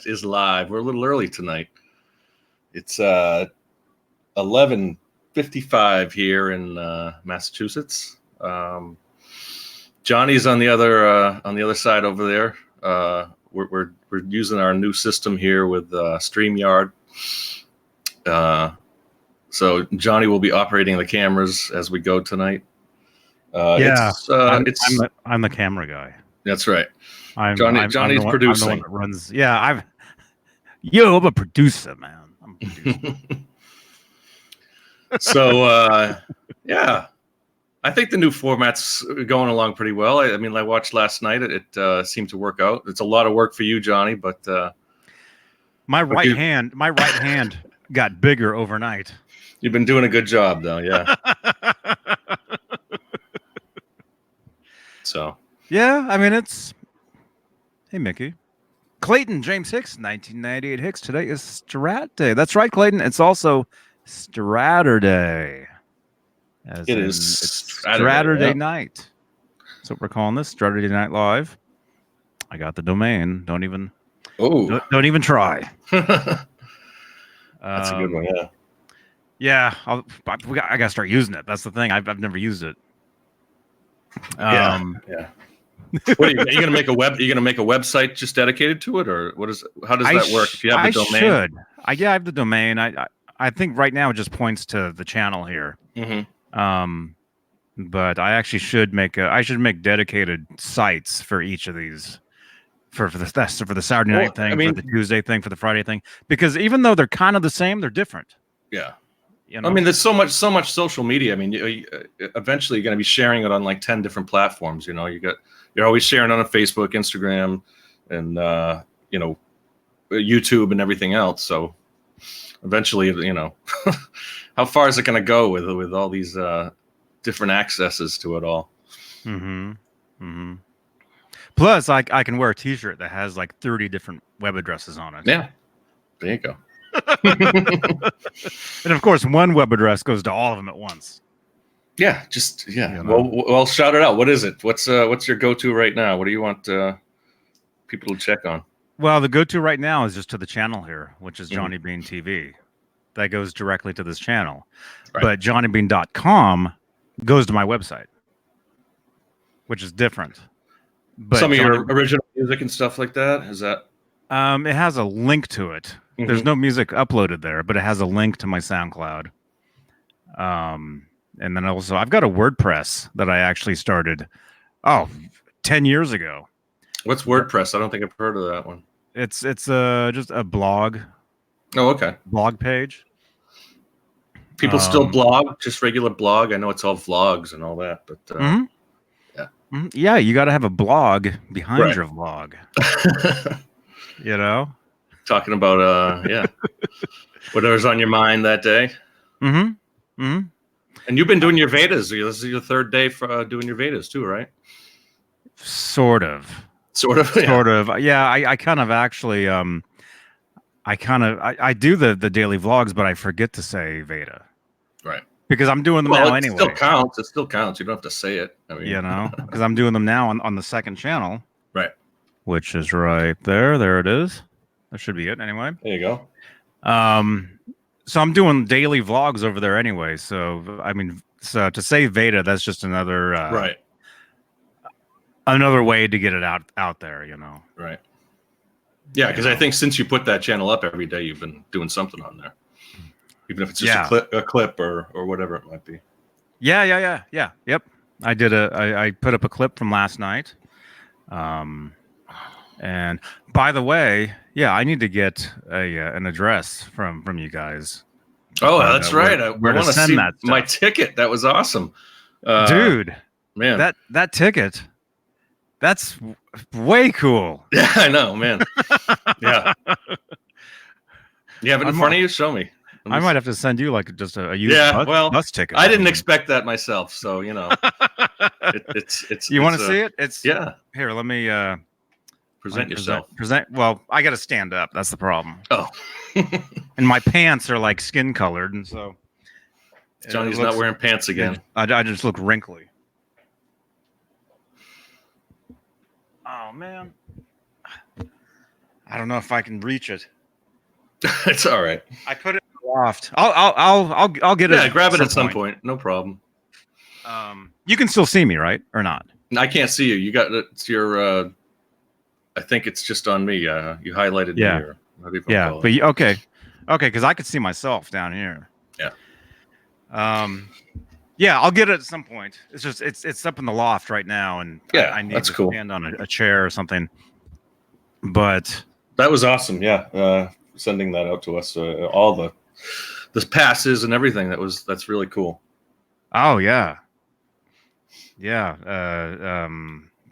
podcast is live. We're a little early tonight. It's 11:55 here in Massachusetts. Johnny's on the other side over there. We're using our new system here with StreamYard. So Johnny will be operating the cameras as we go tonight. I'm the camera guy. That's right. Johnny's producing. I'm the one that runs. Yeah, I'm a producer, man. I'm a producer. So yeah, I think the new format's going along pretty well. I mean, I watched last night. It seemed to work out. It's a lot of work for you, Johnny, but my right hand got bigger overnight. You've been doing a good job, though. Yeah. So. Yeah, I mean, it's... Hey, Mickey. Clayton, James Hicks, 1998 Hicks. Today is Straturday. That's right, Clayton. It's also Straturday. It is Straturday night. That's what we're calling this. Straturday Night Live. I got the domain. Don't even try. That's a good one, yeah. Yeah, I got to start using it. That's the thing. I've never used it. Yeah. What are you going to make a web? Are you going to make a website just dedicated to it, or how does that work? If you have the domain, I have the domain. I think right now it just points to the channel here. Mm-hmm. But I actually should make dedicated sites for each of these. For the Saturday night thing, for the Tuesday thing, for the Friday thing, because even though they're kind of the same, they're different. Yeah. You know? I mean, there's so much social media. I mean, eventually you're going to be sharing it on like 10 different platforms. You know, you're always sharing on Facebook, Instagram, and YouTube and everything else. So eventually, how far is it going to go with all these different accesses to it all? Mm-hmm. Mm-hmm. Plus, I can wear a T-shirt that has like 30 different web addresses on it. Yeah, there you go. And of course, one web address goes to all of them at once. Yeah, Well, shout it out. What is it? What's your go-to right now? What do you want people to check on? Well, the go-to right now is just to the channel here, which is johnnybeanetv. That goes directly to this channel. Right. But johnnybean.com goes to my website, which is different. But some of your original music and stuff like that, is that? It has a link to it. Mm-hmm. There's no music uploaded there, but it has a link to my SoundCloud. And then also, I've got a WordPress that I actually started 10 years ago. What's WordPress? I don't think I've heard of that one. It's just a blog. Oh, okay. Blog page. People still blog, just regular blog. I know it's all vlogs and all that, but mm-hmm. Yeah, you got to have a blog behind your vlog. Talking about whatever's on your mind that day. Mm-hmm. Mm-hmm. And you've been doing your Vedas. This is your third day for doing your Vedas too, right? Sort of. Yeah, I kind of actually I do the daily vlogs, but I forget to say Veda. Right. Because I'm doing them now anyway. It still counts. You don't have to say it. I mean, because I'm doing them now on the second channel. Right. Which is right there. There it is. That should be it anyway. There you go. So I'm doing daily vlogs over there anyway. So, I mean, to say Veda, that's just another another way to get it out there, Right. Yeah, because I think since you put that channel up every day, you've been doing something on there. Even if it's just a clip or whatever it might be. Yeah. Yep. I put up a clip from last night. And by the way, I need to get an address from you guys. Oh, that's right. I want to see my ticket. That was awesome. Dude, man, that ticket, that's way cool. Yeah, I know, man. Yeah. You have it in front of you? Show me. I might have to send you like just a used bus ticket. I didn't expect that myself, so it's. You want to see it? Here. Let me present yourself. Well, I got to stand up. That's the problem. Oh, and my pants are like skin colored, and so Johnny's not wearing pants again. I just look wrinkly. Oh man, I don't know if I can reach it. It's all right. I put it in the loft. I'll get it. Yeah, grab it at some point. No problem. You can still see me, right, or not? I can't see you. You got it's your. I think it's just on me. You highlighted me. Or yeah, but okay, because I could see myself down here. Yeah. Yeah, I'll get it at some point. It's just it's up in the loft right now, and yeah, I need that's to cool. stand on a chair or something. But that was awesome. Yeah, sending that out to us, all the passes and everything. That's really cool. Oh yeah.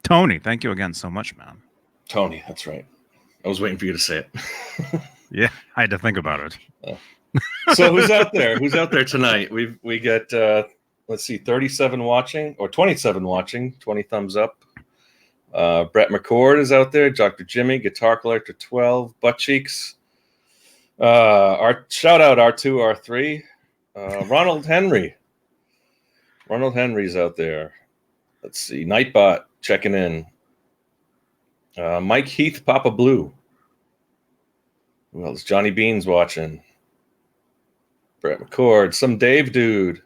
Tony, thank you again so much, man. Tony, that's right. I was waiting for you to say it. Yeah, I had to think about it. So who's out there? Who's out there tonight? We got let's see, 37 watching or 27 watching, 20 thumbs up. Brett McCord is out there. Dr. Jimmy, Guitar Collector 12, Butt Cheeks. Our shout out R2, R3. Ronald Henry. Ronald Henry's out there. Let's see. Nightbot checking in. Mike Heath, Papa Blue. Who else? Johnny Bean's watching. Brett McCord. Some Dave dude.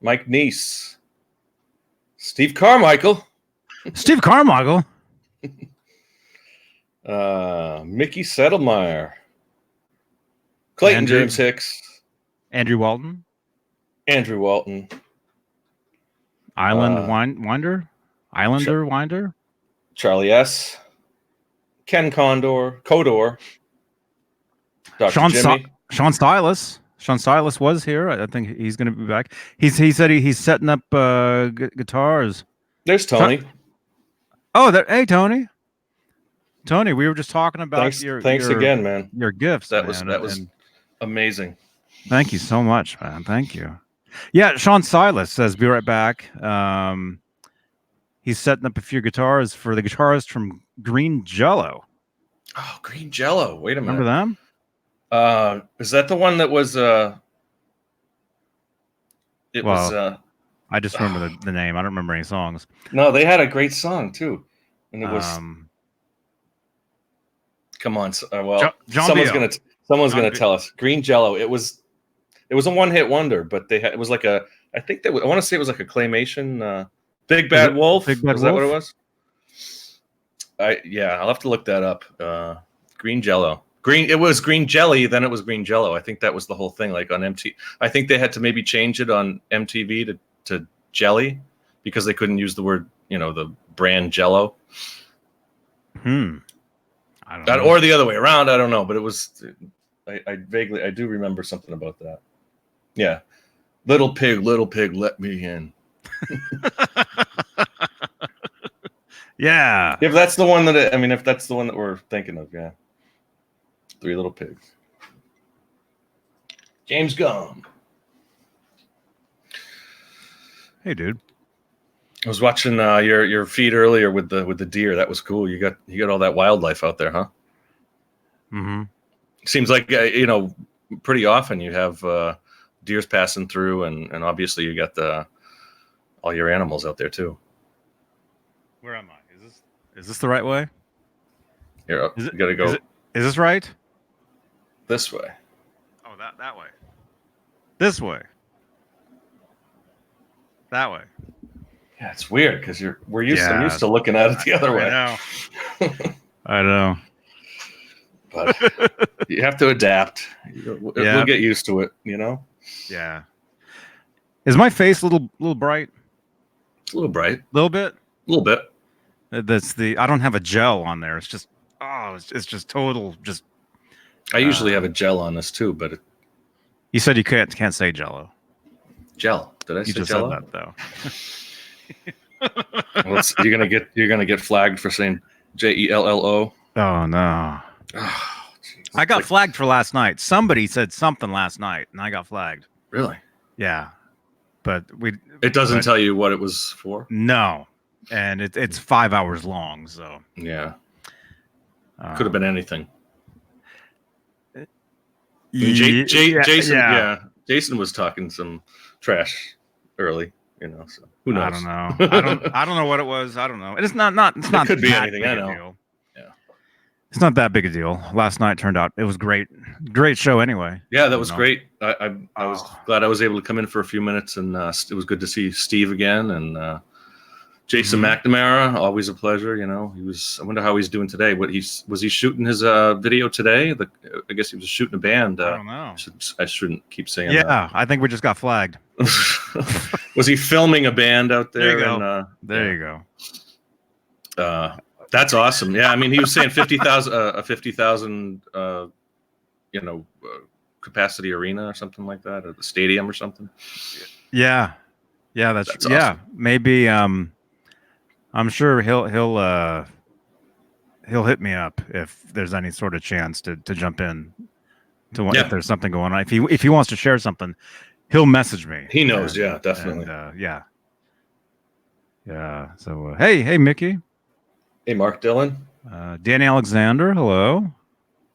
Mike Neese. Steve Carmichael. Steve Carmichael. Mickey Settlemeyer. Clayton James Hicks. Andrew Walton. Andrew Walton. Islander Winder. Charlie S. Ken Codor. Dr. Jimmy. Sean Stylus. Sean Stylus was here. I think he's going to be back. He said he's setting up guitars. There's Tony. Hey Tony. Tony, we were just talking about thanks again, man. Your gifts. That was amazing. Thank you so much, man. Thank you. Yeah, Sean Silas says, be right back. He's setting up a few guitars for the guitarist from Green Jello. Oh, Green Jello. Wait a minute. Remember them? Is that the one that was I just remember the name. I don't remember any songs. No, they had a great song too. And it was come on. Someone's gonna tell us. Green Jello. It was a one-hit wonder, but it was like I want to say it was like a claymation. Big Bad Wolf. Big Bad Wolf? That what it was? I'll have to look that up. Green Jello. It was Green Jelly, then it was Green Jello. I think that was the whole thing. Like on MTV, I think they had to maybe change it on MTV to Jelly because they couldn't use the word, the brand Jello. I don't know. Or the other way around. I don't know, but it was. I do remember something about that. Yeah, little pig, let me in. Yeah. If that's the one that we're thinking of, yeah. Three Little Pigs. James Gum. Hey, dude. I was watching your feed earlier with the deer. That was cool. You got all that wildlife out there, huh? Mm-hmm. Seems like pretty often you have deers passing through, and obviously you got all your animals out there too. Where am I? Is this the right way? Here, you gotta go. Is this right? This way. Oh, that way. This way. That way. Yeah, it's weird because I'm used to looking at it the other way. I know. But you have to adapt. We'll get used to it, Yeah. Is my face a little bright? It's a little bright. A little bit? A little bit. I don't have a gel on there. It's just it's just total just. I usually have a gel on this too, but you said you can't say Jello. Gel. Did I say just Jello? said that though. Well, you're gonna get flagged for saying JELLO. Oh no. Oh, I got flagged for last night. Somebody said something last night, and I got flagged. Really? Yeah, but it doesn't tell you what it was for. No, and it's 5 hours long. So yeah, could have been anything. Jason was talking some trash early, so who knows? I don't know. I don't know what it was. I don't know. It's not. It could be anything. I know. Deal. Yeah. It's not that big a deal. Last night turned out it was great. Great show anyway. Yeah, that was great. I was glad I was able to come in for a few minutes, and it was good to see Steve again, and Jason McNamara, always a pleasure. You know, I wonder how he's doing today. Was he shooting his video today? I guess he was shooting a band. I don't know. I shouldn't keep saying that. Yeah, I think we just got flagged. Was he filming a band out there? There you go. There you go. That's awesome. Yeah, I mean, he was saying 50,000, a 50,000, capacity arena or something like that, or the stadium or something. Yeah, that's awesome. Yeah. Maybe I'm sure he'll hit me up if there's any sort of chance to jump in if there's something going on. If he wants to share something, he'll message me. He knows, definitely. And, yeah. So hey, Mickey. Hey, Mark Dillon. Danny Alexander, hello.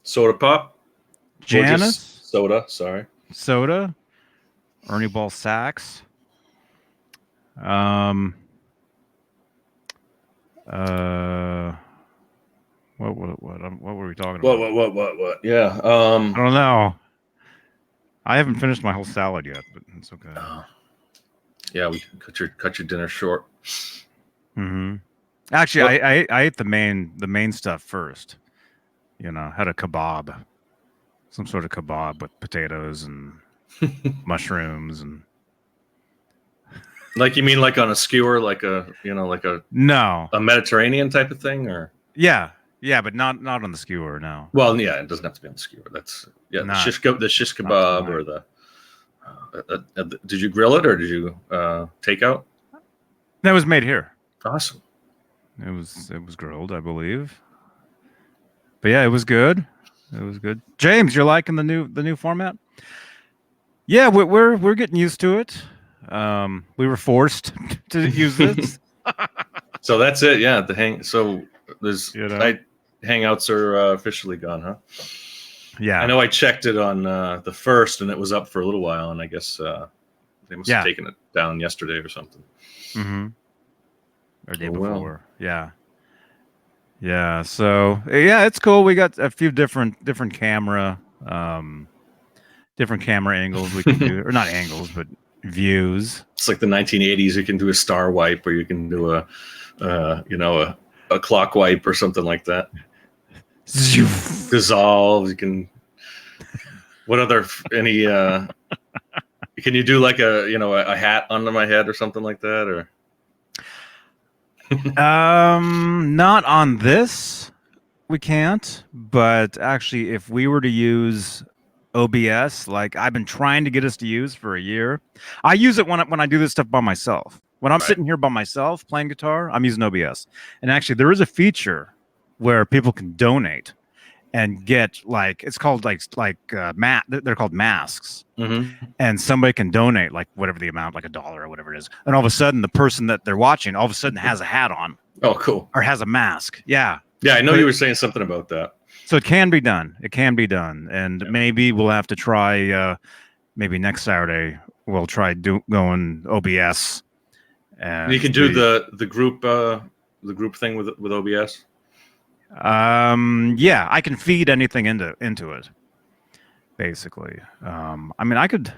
Soda Pop. Janice. Soda, sorry. Soda. Ernie Ball Sachs. What were we talking about? What? Yeah. I don't know. I haven't finished my whole salad yet, but it's okay. Yeah, we cut your dinner short. Mm-hmm. Actually, I ate the main stuff first. You know, had a kebab, some sort of kebab with potatoes and mushrooms and. Like, you mean like on a skewer, like a no, a Mediterranean type of thing, or yeah, but not on the skewer. No. Well, yeah, it doesn't have to be on the skewer. That's the shish kebab or the. Did you grill it or did you take out? That was made here. Awesome. It was grilled, I believe. But yeah, it was good. It was good. James, you're liking the new format? Yeah, we're getting used to it. We were forced to use this. So that's it. Yeah, so there's Hangouts are officially gone, huh? Yeah. I know I checked it on the 1st, and it was up for a little while, and I guess they must have taken it down yesterday or something. Mm-hmm. Or day before. Yeah. Yeah. So yeah, it's cool. We got a few different camera angles we can do, or not angles, but views. It's like the 1980s. You can do a star wipe, or you can do a clock wipe or something like that. Dissolve. You can. What other any? Can you do like a hat under my head or something like that, or? Not on this. We can't. But actually, if we were to use OBS, like I've been trying to get us to use for a year, I use it when I do this stuff by myself. When I'm sitting here by myself playing guitar, I'm using OBS. And actually, there is a feature where people can donate and get it's called they're called masks. Mm-hmm. And somebody can donate like whatever the amount, like $1 or whatever it is. And all of a sudden, the person that they're watching all of a sudden has a hat on. Oh, cool. Or has a mask. Yeah. Yeah, I know you were saying something about that. So it can be done. And maybe we'll have to try. Maybe next Saturday we'll try going OBS. And you can do the group thing with OBS. Yeah, I can feed anything into it. Basically, I mean, I could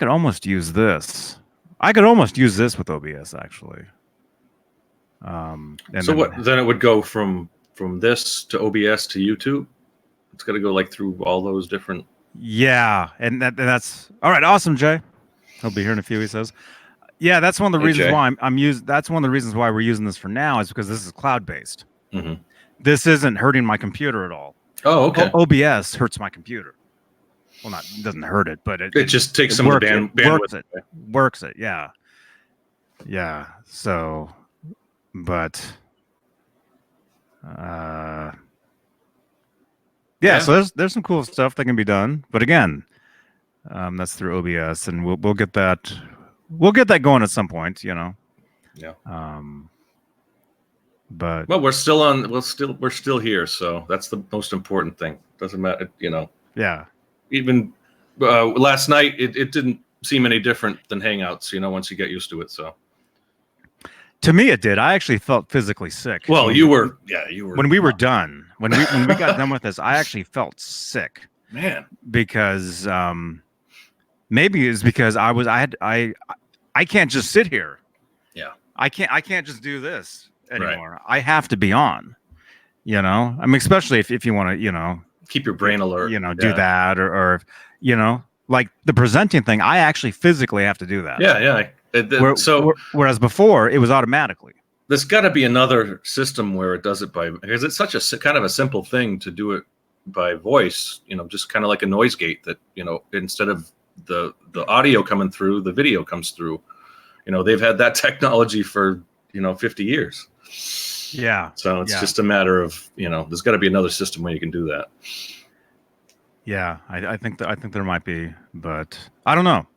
almost use this. I could almost use this with OBS actually. Then it would go from this to OBS to YouTube. It's got to go through all those different. Yeah, and that's all right. Awesome, Jay. He'll be here in a few. He says. Yeah, that's one of the reasons why that's one of the reasons why we're using this for now is because this is cloud based. Mm-hmm. This isn't hurting my computer at all. Oh, okay. OBS hurts my computer. Well, it doesn't hurt it, but it just takes some of the bandwidth. Works it. Yeah. Yeah. So, but, so there's some cool stuff that can be done, but again, that's through OBS, and we'll get that. We'll get that going at some point, Yeah. But we're still on. We're still here, so that's the most important thing. Doesn't matter, Yeah. Even last night, it didn't seem any different than Hangouts. Once you get used to it. So. To me, it did. I actually felt physically sick. Well, you were when we were done. When we got done with this, I actually felt sick. Man, because maybe it's because I can't just sit here. Yeah, I can't just do this anymore. Right. I have to be on. I mean, especially if you want to, keep your brain alert. Do that or like the presenting thing. I actually physically have to do that. Yeah. Whereas before it was automatically. There's got to be another system where it does it because it's such a kind of a simple thing to do it by voice, just kind of like a noise gate that, instead of the audio coming through, the video comes through. They've had that technology for, 50 years. Yeah. So it's just a matter of, there's got to be another system where you can do that. Yeah, I think there might be, but I don't know.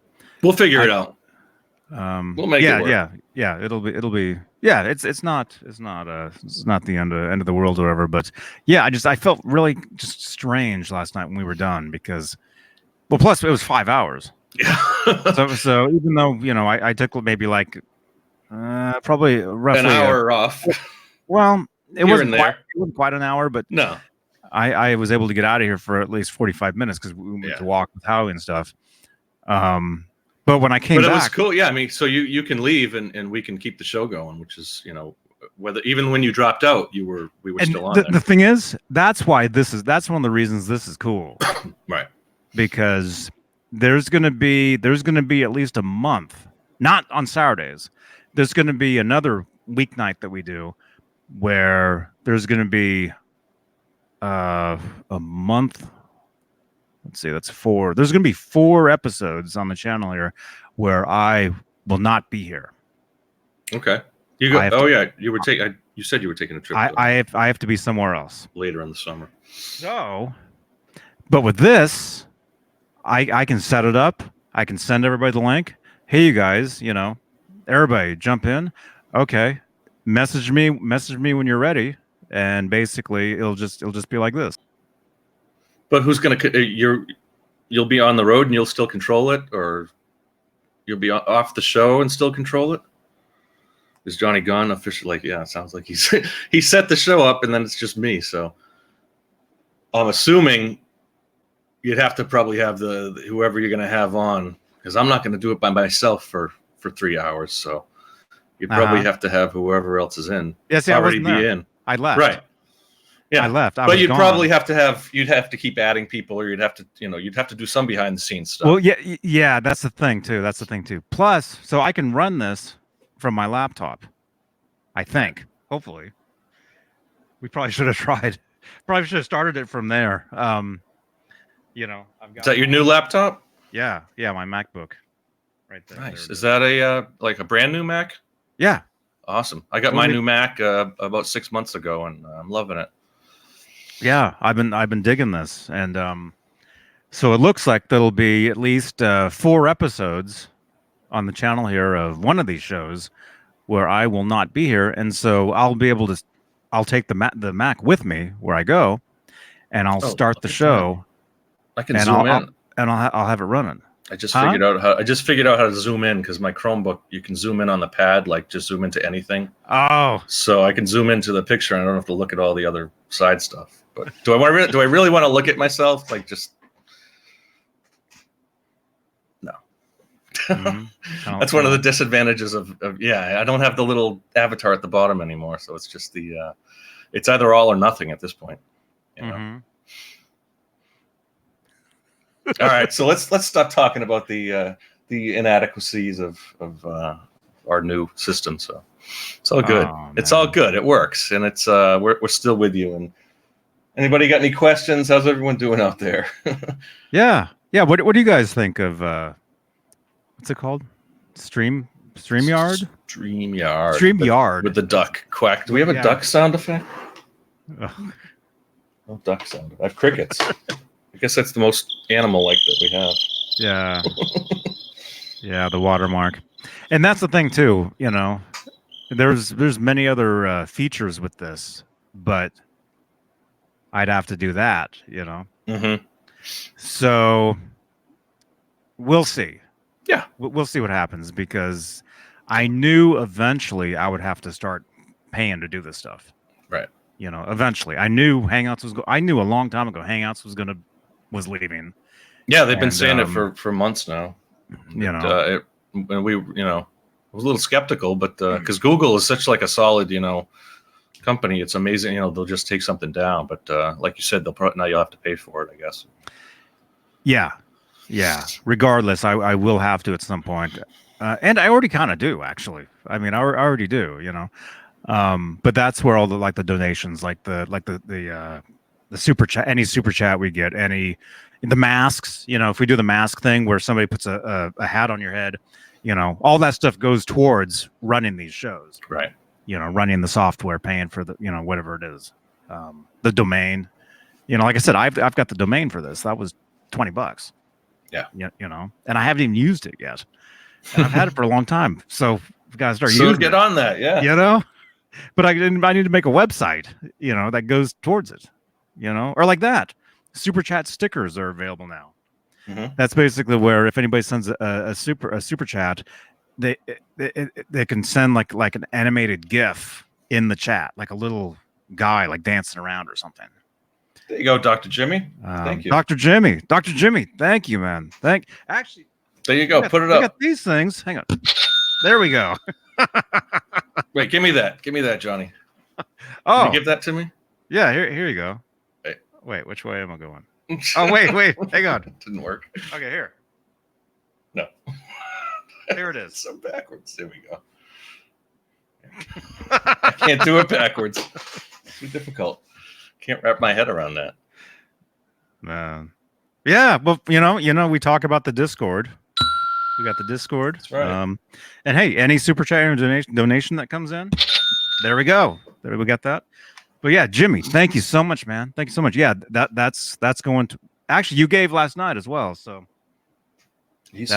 We'll figure it out. We'll make it work. Yeah. It'll be. Yeah, it's not the end of the world or whatever. But yeah, I felt really just strange last night when we were done because, well, plus it was 5 hours. Yeah. so even though I took maybe like probably roughly an hour off. Well, it wasn't quite an hour, but no. I was able to get out of here for at least 45 minutes because we went to walk with Howie and stuff. But when I came back, it was cool. Yeah, I mean, so you can leave and we can keep the show going, which is whether even when you dropped out, we were still on. The thing is, that's one of the reasons this is cool, right? Because there's gonna be at least a month, not on Saturdays. There's gonna be another weeknight that we do where there's gonna be a month. Let's see, that's 4. There's going to be 4 episodes on the channel here where I will not be here. Okay. You go. You said you were taking a trip. I have to be somewhere else later in the summer. So, but with this, I can set it up. I can send everybody the link. Hey, you guys, everybody jump in. Okay. Message me when you're ready. And basically it'll just be like this. But who's going to, you'll be on the road and you'll still control it, or you'll be off the show and still control it? Is Johnny gone officially? Yeah, it sounds like he set the show up and then it's just me. So I'm assuming you'd have to probably have whoever you're going to have on, because I'm not going to do it by myself for 3 hours. So you'd probably have to have whoever else is in. Yes, already be in. I left. Right. Yeah, I left. But you'd probably have to keep adding people, or you'd have to do some behind the scenes stuff. Well, yeah, that's the thing too. Plus, so I can run this from my laptop. I think. Hopefully. We probably should have tried. Probably should have started it from there. I've got. Is that your new laptop? Yeah, my MacBook. Right there. Nice. Is that a brand new Mac? Yeah. Awesome. I got my new Mac about 6 months ago, and I'm loving it. Yeah, I've been digging this, and so it looks like there'll be at least 4 episodes on the channel here of one of these shows where I will not be here, and so I'll take the Mac with me where I go, and I'll start the show. I can zoom in, and I'll have it running. I just figured out how to zoom in, because my Chromebook, you can zoom in on the pad, like just zoom into anything. Oh, so I can zoom into the picture and I don't have to look at all the other side stuff. But do I really want to look at myself? Like, just no. Mm-hmm. That's one of the disadvantages of I don't have the little avatar at the bottom anymore. So it's just it's either all or nothing at this point. Mm-hmm. All right, so let's stop talking about the inadequacies of our new system. So it's all good. Oh, it's all good. It works, and it's we're still with you. And anybody got any questions? How's everyone doing out there? Yeah. What do you guys think of what's it called? StreamYard? StreamYard with the duck quack. Do we have a duck sound effect? No duck sound. I have crickets. I guess that's the most animal-like that we have. Yeah. Yeah, the watermark. And that's the thing too, there's many other features with this, but I'd have to do that, Mm-hmm. So we'll see. Yeah. We'll see what happens, because I knew eventually I would have to start paying to do this stuff. Right. You know, eventually I knew Hangouts was I knew a long time ago Hangouts was leaving. Yeah, they've been saying it for months now. You know, and we, I was a little skeptical, but because Google is such like a solid, company, it's amazing. They'll just take something down, but like you said, now you'll have to pay for it, I guess. Yeah. Regardless, I will have to at some point, and I already kind of do actually. I mean, I already do. But that's where all the donations, the super chat, any super chat we get, the masks. If we do the mask thing where somebody puts a hat on your head, all that stuff goes towards running these shows. Right. Running the software, paying for the whatever it is, the domain. Like I said, I've got the domain for this. That was $20. Yeah. And I haven't even used it yet. And I've had it for a long time, so we gotta start using it. Get on that, yeah. But I need to make a website, that goes towards it, or like that. Super chat stickers are available now. Mm-hmm. That's basically where if anybody sends a super chat, they can send like an animated GIF in the chat, like a little guy like dancing around or something. There you go, Dr. Jimmy. Thank you, Dr. Jimmy. Thank you, man. Actually, there you go. Put it up. I got these things. Hang on. There we go. Wait, give me that, Johnny. Oh, can you give that to me? Yeah, here you go. Wait, which way am I going? Oh, wait, hang on. It didn't work. Okay, here. No. Here it is. So backwards. There we go. I can't do it backwards. It's too difficult. Can't wrap my head around that. Man. Yeah, well, we talk about the Discord. We got the Discord. That's right. And hey, any super chat or donation that comes in, there we go. There we got that. But yeah, Jimmy, thank you so much, man. Thank you so much. Yeah, that's going to actually you gave last night as well. So he's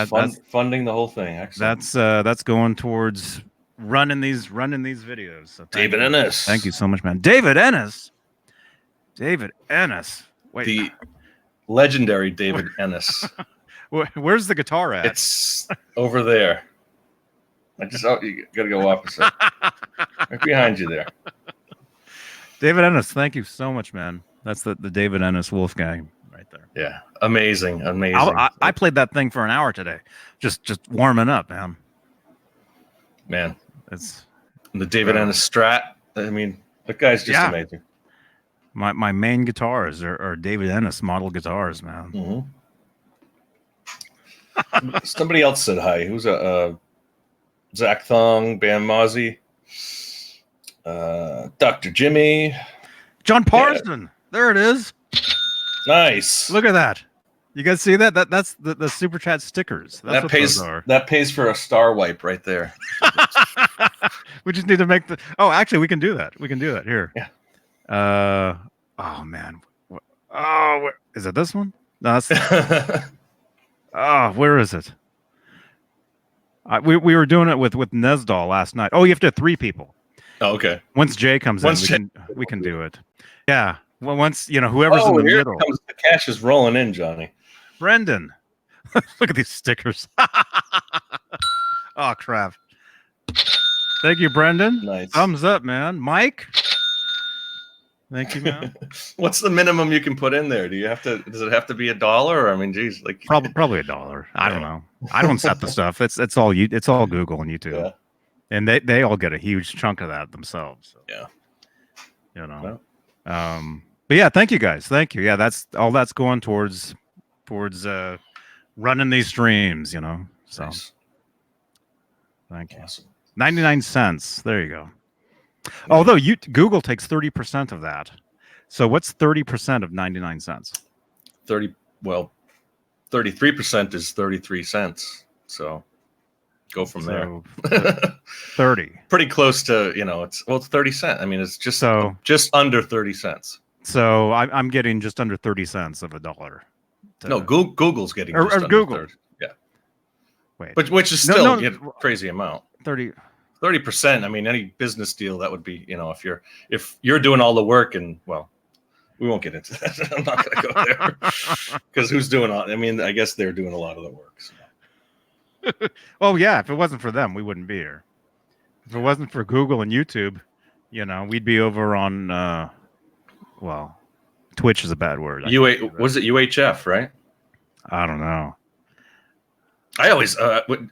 funding the whole thing. Excellent. That's going towards running these videos. So David Ennis. Thank you so much, man. David Ennis. Wait. The legendary David Ennis. Where's the guitar at? It's over there. You gotta go opposite. Right behind you there. David Ennis, thank you so much, man. That's the David Ennis Wolfgang right there. Yeah, amazing. I played that thing for an hour today, just warming up, man. Man, it's the David Ennis Strat. I mean, that guy's just amazing. My main guitars are David Ennis model guitars, man. Mm-hmm. Somebody else said hi. Who's Zach Thong, Bam Mozzie, Dr. Jimmy, John Parston. Yeah. There it is. Nice. Look at that. You guys see that? That's the super chat stickers. That's that pays for a star wipe right there. We just need to make the. Oh, actually, we can do that. We can do that here. Yeah. Oh man. Oh, is it this one? No, that's. Oh, where is it? We were doing it with Nesdal last night. Oh, you have to have 3 people. Oh, okay. Once Jay comes in, we can do it. Yeah. Well, once whoever's in the middle. The cash is rolling in, Johnny. Brendan, look at these stickers. Oh crap! Thank you, Brendan. Nice. Thumbs up, man. Mike. Thank you, man. What's the minimum you can put in there? Does it have to be $1? Or, I mean, geez, like probably $1. I don't know. I don't set the stuff. It's all Google and YouTube. Yeah. And they all get a huge chunk of that themselves. So. Yeah. But yeah, thank you guys. Thank you. Yeah, that's going towards running these streams, So nice. Thank you. Awesome. 99 cents. There you go. Although Google takes 30% of that. So what's 30% of 99 cents? 33% is 33 cents. So go from there. 30. Pretty close to, it's 30 cents. I mean, it's just under 30 cents. So I'm getting just under 30 cents of $1. No, Google's getting just under Google. 30. Yeah. Wait. Which is still a crazy amount. 30%. I mean, any business deal that would be, if you're doing all the work and we won't get into that. I'm not going to go there because who's doing all? I mean, I guess they're doing a lot of the work. So. Oh yeah, if it wasn't for them, we wouldn't be here. If it wasn't for Google and YouTube, we'd be over on well, Twitch is a bad word. Was it UHF, right? I don't know. I always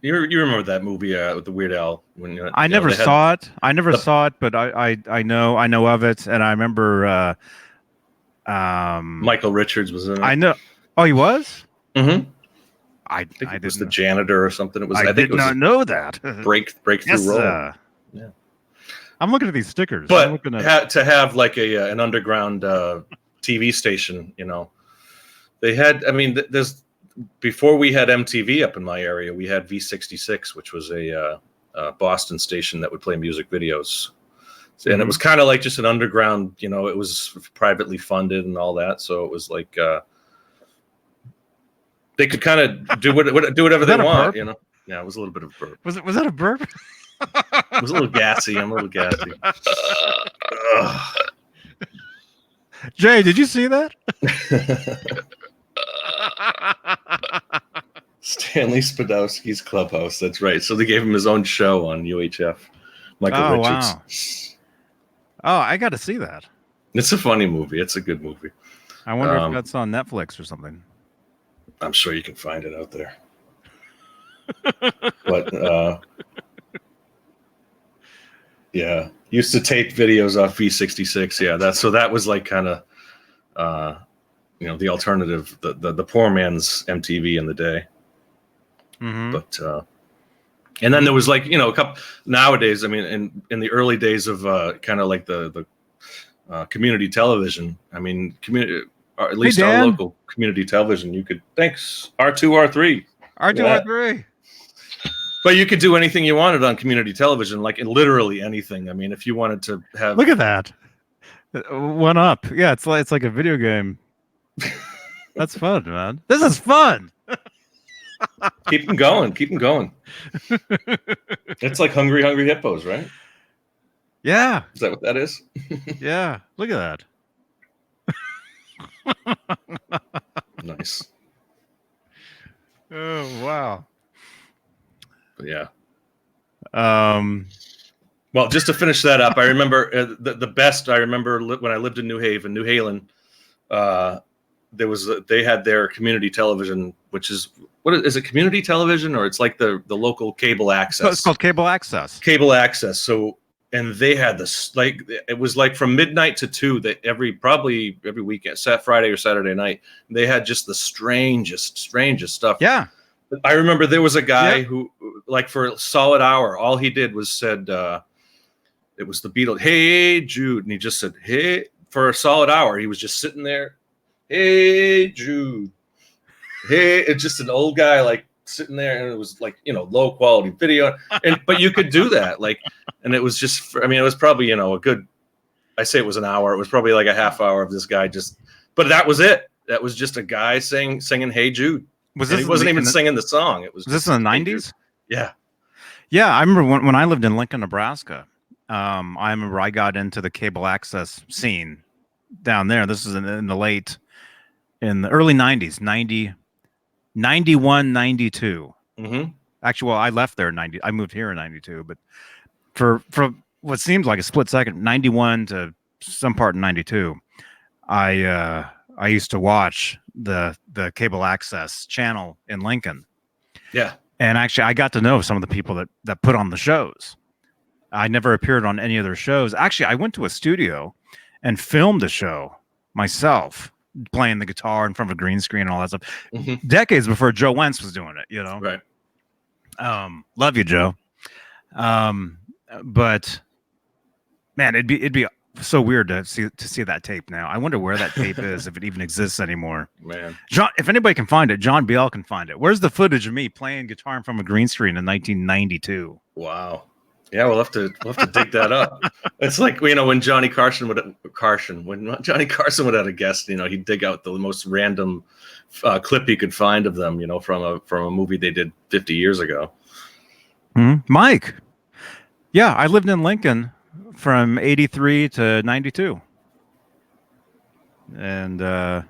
you remember that movie with the Weird Al when I never saw it. I never saw it, but I know of it, and I remember Michael Richards was in it. I know. Oh, he was? Mm-hmm. I think it was the janitor or something. It was. I did not know that. Breakthrough role. Yeah. I'm looking at these stickers. But I'm looking at... to have like an underground TV station, they had. I mean, there's before we had MTV up in my area, we had V66, which was a Boston station that would play music videos. And it was kind of like just an underground, it was privately funded and all that. So it was like they could kind of do whatever they want, Yeah, it was a little bit of a burp. Was that a burp? It was a little gassy. I'm a little gassy. Jay, did you see that? Stanley Spadowski's Clubhouse. That's right. So they gave him his own show on UHF. Michael Richards. Wow. Oh, I got to see that. It's a funny movie. It's a good movie. I wonder if that's on Netflix or something. I'm sure you can find it out there. But yeah, used to tape videos off V66. Yeah, that was like kind of the alternative, the poor man's MTV in the day. Mm-hmm. But and then there was like a couple nowadays. I mean, in the early days of kind of like the community television. I mean, or at least our local community television. You could thanks R2 R3. But you could do anything you wanted on community television, like literally anything. I mean, if you wanted to have look at that 1-up, yeah, it's like a video game. That's fun, man. This is fun. Keep them going. It's like Hungry Hippos, right? Yeah. Is that what that is? Yeah. Look at that. Nice. Oh, wow. But yeah. Well, just to finish that up, I remember the best. I remember when I lived in New Haven. They had their community television, which is is it community television or it's like the local cable access? It's called cable access. Cable access. So, and they had this it was like from midnight to 2 that every weekend, Friday or Saturday night, they had just the strangest stuff. Yeah. I remember there was a guy who, like, for a solid hour, all he did was said, it was the Beatles, "Hey Jude," and he just said, "Hey," for a solid hour. He was just sitting there, "Hey Jude, hey." It's just an old guy like sitting there, and it was like low quality video, but you could do that, like, and it was just, it was probably a good. I say it was an hour. It was probably like a half hour of this guy but that was it. That was just a guy singing "Hey Jude." He wasn't even singing the song. It was. Was this in the 90s? Yeah. Yeah, I remember when I lived in Lincoln, Nebraska. I remember I got into the cable access scene down there. This is in the early 90s, 91, 92. Mm-hmm. Actually, well, I left there in 90. I moved here in 92, but for what seemed like a split second, 91 to some part in 92, I used to watch the cable access channel in Lincoln. Yeah. And actually, I got to know some of the people that put on the shows. I never appeared on any of their shows. Actually, I went to a studio and filmed a show myself, playing the guitar in front of a green screen and all that stuff. Mm-hmm. Decades before Joe Wentz was doing it, Right. Love you, Joe. But man, it'd be so weird to see that tape now. I wonder where that tape is, if it even exists anymore. Man, John, if anybody can find it, John Biel can find it. Where's the footage of me playing guitar from a green screen in 1992? Wow. Yeah, we'll have to dig that up. It's like when Johnny Carson would have a guest, he'd dig out the most random clip he could find of them, from a movie they did 50 years ago. Mm-hmm. Mike. Yeah, I lived in Lincoln from 83 to 92. And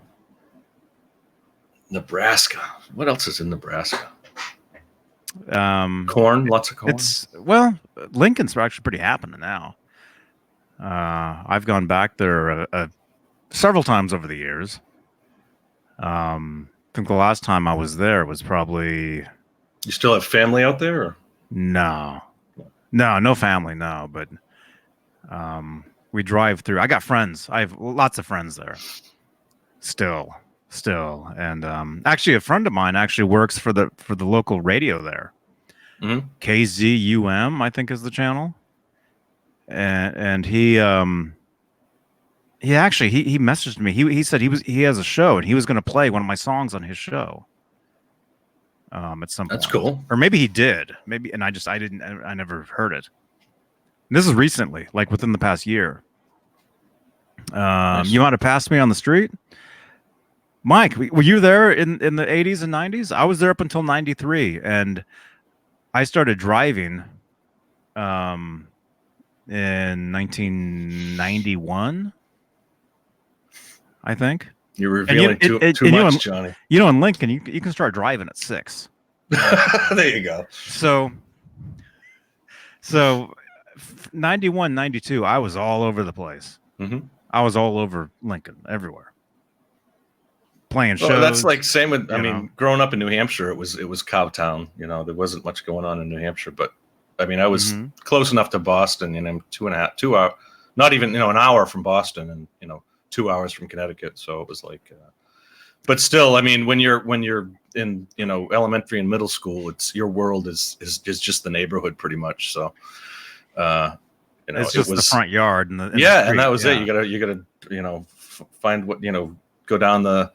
Nebraska. What else is in Nebraska? Corn, lots of corn. It's Lincoln's actually pretty happening now. I've gone back there several times over the years. I think the last time I was there was probably. You still have family out there? Or? No family, no. But we drive through. I got friends. I have lots of friends there. Still, and actually, a friend of mine actually works for the local radio there. Mm-hmm. KZUM, I think, is the channel. And he actually he messaged me. He said he has a show and he was going to play one of my songs on his show. At some point. That's cool. Or maybe he did. Maybe, and I never heard it. And this is recently, like within the past year. Nice. You want to pass me on the street? Mike, were you there in the 80s and 90s? I was there up until 93, and I started driving in 1991, I think. You're revealing too much, Johnny. You know, in Lincoln, you can start driving at 6. There you go. So 91, 92, I was all over the place. Mm-hmm. I was all over Lincoln, everywhere. Playing shows. Well, that's like same with. I mean, growing up in New Hampshire, it was Cowtown. You know, there wasn't much going on in New Hampshire, but I mean, I was close enough to Boston. You know, 2 hours, not even an hour from Boston, and 2 hours from Connecticut. So it was like, but still, I mean, when you're in elementary and middle school, it's your world is just the neighborhood pretty much. So, it's just the front yard and the and that was it. You gotta find what go down the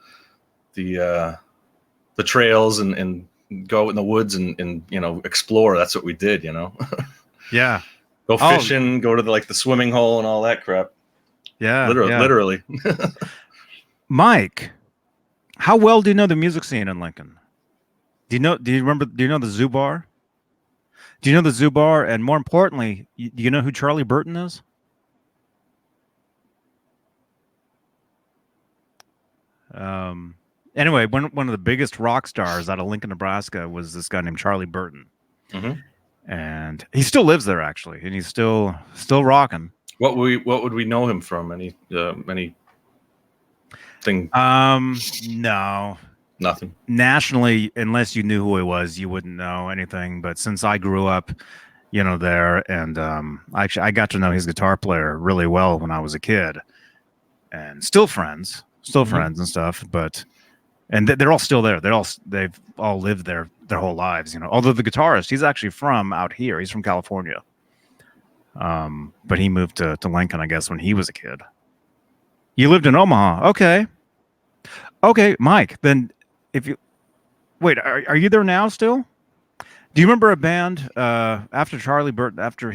trails and go in the woods and explore. That's what we did. Yeah. Go fishing, go to the swimming hole and all that crap. Yeah. Literally. Mike, how well do you know the music scene in Lincoln? Do you know the Zoo Bar? Do you know the Zoo Bar? And more importantly, do you know who Charlie Burton is? Anyway, one of the biggest rock stars out of Lincoln, Nebraska was this guy named Charlie Burton. Mm-hmm. And he still lives there, actually, and he's still rocking. What would we know him from? Any thing? No. Nothing. Nationally, unless you knew who he was, you wouldn't know anything. But since I grew up, there, and I got to know his guitar player really well when I was a kid, and still friends and stuff. But they're all still there. They've all lived there their whole lives. Although the guitarist, he's actually from out here. He's from California. But he moved to Lincoln, I guess, when he was a kid. You lived in Omaha, okay, Mike. Then if you wait, are you there now still? Do you remember a band after Charlie Burton? After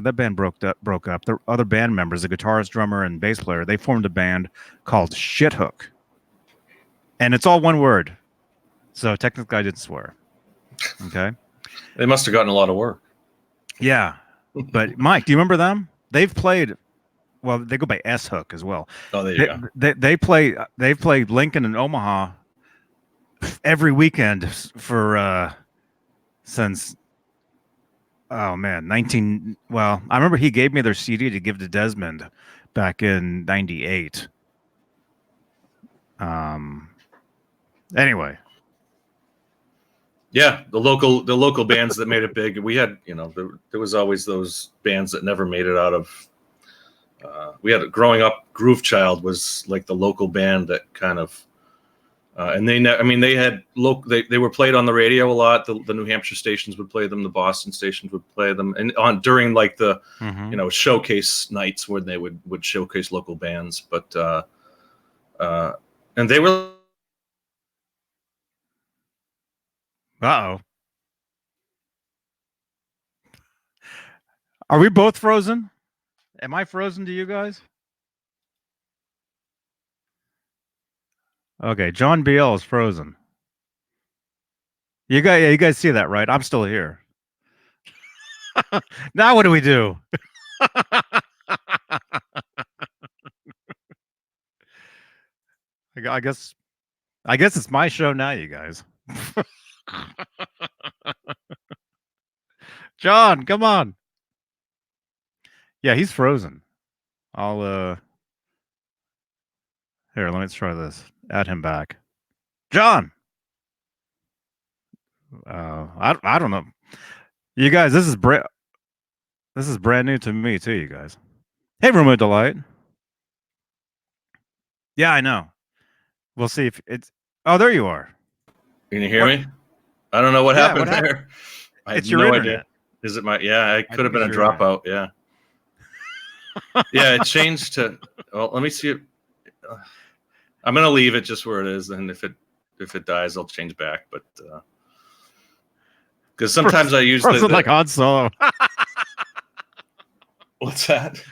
that band broke up, the other band members, the guitarist, drummer, and bass player, they formed a band called Shithook, and it's all one word. So technically, I didn't swear. Okay. They must have gotten a lot of work. Yeah, but Mike, do you remember them? They've played. Well, they go by S Hook as well. Oh, there you go. They've played Lincoln and Omaha every weekend for since. Oh man, Well, I remember he gave me their CD to give to Desmond back in '98. Anyway. Yeah, the local bands that made it big. We had, there was always those bands that never made it out of. We had growing up. Groove Child was like the local band that kind of, and they had they were played on the radio a lot. The New Hampshire stations would play them. The Boston stations would play them, and during like the showcase nights where they would showcase local bands. But and they were. Uh-oh. Are we both frozen? Am I frozen to you guys? Okay, John BL is frozen. You guys see that, right? I'm still here. Now what do we do? I guess it's my show now, you guys. John, come on. Yeah, he's frozen. I'll here, let me try this. Add him back. John. I don't know. You guys, this is brand new to me too, you guys. Hey, Room of Delight. Yeah, I know. We'll see if it's. Oh, there you are. Can you hear me? I don't know what happened happened? there. I It's have your no internet. idea. Is it my? Yeah, it could have think been a it's your internet. dropout. Yeah. Yeah, it changed to. Well, let me see it. I'm gonna leave it just where it is, and if it dies, I'll change back. But because sometimes I use Frozen like Han Solo. What's that?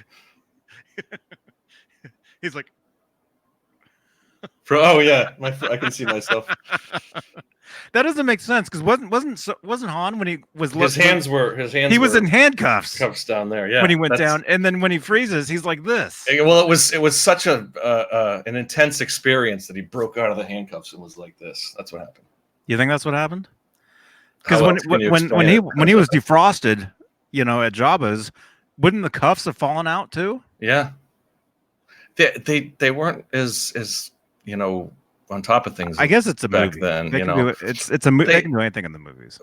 He's like. Oh yeah, I can see myself. That doesn't make sense because wasn't Han when he was His hands were he was in handcuffs cuffs down there. Yeah, when he went down, and then when he freezes, he's like this. Well, it was such an intense experience that he broke out of the handcuffs and was like this. That's what happened. You think that's what happened? Because How when else can you when explain it? he was defrosted, at Jabba's, wouldn't the cuffs have fallen out too? Yeah, they weren't as on top of things. I guess it's a back movie. then. It's a movie. They can do anything in the movies.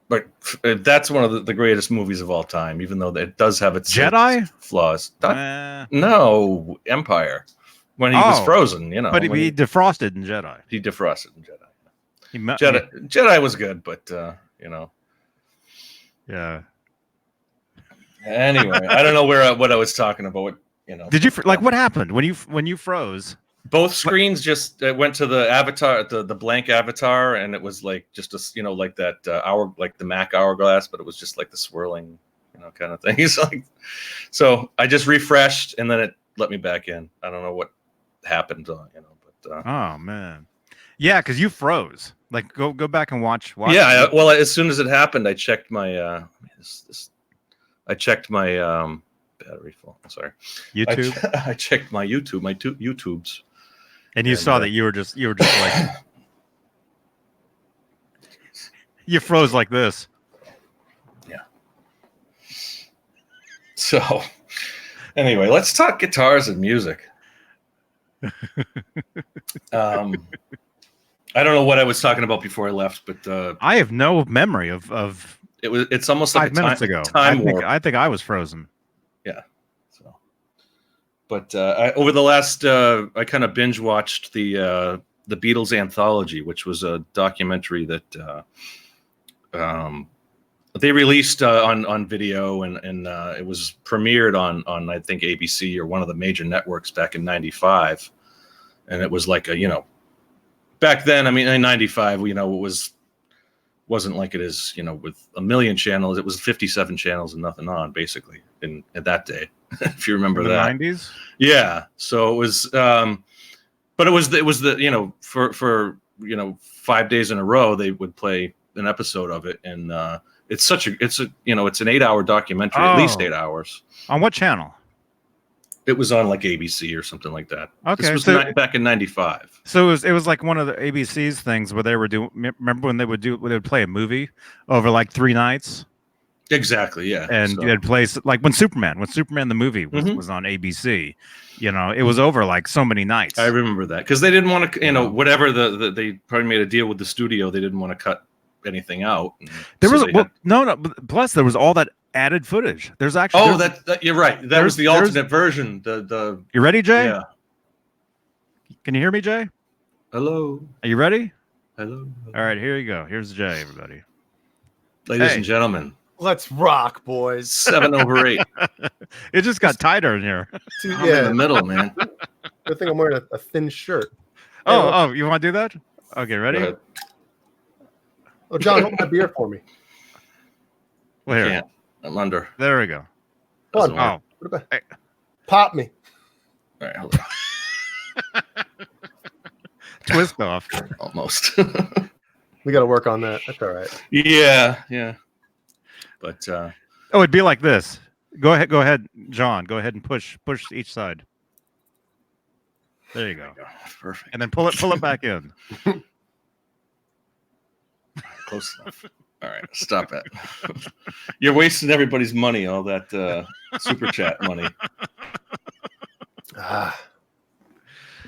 But that's one of the greatest movies of all time, even though it does have its Jedi flaws. No, Empire, when he was frozen, But he defrosted in Jedi. He defrosted in Jedi. Jedi. Jedi was good, but Yeah. Anyway, I don't know what I was talking about. Did you what happened when you froze? Both screens just went to the avatar, the blank avatar, and it was like just a like that hour, like the Mac hourglass, but it was just like the swirling, kind of thing. He's like, so I just refreshed, and then it let me back in. I don't know what happened, but oh man, yeah, because you froze. Like go back and watch. Yeah, well, as soon as it happened, I checked my battery full. Sorry, YouTube. I checked my YouTubes. And you saw that you were just like you froze like this. Yeah. So anyway, let's talk guitars and music. I don't know what I was talking about before I left, but I have no memory of it's almost like 5 minutes ago. Time warp. I think I was frozen. Yeah. So, but over the last, I kind of binge watched the Beatles anthology, which was a documentary that they released on video, and it was premiered on I think ABC or one of the major networks back in '95, and it was like back then. I mean, in '95, it wasn't like it is, with a million channels. It was 57 channels and nothing on, basically, in that day, if you remember that. 90s? Yeah. So it was, but it was the for 5 days in a row they would play an episode of it, and it's an 8-hour documentary, at least 8 hours. On what channel? It was on like ABC or something like that. Okay, this was back in '95. So it was like one of the ABC's things where they were doing. Remember when they would play a movie over like 3 nights? Exactly. Yeah. And they'd play like when Superman the movie was on ABC. It was over like so many nights. I remember that because they didn't want to. Whatever they probably made a deal with the studio. They didn't want to cut anything out. No. Plus, there was all that added footage. There's actually that you're right. That was the alternate version. You ready, Jay? Yeah. Can you hear me, Jay? Hello. Are you ready? Hello. All right, here you go. Here's Jay, everybody. Ladies and gentlemen, let's rock, boys. 7 over 8. It just got tighter in here. I'm in the middle, man. Good thing I'm wearing a thin shirt. Oh, you want to do that? Okay, ready? Oh, John, hold my beer for me. Well, here. Can't. I'm under. There we go. Come on. What about pop me? All right, hold on. Twist off. Almost. We got to work on that. That's all right. Yeah. But it'd be like this. Go ahead, John. Go ahead and push each side. There you go. Perfect. And then pull it back in. Close enough. All right, stop it. You're wasting everybody's money, all that super chat money. What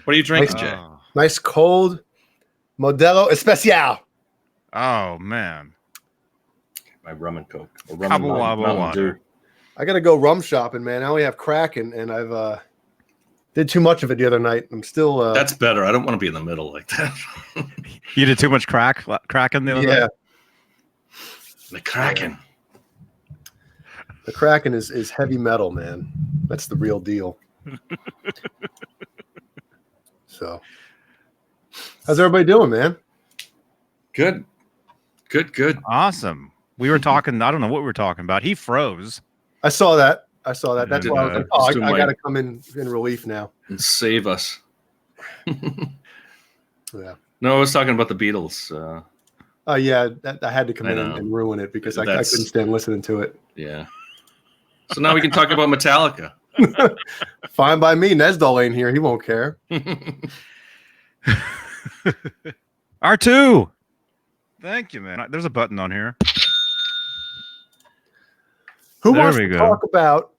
are you drinking, Jay? Nice cold Modelo Especial. Oh, man. My rum and Coke. Or rum and Mountain Dew. I got to go rum shopping, man. I only have Kraken, and I've did too much of it the other night. I'm still... That's better. I don't want to be in the middle like that. You did too much Kraken the other night? The Kraken. The Kraken is heavy metal, man. That's the real deal. So, how's everybody doing, man? Good. Awesome. We were talking, I don't know what we were talking about. He froze. I saw that. That's why I was like, oh, I got to come in relief now. And save us. Yeah. No, I was talking about the Beatles. Yeah, I had to come in and ruin it because I couldn't stand listening to it. Yeah. So now we can talk about Metallica. Fine by me. Nesdal ain't here. He won't care. R2. Thank you, man. There's a button on here. Who wants to talk about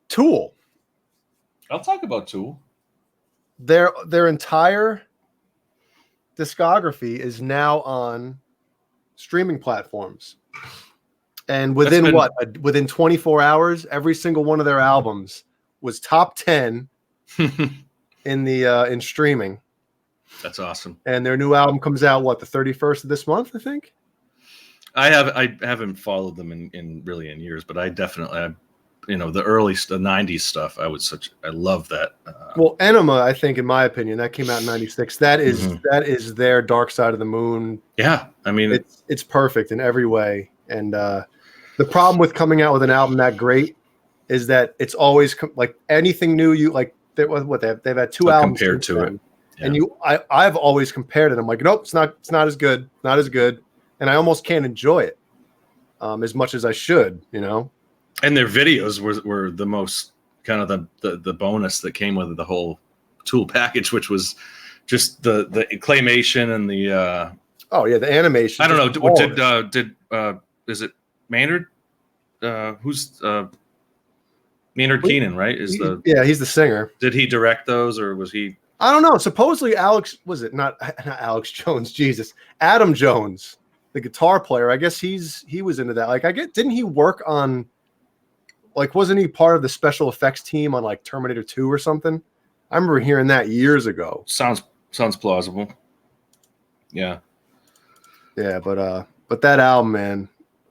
Tool? I'll talk about Tool. Their entire discography is now on streaming platforms. And within 24 hours, every single one of their albums was top 10 in streaming. That's awesome. And their new album comes out the 31st of this month, I think. I haven't followed them in years, but I definitely the the 90s stuff. I love that. Well, Enema, I think, in my opinion, that came out in '96. That is their Dark Side of the Moon. Yeah, I mean it's perfect in every way. And the problem with coming out with an album that great is that it's always like anything new. They've had two albums compared to it, yeah. And I've always compared it. I'm like, nope, it's not as good, and I almost can't enjoy it as much as I should, And their videos were the most kind of the bonus that came with the whole Tool package, which was just the claymation and the the animation. I don't know. Did is it Maynard? Who's Maynard Keenan, right? He's the singer. Did he direct those, or was he? I don't know. Supposedly Alex, was it not Alex Jones? Jesus, Adam Jones, the guitar player. I guess he was into that. Didn't he work on? Wasn't he part of the special effects team on Terminator 2 or something? I remember hearing that years ago. Sounds plausible. Yeah. Yeah, but that album, man,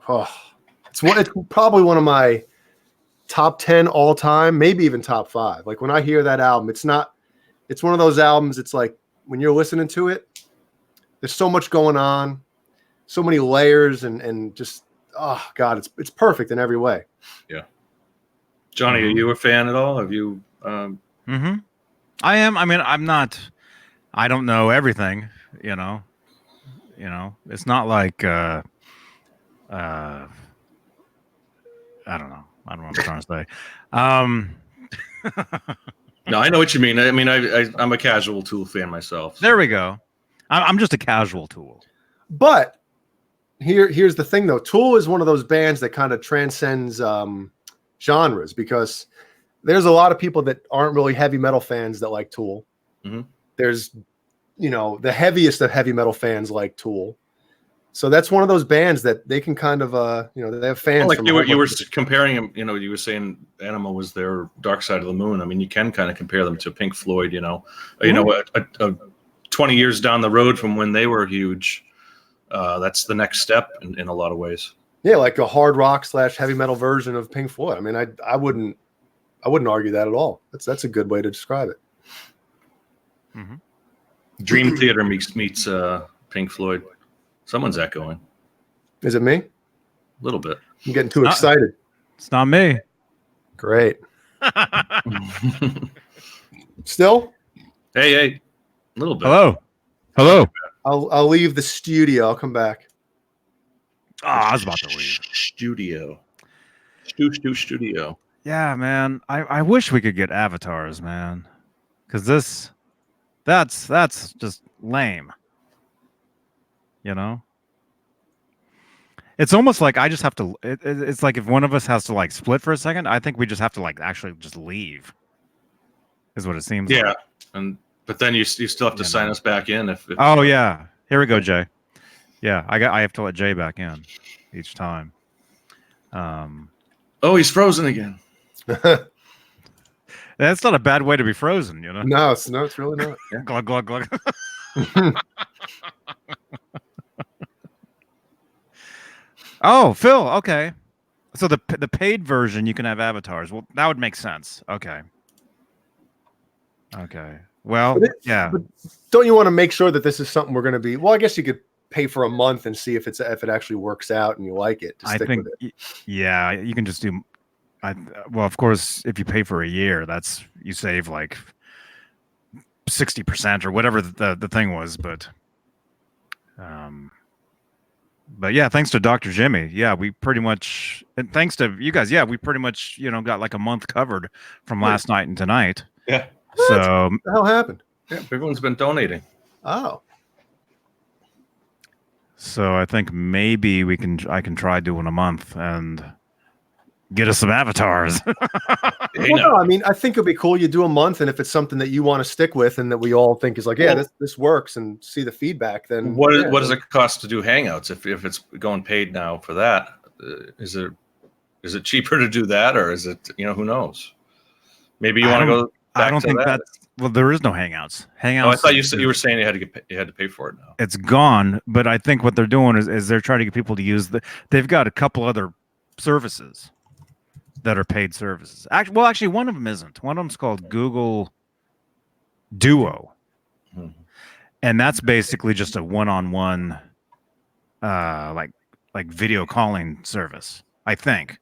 it's probably one of my top 10 all time, maybe even top 5. When I hear that album, it's one of those albums. It's like when you're listening to it, there's so much going on, so many layers, and just God, it's perfect in every way. Yeah. Johnny, are you a fan at all? Have you? Mm-hmm. I am. I mean, I'm not. I don't know everything. It's not like. I don't know. I don't know what I'm trying to say. No, I know what you mean. I mean, I'm a casual Tool fan myself. So. There we go. I'm just a casual Tool. But here's the thing, though. Tool is one of those bands that kind of transcends genres, because there's a lot of people that aren't really heavy metal fans that like Tool. Mm-hmm. There's, the heaviest of heavy metal fans like Tool. So that's one of those bands that they can kind of, they have fans. You were comparing them. You were saying Animal was their Dark Side of the Moon. I mean, you can kind of compare them to Pink Floyd. 20 years down the road from when they were huge, that's the next step in a lot of ways. Yeah, like a hard rock / heavy metal version of Pink Floyd. I mean, I wouldn't argue that at all. That's a good way to describe it. Mm-hmm. Dream Theater meets Pink Floyd. Someone's echoing. Is it me? A little bit. I'm getting too excited. It's not me. Great. Still? Hey, a little bit. Hello. I'll leave the studio. I'll come back. I was about to leave. Studio. Yeah, man. I wish we could get avatars, man. Because that's just lame. It's almost like I just have to. It's like if one of us has to like split for a second, I think we just have to like actually just leave. Is what it seems. Yeah, like. But then you still have to sign us back in if oh yeah, here we go, Jay. Yeah, I have to let Jay back in each time. Oh, he's frozen again. That's not a bad way to be frozen, you know. No, it's really not. Yeah. Glug glug glug. Oh, Phil. Okay, so the paid version you can have avatars. Well, that would make sense. Okay. Well, yeah. But don't you want to make sure that this is something we're going to be? Well, I guess you could pay for a month and see if it actually works out and you like it. I think, yeah, you can just do. Well, of course, if you pay for a year, you save like 60% or whatever the thing was. But yeah, thanks to Dr. Jimmy, yeah, we pretty much, and thanks to you guys, yeah, we pretty much got like a month covered from last night and tonight. Yeah. So what the hell happened? Yeah, everyone's been donating. Oh. So I think maybe I can try doing a month and get us some avatars. No, I mean, I think it'd be cool. You do a month, and if it's something that you want to stick with, and that we all think is like, yeah, this works, and see the feedback, then what does it cost to do Hangouts if it's going paid now for that? Is it cheaper to do that, or is it who knows? Maybe you want to go. I don't think that's. Well, there is no Hangouts. Hangouts. Oh, I thought you were saying you had to pay for it now. It's gone, but I think what they're doing is they're trying to get people to use they've got a couple other services that are paid services. Actually, one of them isn't. One of them's called Google Duo, and that's basically just a one-on-one, like video calling service. I think,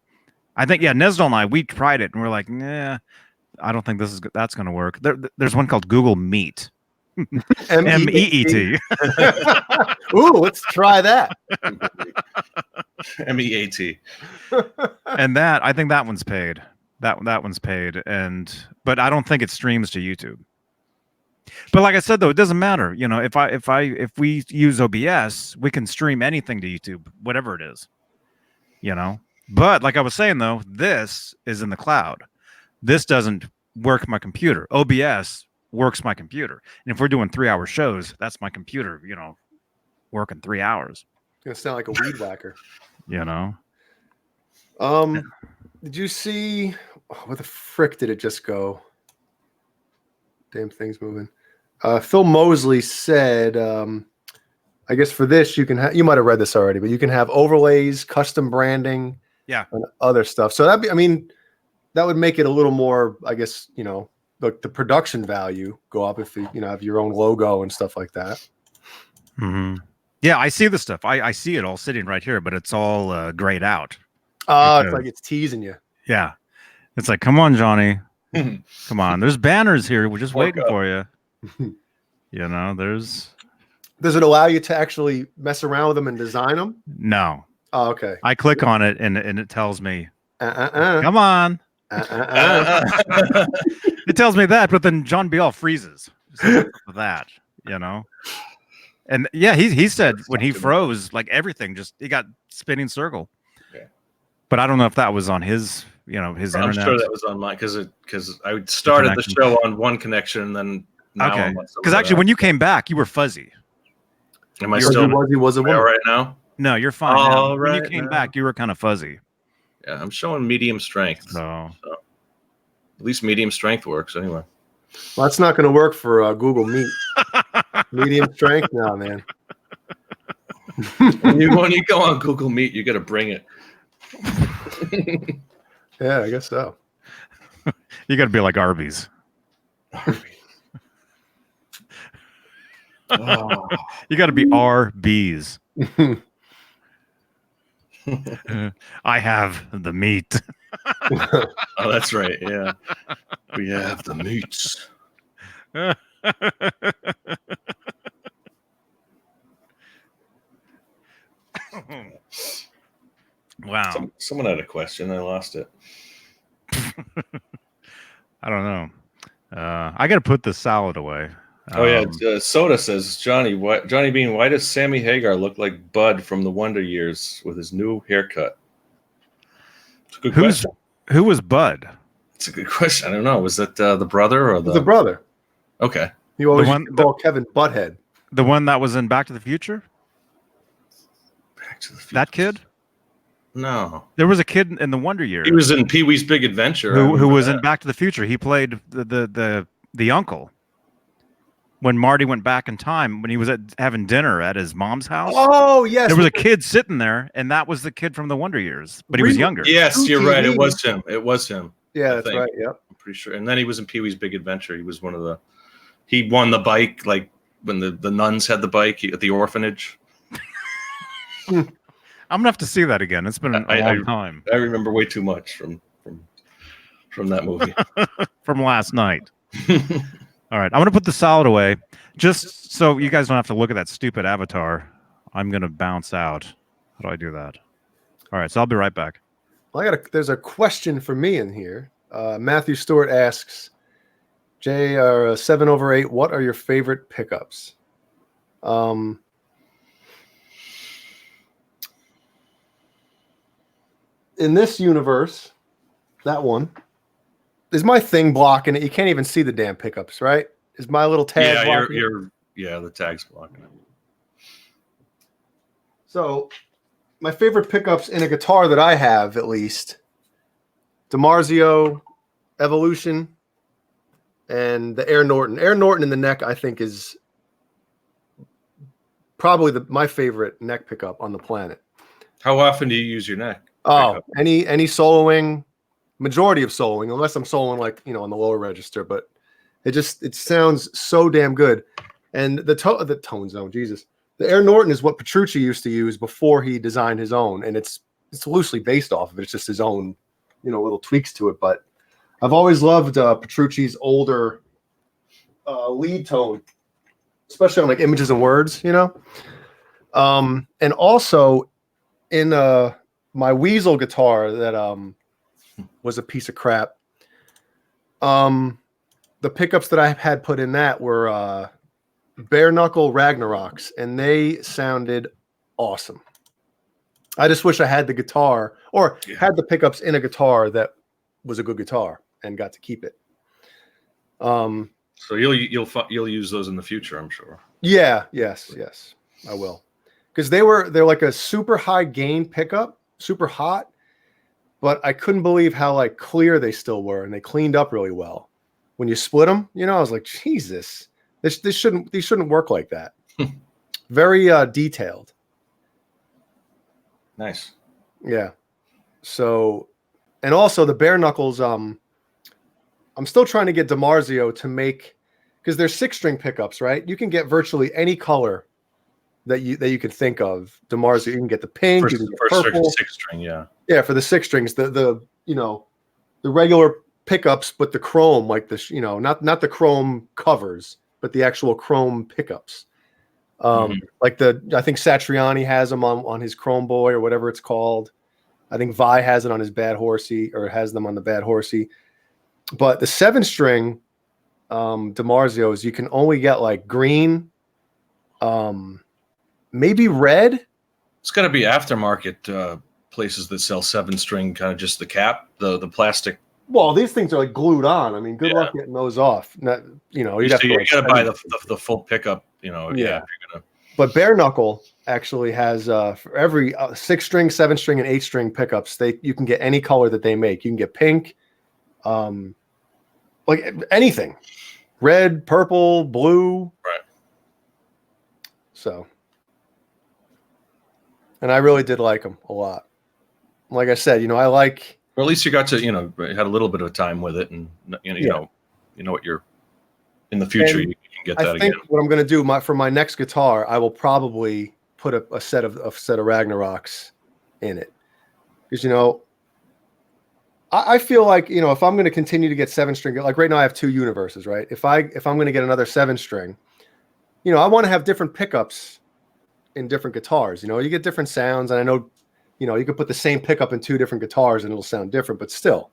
yeah. Nesdal and I, we tried it, and we're like, nah. I don't think that's going to work. There's one called Google Meet. MEET. Ooh, let's try that. MEAT. And I think that one's paid. That one's paid, but I don't think it streams to YouTube. But like I said, though, it doesn't matter. If we use OBS, we can stream anything to YouTube, whatever it is. But like I was saying, though, this is in the cloud. This doesn't work my computer. OBS works my computer. And if we're doing 3-hour shows, that's my computer, working 3 hours. It's going to sound like a weed whacker. Did you see, where the frick did it just go? Damn thing's moving. Phil Mosley said, I guess for this, you might have read this already, but you can have overlays, custom branding, and other stuff. So that would make it a little more, I guess, the production value go up if you have your own logo and stuff like that. Mm-hmm. Yeah, I see the stuff. I see it all sitting right here, but it's all grayed out. It's like it's teasing you. Yeah. It's like, come on, Johnny. Come on. There's banners here. We're just waiting for you. Does it allow you to actually mess around with them and design them? No. Oh, okay. I click on it and it tells me, come on. It tells me that, but then John Biel freezes for that, and yeah, he said when he froze, like everything he got spinning circle. Yeah. But I don't know if that was on his his I'm internet. Sure that was on mine because I started the show on one connection and then now because actually when you came back you were fuzzy. Am I still was a woman right now? No, you're fine. Oh, when you came back you were kind of fuzzy. Yeah, I'm showing medium strength. So at least medium strength works anyway. Well, that's not going to work for Google Meet. Medium strength now, man. when you go on Google Meet, you got to bring it. Yeah, I guess so. You got to be like Arby's. Oh. You got to be RBs. I have the meat. Oh, that's right. Yeah, we have the meats. Wow. Someone had a question. I lost it. I don't know. I got to put the salad away. Oh yeah, Soda says Johnny Bean. Why does Sammy Hagar look like Bud from the Wonder Years with his new haircut? It's a good question. Who was Bud? It's a good question. I don't know. Was it the brother or the brother? Okay. You always call Kevin Butthead. The one that was in Back to the Future? Back to the Future. That kid? No. There was a kid in the Wonder Years. He was in Pee-wee's Big Adventure. Who was in Back to the Future. He played the uncle. When Marty went back in time, when he was having dinner at his mom's house. Oh, yes. There was a kid sitting there, and that was the kid from the Wonder Years, but he was younger. Yes, you're right. It was him. It was him. Yeah, that's right. Yep. I'm pretty sure. And then he was in Pee-wee's Big Adventure. He was one of the... He won the bike, like when the nuns had the bike at the orphanage. I'm going to have to see that again. It's been a long time. I remember way too much from that movie. From last night. All right, I'm going to put the salad away just so you guys don't have to look at that stupid avatar. I'm going to bounce out. How do I do that? All right, so I'll be right back. Well, there's a question for me in here. Matthew Stewart asks, Jay, 7/8, what are your favorite pickups? In this universe, that one. Is my thing blocking it? You can't even see the damn pickups, right? Is my little tag blocking it? The tag's blocking it. So, my favorite pickups in a guitar that I have, at least, DiMarzio, Evolution, and the Air Norton. Air Norton in the neck, I think, is probably my favorite neck pickup on the planet. How often do you use your neck? Oh, any soloing. Majority of soloing, unless I'm soloing like on the lower register, but it sounds so damn good. And the tone zone, Jesus, the Air Norton is what Petrucci used to use before he designed his own, and it's loosely based off of it. It's just his own little tweaks to it. But I've always loved Petrucci's older lead tone, especially on like Images and Words, and also in my Weasel guitar that was a piece of crap. The pickups that I had put in that were bare knuckle Ragnaroks, and they sounded awesome. I just wish I had the guitar or had the pickups in a guitar that was a good guitar and got to keep it. So you'll use those in the future, I'm sure. Yeah, yes, I will. Because they're like a super high gain pickup, super hot. But I couldn't believe how like clear they still were, and they cleaned up really well. When you split them, I was like, Jesus, these shouldn't work like that. Very detailed. Nice. Yeah. So, and also the bare knuckles. I'm still trying to get DiMarzio to make, because they're 6-string pickups, right? You can get virtually any color that you could think of. DiMarzio, you can get the pink, you can get purple. 6-string, yeah. Yeah, for the 6 strings, the regular pickups, but the chrome, like this, not the chrome covers, but the actual chrome pickups. Like I think Satriani has them on his Chrome Boy or whatever it's called. I think Vi has it on his Bad Horsey, or has them on the Bad Horsey. But the 7-string DiMarzios, you can only get like green, maybe red. It's got to be aftermarket places that sell 7-string, kind of just the cap, the plastic. Well, these things are like glued on. I mean, good luck getting those off. Not, you got to buy the full pickup. If you're gonna. But bare knuckle actually has for every 6-string, 7-string, and 8-string pickups, you can get any color that they make. You can get pink, like anything, red, purple, blue. Right. So, and I really did like them a lot. Like I said, I like. Or at least you got to, had a little bit of time with it, and you know what you're in the future. You can get that again. I think what I'm going to do for my next guitar, I will probably put a set of Ragnaroks in it, because I feel like if I'm going to continue to get 7-string, like right now I have 2 universes, right? If I'm going to get another 7-string, I want to have different pickups in different guitars. You get different sounds, and I know. You could put the same pickup in 2 different guitars and it'll sound different, but still.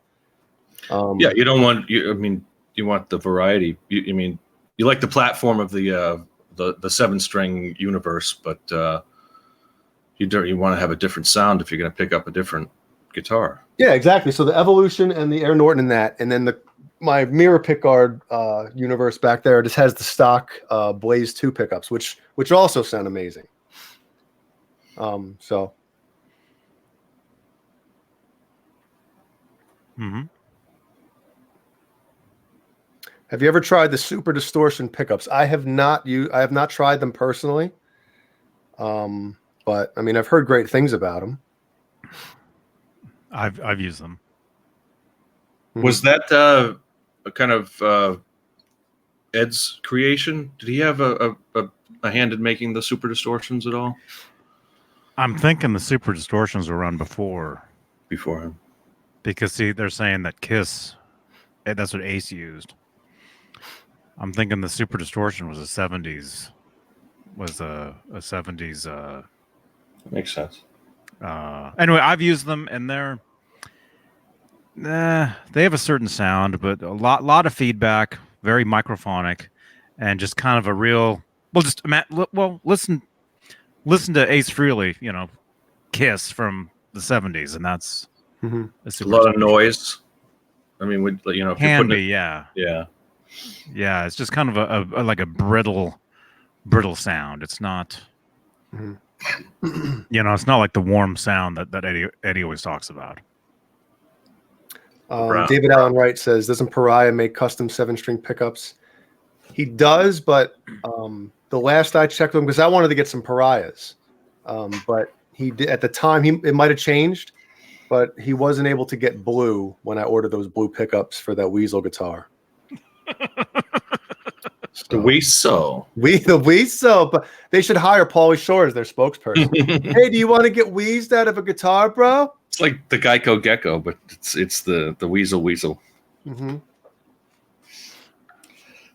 You don't want. You want the variety. you like the platform of the 7-string universe, but you want to have a different sound if you're going to pick up a different guitar. Yeah, exactly. So the Evolution and the Air Norton in that, and then my mirror pickguard universe back there just has the stock Blaze 2 pickups, which also sound amazing. So. Mm-hmm. Have you ever tried the Super Distortion pickups? I have not tried them personally. But I mean, I've heard great things about them. I've used them. Was that a kind of Ed's creation? Did he have a hand in making the Super Distortions at all? I'm thinking the Super Distortions were run before him. Because see, they're saying that Kiss, that's what Ace used. I'm thinking the Super Distortion was a 70s. Was a 70s. Makes sense. Anyway, I've used them, and they have a certain sound, but a lot of feedback, very microphonic, and just kind of a real. Listen to Ace Frehley, Kiss from the 70s, and that's a lot of noise. I mean, if can be, yeah. It's just kind of a like a brittle sound. It's not, it's not like the warm sound that Eddie always talks about. David Allen Wright says, doesn't Pariah make custom 7-string pickups? He does, but the last I checked with him, because I wanted to get some Pariahs, but he did at the time. It might have changed, but he wasn't able to get blue when I ordered those blue pickups for that Weasel guitar. The Weasel. The Weasel, but they should hire Pauly Shore as their spokesperson. Hey, do you want to get wheezed out of a guitar, bro? It's like the Geico Gecko, but it's the Weasel. Mm-hmm.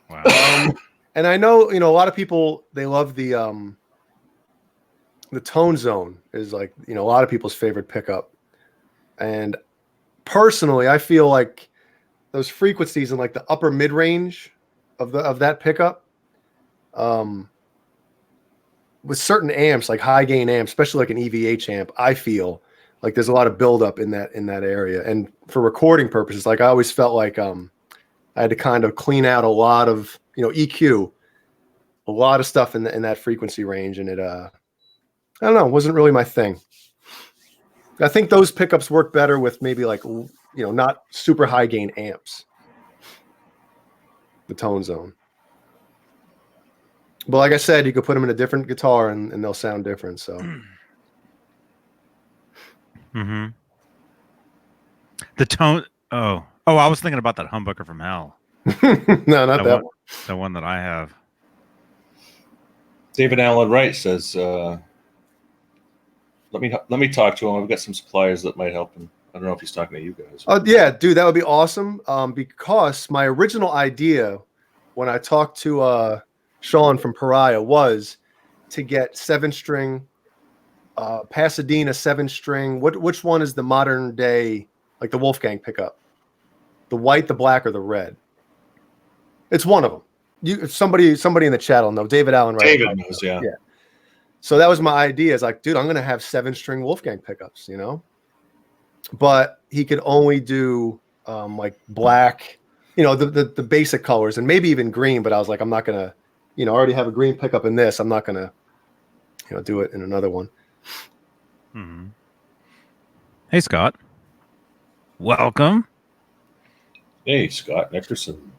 Wow. And I know, a lot of people, they love the Tone Zone is like, a lot of people's favorite pickup. And personally, I feel like those frequencies in like the upper mid range of that pickup, with certain amps, like high gain amps, especially like an EVH amp, I feel like there's a lot of buildup in that area. And for recording purposes, like I always felt like I had to kind of clean out a lot of EQ, a lot of stuff in that frequency range, and it I don't know, wasn't really my thing. I think those pickups work better with maybe like not super high gain amps. The Tone Zone. But like I said, you could put them in a different guitar and they'll sound different. So. Mm-hmm. The tone. Oh, I was thinking about that Humbucker from Hell. No, not that one. The one that I have. David Allen Wright says, "Let me talk to him. I've got some suppliers that might help him." I don't know if he's talking to you guys. Oh yeah, dude, that would be awesome. Because my original idea when I talked to Sean from Pariah was to get 7-string Pasadena 7-string. Which one is the modern day, like the Wolfgang pickup? The white, the black, or the red? It's one of them. Somebody in the chat will know. David Allen, right? David knows, yeah. So that was my idea. Is like, dude, I'm gonna have 7-string Wolfgang pickups, But he could only do like black, the basic colors, and maybe even green. But I was like, I'm not gonna, I already have a green pickup in this. I'm not gonna, do it in another one. Mm-hmm. Hey, Scott. Welcome. Hey, Scott Nickerson.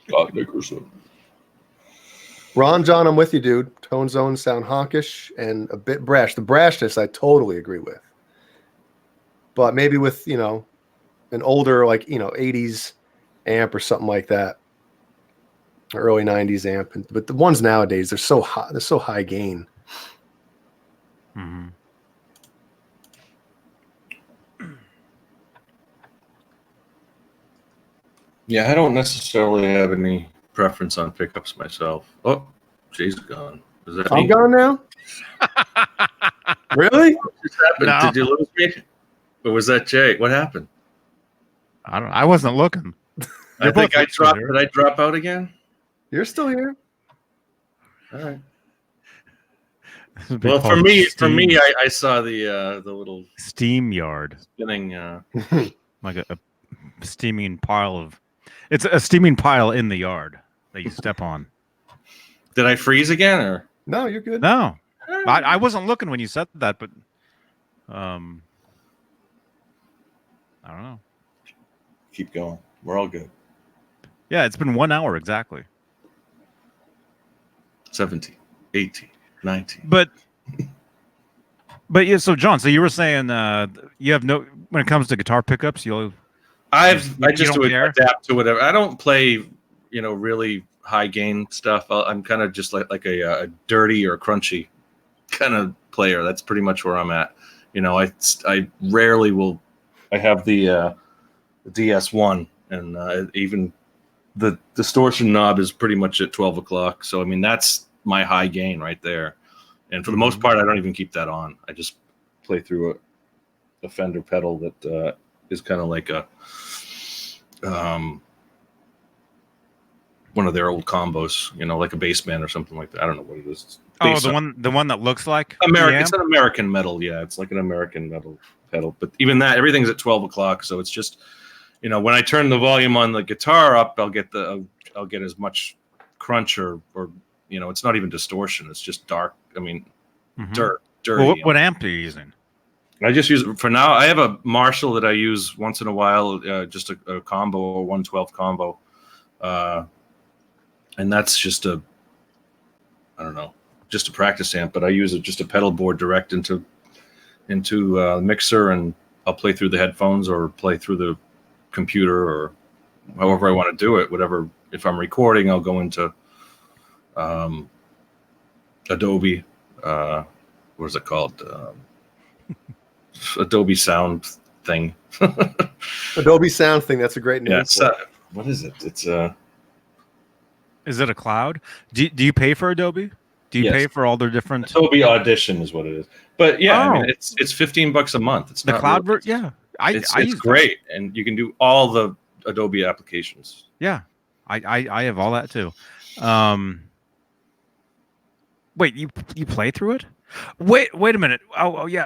Scott Nickerson. Ron John, I'm with you, dude. Tone zones sound honkish and a bit brash. The brashness I totally agree with. But maybe with, an older, like, 80s amp or something like that. Or early 90s amp. But the ones nowadays, they're so high. They're so high gain. Mm-hmm. Yeah, I don't necessarily have any preference on pickups myself. Oh, Jay's gone. Is that I'm me? gone now? Really? What just happened? No. Did you lose me? Or was that Jay? What happened? I wasn't looking. I think I dropped. Did I drop out again? You're still here. All right. Well, for me, I saw the little steam yard spinning, like a steaming pile of. It's a steaming pile in the yard that you step on. Did I freeze again, or no? You're good. No, I wasn't looking when you said that, but I don't know. Keep going. We're all good. Yeah, it's been 1 hour exactly. 17, 18, 19. But yeah, so John, so you were saying you have no when it comes to guitar pickups, I just do adapt to whatever. I don't play, really high gain stuff. I'm kind of just like a dirty or crunchy kind of player. That's pretty much where I'm at. I rarely will. I have the DS1, and even the distortion knob is pretty much at 12 o'clock. So, I mean, that's my high gain right there. And for the most part, I don't even keep that on. I just play through a Fender pedal that is kind of like a one of their old combos, like a Bassman or something like that. I don't know what it is. Oh, the one that looks like American. It's an American metal. Yeah, it's like an American metal pedal. But even that, everything's at 12 o'clock. So it's just, when I turn the volume on the guitar up, I'll get as much crunch or it's not even distortion. It's just dark. I mean, dirty. Well, what amp are you using? I just use for now. I have a Marshall that I use once in a while, just a combo or 112 combo, and that's just a practice amp. But I use just a pedal board direct into mixer, and I'll play through the headphones or play through the computer or however I want to do it. Whatever. If I'm recording, I'll go into Adobe. What is it called? Adobe Sound thing. Adobe Sound thing. That's a great name. Yeah. What is it? It's Is it a cloud? Do you pay for Adobe? Do you pay for all their different? Adobe Audition is what it is. But yeah, I mean, it's $15 a month. It's the not cloud really, yeah. It's great, and you can do all the Adobe applications. Yeah, I have all that too. Wait, you play through it? Wait a minute. Oh yeah.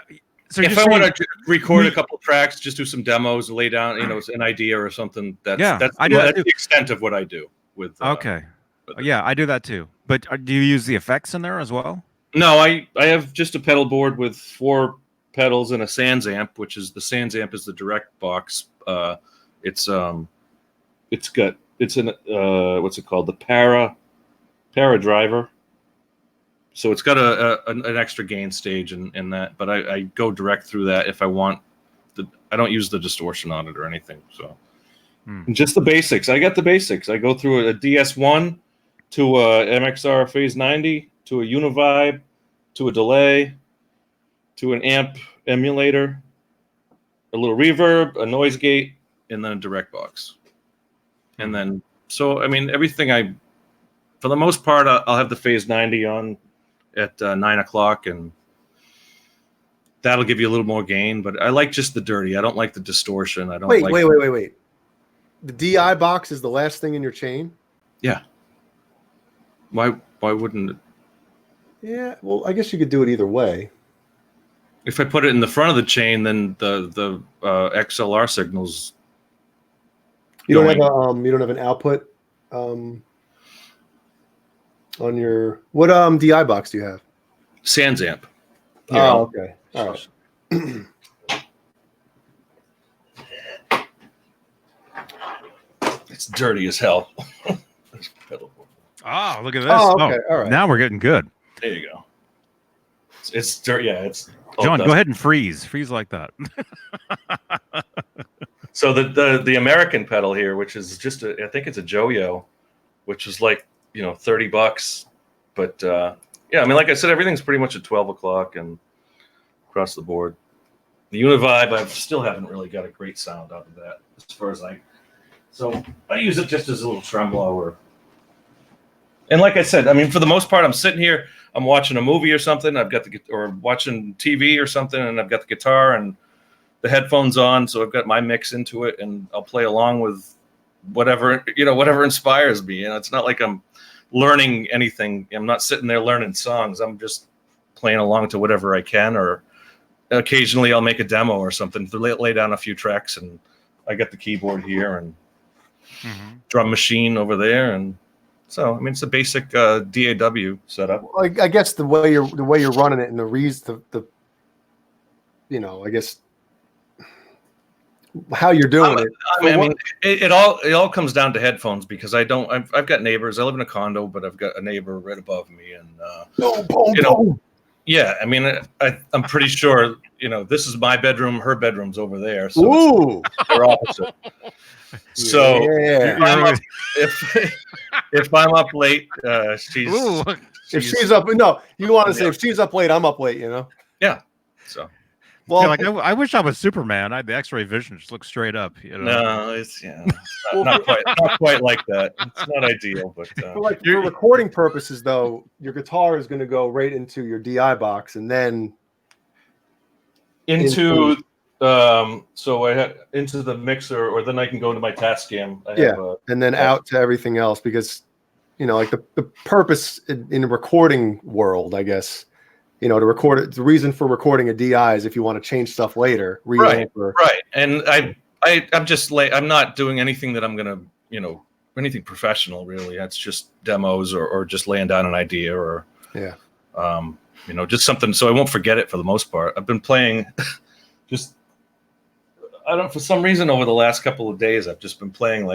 So if I want to record a couple tracks, just do some demos, lay down, an idea or something. That's the extent of what I do with. Okay. Yeah, I do that too. But do you use the effects in there as well? No, I have just a pedal board with 4 pedals and a Sans amp, which is the Sans amp is the direct box. It's an what's it called? The Para driver. So it's got an extra gain stage in that, but I go direct through that if I want. I don't use the distortion on it or anything. So just the basics. I got the basics. I go through a DS1 to a MXR Phase 90 to a Univibe to a delay to an amp emulator, a little reverb, a noise gate, and then a direct box. And then so I mean everything for the most part I'll have the Phase 90 on at 9 o'clock, and that'll give you a little more gain. But I like just the dirty. I don't like the distortion. I don't. Wait. The DI box is the last thing in your chain. Yeah. Why wouldn't it? Yeah. Well, I guess you could do it either way. If I put it in the front of the chain, then the XLR signals. You don't have an output. On your what DI box do you have? Sans amp. Oh, okay. All right. It's dirty as hell. Oh, look at this. Oh, okay. All right. Now we're getting good. There you go. It's dirty. Yeah, it's John, go ahead and freeze. Freeze like that. So the American pedal here, which is just I think it's a Joyo, which is like $30, but yeah, I mean, like I said, everything's pretty much at 12 o'clock and across the board. The Univibe, I still haven't really got a great sound out of that as far as so I use it just as a little tremolo and like I said, I mean, for the most part, I'm sitting here, I'm watching a movie or something, or watching TV or something, and I've got the guitar and the headphones on, so I've got my mix into it, and I'll play along with whatever, whatever inspires me. It's not like I'm learning anything. I'm not sitting there learning songs. I'm just playing along to whatever I can, or occasionally I'll make a demo or something to lay down a few tracks, and I got the keyboard here and drum machine over there, and so it's a basic DAW setup. Well, I guess the way you're running it, and the reason I guess how you're doing it. It all comes down to headphones, because I've got neighbors. I live in a condo, but I've got a neighbor right above me, and yeah, I'm pretty sure this is my bedroom, her bedroom's over there, so they're opposite. So if I'm up late, if she's up, no, you want to say if she's up late, I'm up late, Yeah. So. Well, I wish I was Superman. I had the X-ray vision, just look straight up. No, it's not quite like that. It's not ideal, but for recording purposes, though, your guitar is going to go right into your DI box, and then into the mixer, or then I can go to my Tascam. And then out to everything else, because like the purpose in the recording world, I guess. To record it, the reason for recording a DI is if you want to change stuff later. Right. And I'm just I'm not doing anything that I'm gonna, anything professional really. That's just demos or just laying down an idea, or just something so I won't forget it for the most part. I've been playing for some reason over the last couple of days I've just been playing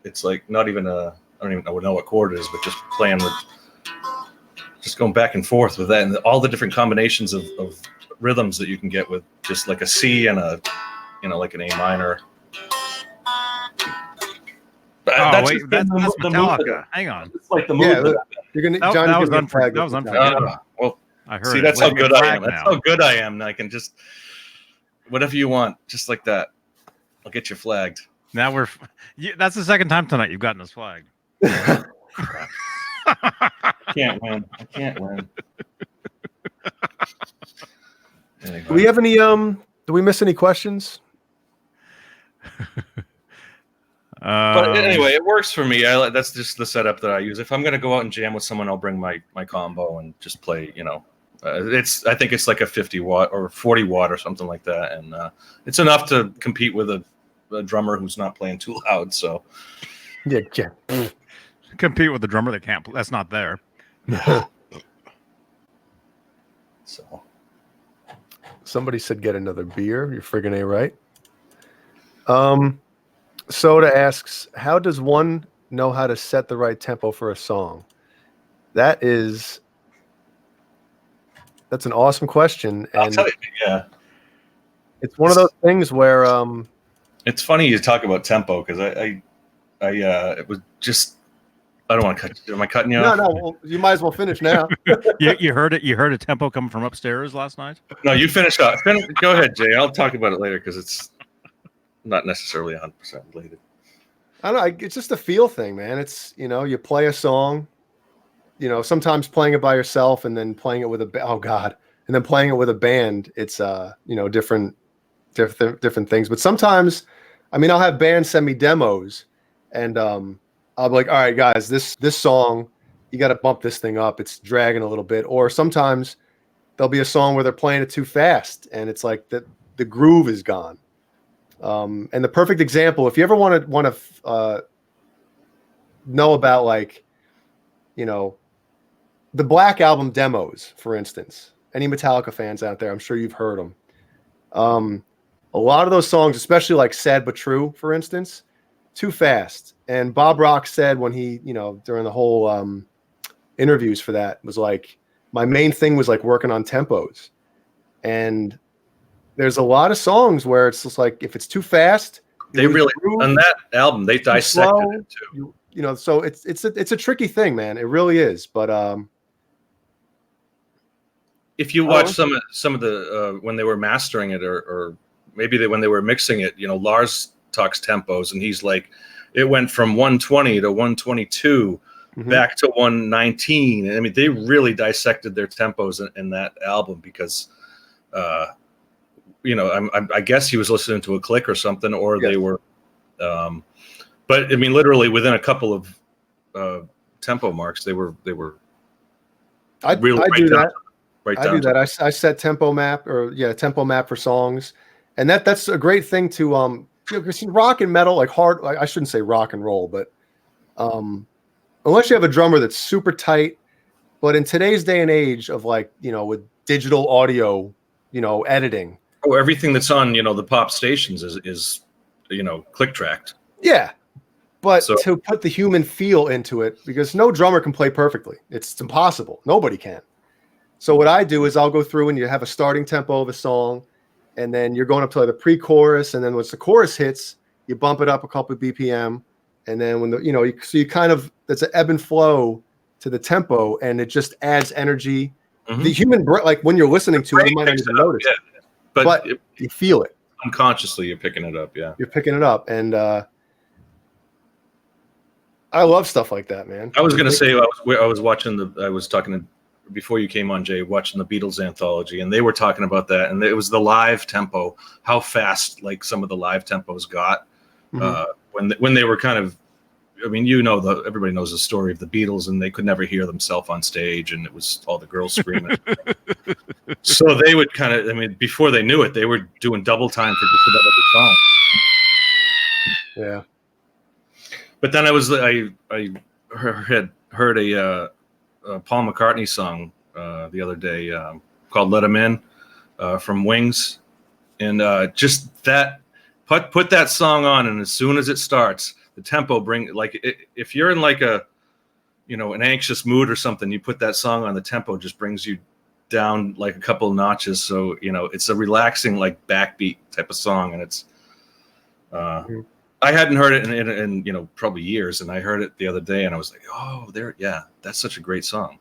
it's like not even I don't even know what chord it is, but just playing with. Just going back and forth with that, and all the different combinations of rhythms that you can get with just like a C and like an A minor. That's Metallica. Hang on. It's like the mood. You're gonna. That was unforgettable. Well, I heard. See, that's how good I am. That's how good I am. I can just whatever you want, just like that. I'll get you flagged. Now that's the second time tonight you've gotten us flagged. Can't win. I can't win. Anyway. Do we have any? Do we miss any questions? But anyway, it works for me. That's just the setup that I use. If I'm going to go out and jam with someone, I'll bring my combo and just play. I think it's like a 50 watt or 40 watt or something like that, and it's enough to compete with a drummer who's not playing too loud. So yeah. Compete with the drummer that can't. That's not there. So, somebody said get another beer. You're friggin' A, right? Soda asks, how does one know how to set the right tempo for a song? That's an awesome question, and I'll tell you, yeah, it's one of those things where it's funny you talk about tempo, because I it was just. I don't want to cut. Am I cutting you off? No. Well, you might as well finish now. You heard it. You heard a tempo coming from upstairs last night. No, you finish up. Go ahead, Jay. I'll talk about it later, because it's not necessarily 100% related. I don't know. It's just a feel thing, man. It's you play a song. Sometimes playing it by yourself and then playing it with and then playing it with a band. It's different things. But sometimes, I'll have bands send me demos, and I'll be like, all right, guys, this song, you got to bump this thing up. It's dragging a little bit. Or sometimes there'll be a song where they're playing it too fast, and it's like the groove is gone. And the perfect example, if you ever want to know about the Black Album demos, for instance, any Metallica fans out there, I'm sure you've heard them. A lot of those songs, especially like Sad But True, for instance, too fast. And Bob Rock said when he, during the whole interviews for that, was like, my main thing was like working on tempos. And there's a lot of songs where it's just like, if it's too fast, they really, on that album, they dissected it too. So it's a tricky thing, man. It really is. But if you watch some of the when they were mastering it, or maybe when they were mixing it, Lars talks tempos, and he's like, it went from 120 to 122 back to 119. They really dissected their tempos in that album, because I guess he was listening to a click or something, or they were But I mean, literally within a couple of tempo marks, they were I really do that. Right I down do to that. I set tempo map tempo map for songs, and that's a great thing to because rock and metal, like hard, like I shouldn't say rock and roll, but unless you have a drummer that's super tight. But in today's day and age of like, with digital audio, editing. Oh, everything that's on, the pop stations is click tracked. Yeah. But So, to put the human feel into it, because no drummer can play perfectly. It's impossible. Nobody can. So what I do is I'll go through and you have a starting tempo of a song, and then you're going up to like the pre-chorus, and then once the chorus hits, you bump it up a couple of BPM, and then when so you kind of, it's an ebb and flow to the tempo, and it just adds energy. mm-hmm. The human like when you're listening to it, you might not even notice it, but you feel it unconsciously. You're picking it up, yeah. You're picking it up, and I love stuff like that, man. I was going to say I was talking before you came on, Jay, watching the Beatles anthology, and they were talking about that, and it was the live tempo, how fast like some of the live tempos got when they were kind of. I mean, everybody knows the story of the Beatles, and they could never hear themselves on stage, and it was all the girls screaming. So they would kind of, I mean, before they knew it, they were doing double time for just about every song. Yeah. But then I had heard a Paul McCartney song the other day called "Let 'Em In" from Wings, and just that put that song on, and as soon as it starts, the tempo if you're in like a an anxious mood or something, you put that song on, the tempo just brings you down like a couple of notches. So it's a relaxing like backbeat type of song, and it's I hadn't heard it in probably years, and I heard it the other day, and I was like, oh, that's such a great song.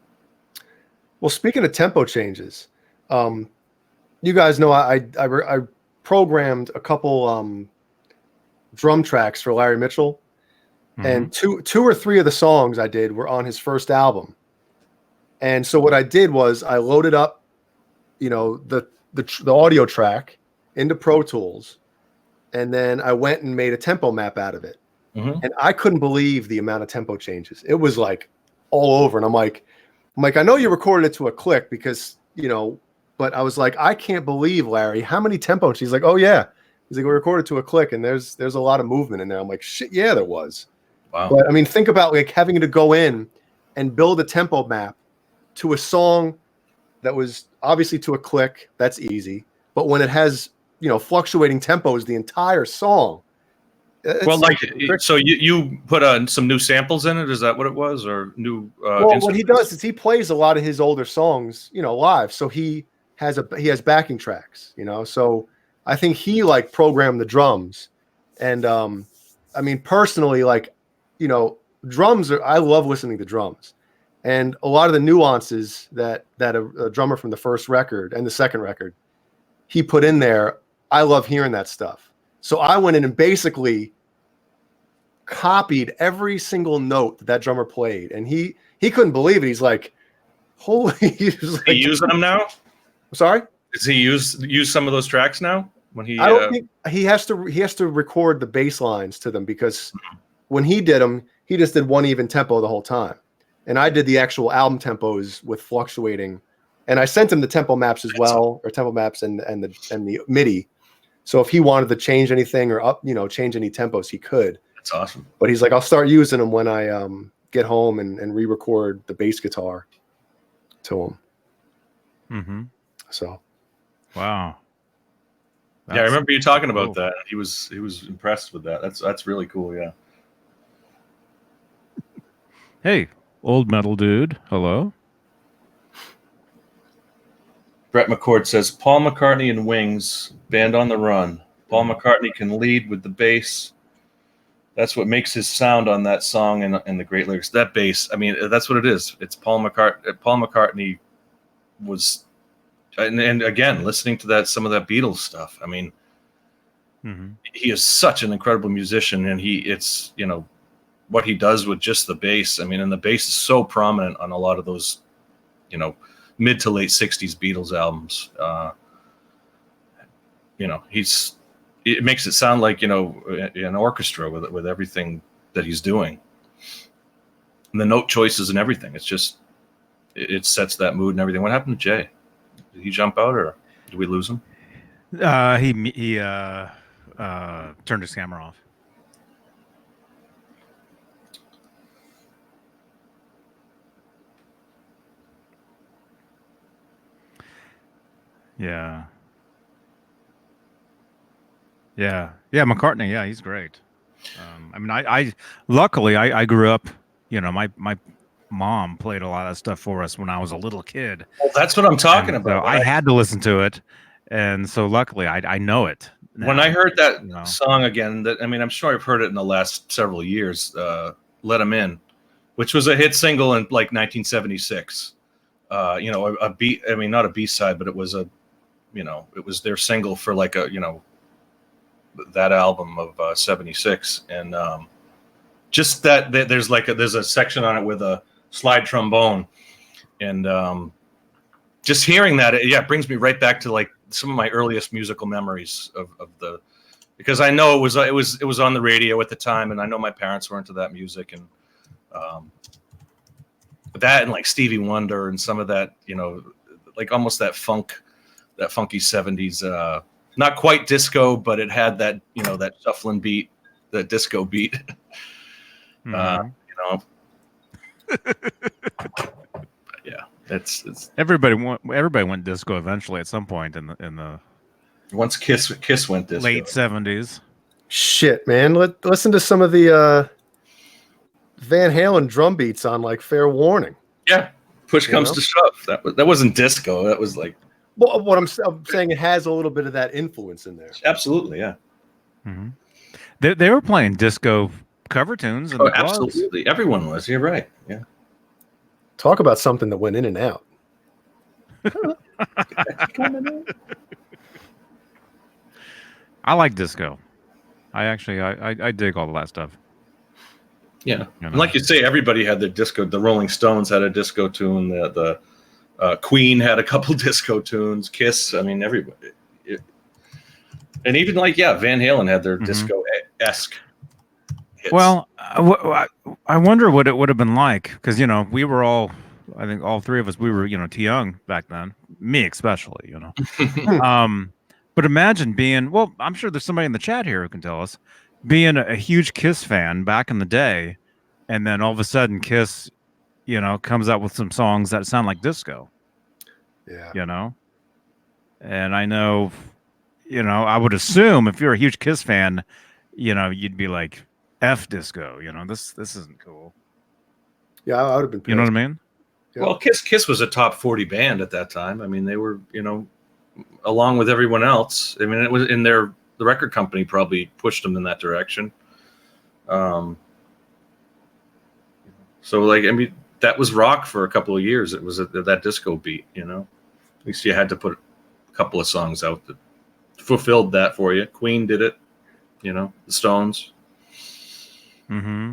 Well, speaking of tempo changes, you guys know I programmed a couple drum tracks for Larry Mitchell, and two or three of the songs I did were on his first album. And so what I did was I loaded up, the audio track into Pro Tools, and then I went and made a tempo map out of it. And I couldn't believe the amount of tempo changes. It was like all over. And I'm like, I know you recorded it to a click because, but I was like, I can't believe, Larry, how many tempo? She's like, oh yeah. He's like, we recorded to a click, and there's a lot of movement in there. I'm like, shit, yeah, there was. Wow. But I mean, think about like having to go in and build a tempo map to a song that was obviously to a click. That's easy. But when it has, fluctuating tempos the entire song. Well, so you put some new samples in it? Is that what it was, or new? Well, what he does is he plays a lot of his older songs, live. So he has backing tracks, So I think he like programmed the drums, and I mean personally, like, drums I love listening to drums, and a lot of the nuances that a drummer from the first record and the second record he put in there, I love hearing that stuff. So I went in and basically copied every single note that drummer played, and he couldn't believe it. He's like, holy! He using them now? Sorry? Does he use some of those tracks now? When he, I don't think he has to record the bass lines to them, because when he did them, he just did one even tempo the whole time, and I did the actual album tempos with fluctuating, and I sent him the tempo maps as well, or tempo maps and the MIDI. So if he wanted to change anything or change any tempos, he could. That's awesome. But he's like, I'll start using them when I get home and re-record the bass guitar to him. So, wow. I remember you talking about that. He was impressed with that. That's really cool. Yeah. Hey, old metal dude. Hello. Brett McCord says Paul McCartney and Wings, Band on the Run. Paul McCartney can lead with the bass. That's what makes his sound on that song and the great lyrics. That bass, I mean, that's what it is. It's Paul McCartney. Paul McCartney was, and again, listening to some of that Beatles stuff. I mean, he is such an incredible musician, and it's what he does with just the bass. I mean, and the bass is so prominent on a lot of those, mid to late 60s Beatles albums. It makes it sound like, an orchestra with everything he's doing, and the note choices and everything. It's just it sets that mood and everything. What happened to Jay? Did he jump out, or did we lose him? He turned his camera off. Yeah. McCartney. Yeah, he's great. I mean, I luckily I grew up. You know, my mom played a lot of that stuff for us when I was a little kid. Well, that's what I'm talking about. So I had to listen to it, and so luckily I know it. Now, when I heard that song again, I mean, I'm sure I've heard it in the last several years. "Let 'Em In," which was a hit single in like 1976. You know, a B. I mean, not a B-side, but it was a. You know, it was their single for like a, you know, that album of 76. And just that there's a section on it with a slide trombone. And just hearing that, it brings me right back to like some of my earliest musical memories of the, because I know it was on the radio at the time, and I know my parents were into that music, and that and like Stevie Wonder and some of that, you know, like almost that funky 70s, not quite disco, but it had that, you know, that shuffling beat, that disco beat. Mm-hmm. You know, yeah, it's everybody went disco eventually at some point in the once Kiss went disco. Late 70s. Shit, man, listen to some of the Van Halen drum beats on like Fair Warning. Yeah, push comes to shove. That wasn't disco. That was like. Well, what I'm saying, it has a little bit of that influence in there. Absolutely, yeah. Mm-hmm. They were playing disco cover tunes. In the absolutely. clubs. Everyone was. You're right. Yeah. Talk about something that went in and out. I like disco. I dig all of that stuff. Yeah. You know? Like you say, everybody had their disco. The Rolling Stones had a disco tune. The Queen had a couple disco tunes. Kiss, I mean, everybody. And even like, Van Halen had their disco-esque hits. Well, I wonder what it would have been like, because, you know, we were all, I think all three of us, we were, you know, too young back then. Me especially, you know. But imagine being, well, I'm sure there's somebody in the chat here who can tell us, being a huge Kiss fan back in the day, and then all of a sudden Kiss, you know, comes out with some songs that sound like disco. Yeah. You know? And I know, you know, I would assume if you're a huge Kiss fan, you know, you'd be like, F disco, you know, this isn't cool. Yeah, I would have been pissed. You know what I mean? Yeah. Well, Kiss was a top 40 band at that time. I mean, they were, you know, along with everyone else. I mean, it was in the record company probably pushed them in that direction. So like, I mean, that was rock for a couple of years. It was that disco beat, you know. At least you had to put a couple of songs out that fulfilled that for you. Queen did it, you know, the Stones. Mm-hmm.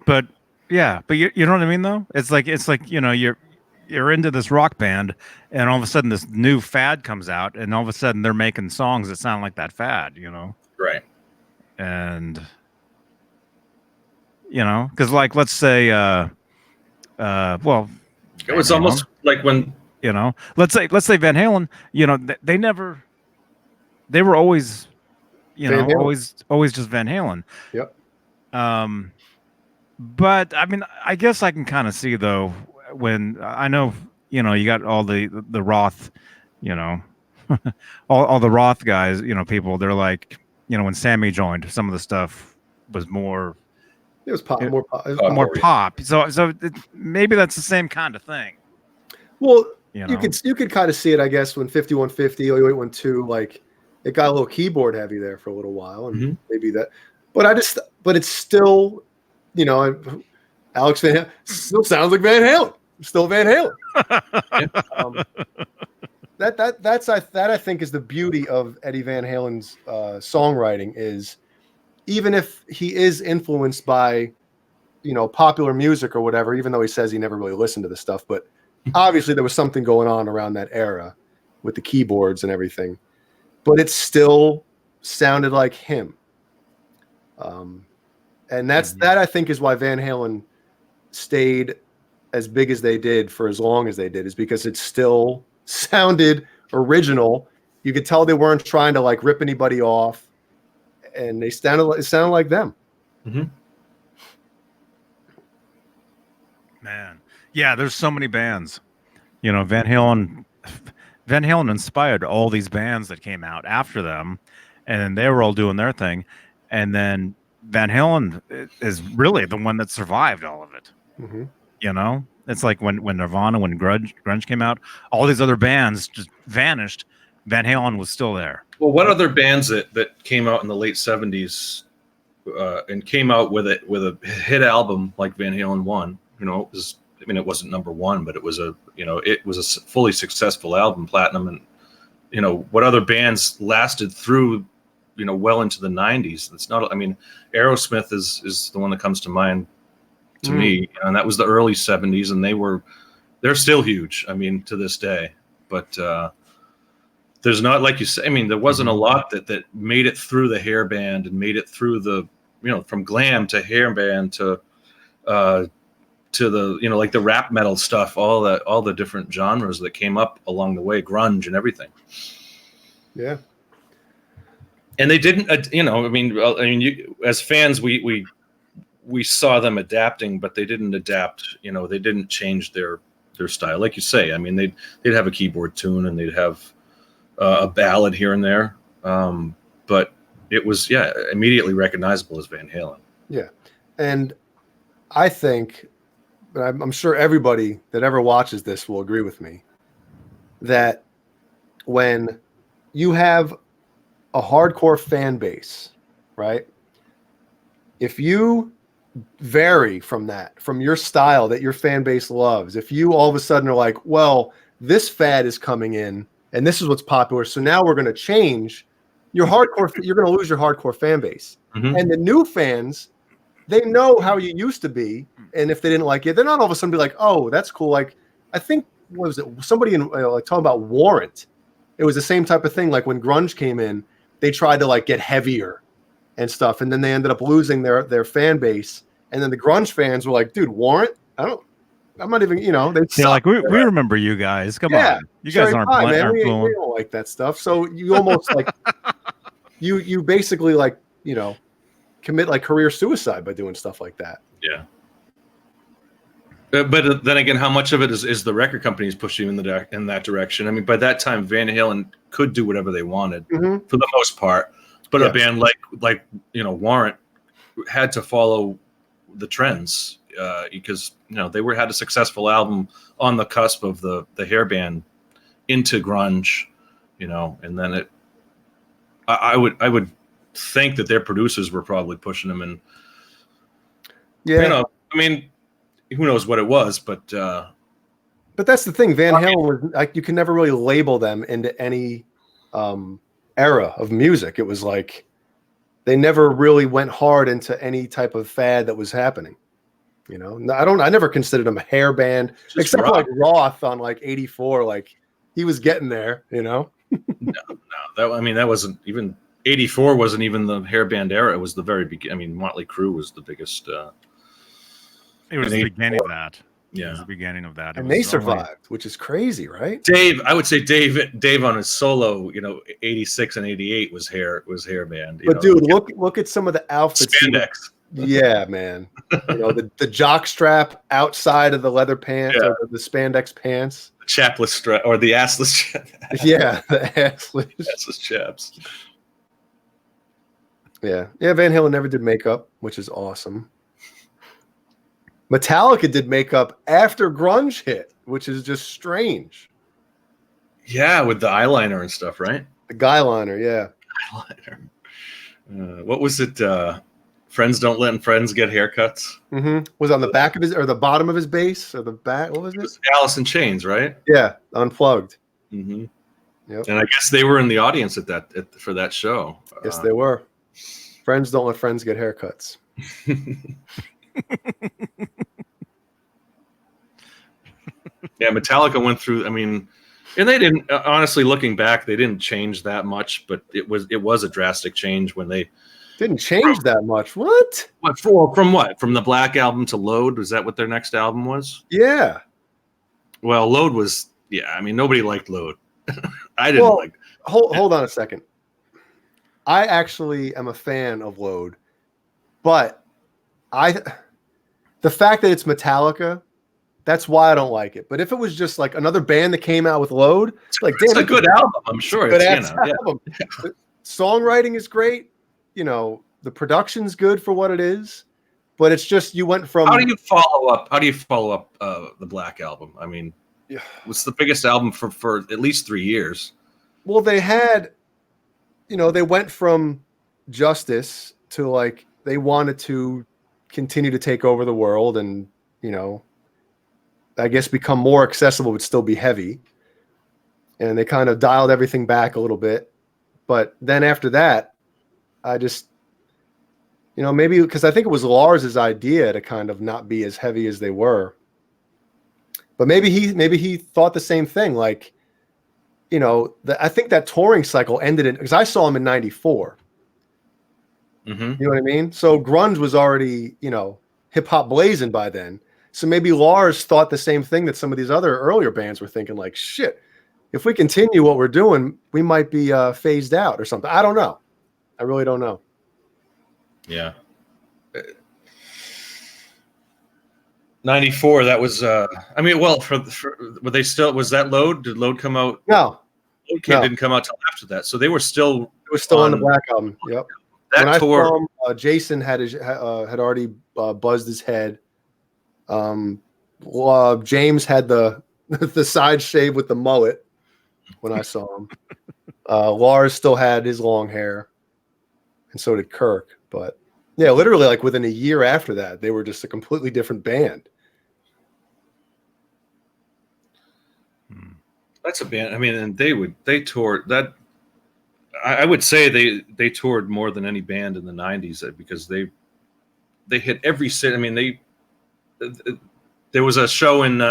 But you know what I mean though? It's like, you know, you're into this rock band, and all of a sudden this new fad comes out, and all of a sudden they're making songs that sound like that fad, you know? Right. And you know, because like, let's say, well, it was almost like when, you know, let's say Van Halen, you know, they were always, you know, always just Van Halen. Yep. But I mean, I guess I can kind of see though, when I know, you know, you got all the Roth, you know, all the Roth guys, you know, people, they're like, you know, when Sammy joined, some of the stuff was more. It was pop, more pop. More pop. So maybe that's the same kind of thing. Well, you know? you could kind of see it, I guess, when 5150, 0812, like it got a little keyboard heavy there for a little while, and maybe that. But it's still, you know, Alex Van Halen still sounds like Van Halen. Still Van Halen. That I think is the beauty of Eddie Van Halen's songwriting, is even if he is influenced by, you know, popular music or whatever, even though he says he never really listened to this stuff, but obviously there was something going on around that era with the keyboards and everything, but it still sounded like him. And that I think is why Van Halen stayed as big as they did for as long as they did, is because it still sounded original. You could tell they weren't trying to like rip anybody off, and it sounded like them. Mm-hmm. Man, yeah, there's so many bands. You know, Van Halen inspired all these bands that came out after them, and they were all doing their thing. And then Van Halen is really the one that survived all of it. Mm-hmm. You know, it's like when Nirvana, when grunge came out, all these other bands just vanished. Van Halen was still there. Well, what other bands that came out in the late 70s and came out with a hit album like Van Halen 1? You know, it wasn't number one, but it was a fully successful album, platinum. And, you know, what other bands lasted through, you know, well into the 90s? It's not, I mean, Aerosmith is the one that comes to mind to me. And that was the early 70s, and they're still huge. I mean, to this day, but there's not, like you say, I mean, there wasn't a lot that made it through the hair band and made it through the, you know, from glam to hair band to the, you know, like the rap metal stuff, all the different genres that came up along the way, grunge and everything. Yeah. And they didn't, you know, I mean, as fans, we saw them adapting, but they didn't adapt, you know, they didn't change their style. Like you say, I mean, they'd have a keyboard tune and they'd have a ballad here and there. But it was, immediately recognizable as Van Halen. Yeah. And I think, but I'm sure everybody that ever watches this will agree with me, that when you have a hardcore fan base, right? If you vary from that, from your style that your fan base loves, if you all of a sudden are like, well, this fad is coming in and this is what's popular, so now we're going to change your hardcore, you're going to lose your hardcore fan base. Mm-hmm. And the new fans, they know how you used to be, and if they didn't like it, they're not all of a sudden be like, "Oh, that's cool." Like, I think, what was it? Somebody like talking about Warrant. It was the same type of thing. Like when grunge came in, they tried to like get heavier and stuff, and then they ended up losing their fan base. And then the grunge fans were like, "Dude, Warrant? I'm not even, you know." They're like, we remember you guys. Come on, you guys aren't man. We don't like that stuff. So you almost like you basically like, you know, commit like career suicide by doing stuff like that. Yeah. But then again, how much of it is the record companies pushing in that direction? I mean, by that time, Van Halen could do whatever they wanted for the most part. But a band like you know, Warrant had to follow the trends because, you know, they had a successful album on the cusp of the hair band into grunge, you know, and then I would think that their producers were probably pushing them, and you know, I mean, who knows what it was, but that's the thing. Van Halen was like, you can never really label them into any era of music. It was like they never really went hard into any type of fad that was happening. You know, I never considered them a hair band, except for like Roth on like 84. Like he was getting there, you know. No, that wasn't even 84. Wasn't even the hair band era. It was the very beginning. I mean, Motley Crue was the biggest. It was the beginning of that. Yeah, it was the beginning of that. And they survived, which is crazy, right? I would say Dave on his solo, you know, 86 and 88 was hair band. But dude, look at some of the outfits. Spandex. Yeah, man. You know, the jock strap outside of the leather pants, or the spandex pants. The chapless strap or the assless strap. Yeah, the assless chaps. Yeah. Van Halen never did makeup, which is awesome. Metallica did makeup after grunge hit, which is just strange. Yeah, with the eyeliner and stuff, right? The guy liner, yeah. Eyeliner. What was it? Friends don't let friends get haircuts. Mm-hmm. Was on the back of his, or the bottom of his base, or the back. What was it? Alice in Chains, right? Yeah, Unplugged. Mm-hmm. Yep. And I guess they were in the audience for that show. Yes, they were. Friends don't let friends get haircuts. Yeah, Metallica went through. I mean, and they didn't. Honestly, looking back, they didn't change that much, but it was a drastic change when they Didn't change that much. What? From what? From the Black Album to Load? Was that what their next album was? Yeah. Well, Load was, I mean, nobody liked Load. I didn't like. Hold on a second. I actually am a fan of Load, but the fact that it's Metallica, that's why I don't like it. But if it was just like another band that came out with Load, like it's a good album. I'm sure it's album. The songwriting is great. You know, the production's good for what it is. But it's just you went from. How do you follow up the Black Album? I mean, what's the biggest album for at least 3 years? Well, they had, they went from Justice to like they wanted to continue to take over the world and, I guess become more accessible but still be heavy. And they kind of dialed everything back a little bit. But then after that, I just, maybe because I think it was Lars's idea to kind of not be as heavy as they were. But maybe he thought the same thing. Like, I think that touring cycle ended because I saw him in '94. Mm-hmm. You know what I mean? So grunge was already, hip hop blazing by then. So maybe Lars thought the same thing that some of these other earlier bands were thinking, like, shit, if we continue what we're doing, we might be phased out or something. I don't know. I really don't know. Yeah. 94, that was for were they still, was that Load? Did Load come out? No. Load didn't come out till after that. So they were still on the Black Album. Yep. That when tour, I saw him, Jason had already buzzed his head. James had the side shave with the mullet when I saw him. Lars still had his long hair, and so did Kirk. But yeah, literally like within a year after that, they were just a completely different band. That's a band. I mean, and they toured that. I would say they toured more than any band in the '90s because they hit every city. I mean, there was a show in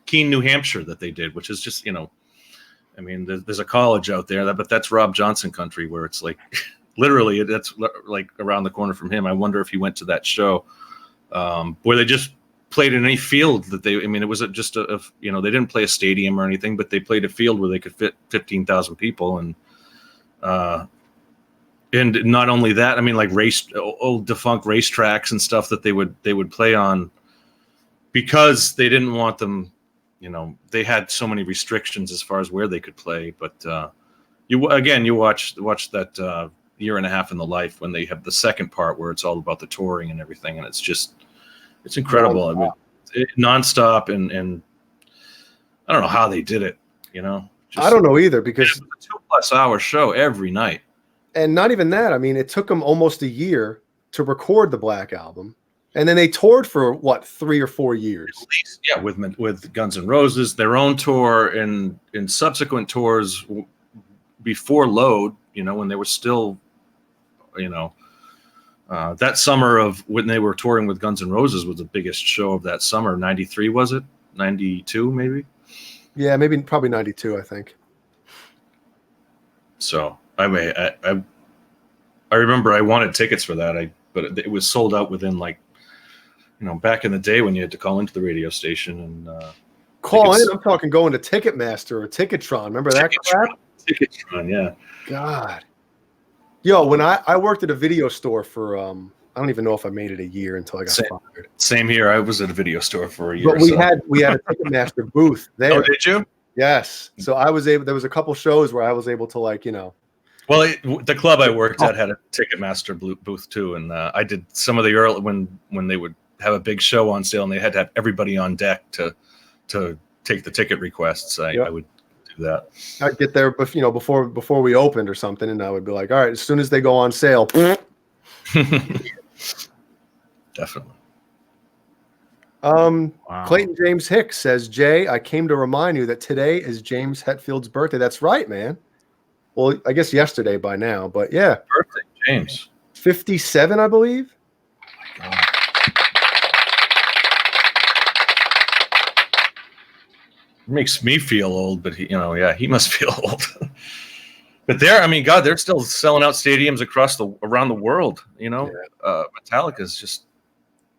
Keene, New Hampshire that they did, which is just, I mean, there's a college out there, but that's Rob Johnson country where it's like literally that's like around the corner from him. I wonder if he went to that show where they just played in any field that it was just they didn't play a stadium or anything, but they played a field where they could fit 15,000 people. And not only that, I mean, like old defunct racetracks and stuff that they would play on because they didn't want them, they had so many restrictions as far as where they could play. But you watch that year and a half in the life when they have the second part where it's all about the touring and everything. And it's incredible. I mean, nonstop and I don't know how they did it, I don't know either because it was a 2+ hour show every night. And not even that. I mean, it took them almost a year to record the Black Album. And then they toured for 3 or 4 years. At least, yeah, with Guns N' Roses, their own tour and subsequent tours before Load, when they were still, that summer of when they were touring with Guns N' Roses was the biggest show of that summer. 93, was it? 92, maybe? Yeah, probably 92, I think. So I remember I wanted tickets for that. But it was sold out within back in the day when you had to call into the radio station and call in. I'm talking going to Ticketmaster or Ticketron. Remember that crap? Ticketron, yeah. God. Yo, when I worked at a video store for I don't even know if I made it a year until I got fired. Same here. I was at a video store for a year. But we had a Ticketmaster booth there. Oh, did you? Yes. So there was a couple shows where I was able to Well, the club I worked at had a Ticketmaster booth too, and I did some of the early when they would have a big show on sale and they had to have everybody on deck to take the ticket requests. I would do that. I'd get there, before we opened or something, and I would be like, all right, as soon as they go on sale. Definitely. Wow. Clayton James Hicks says, Jay, I came to remind you that today is James Hetfield's birthday. That's right, man. Well, I guess yesterday by now, but yeah. Birthday, James. 57, I believe. Oh my God. It makes me feel old, but he must feel old. But I mean, God, they're still selling out stadiums around the world. You know, Metallica is just,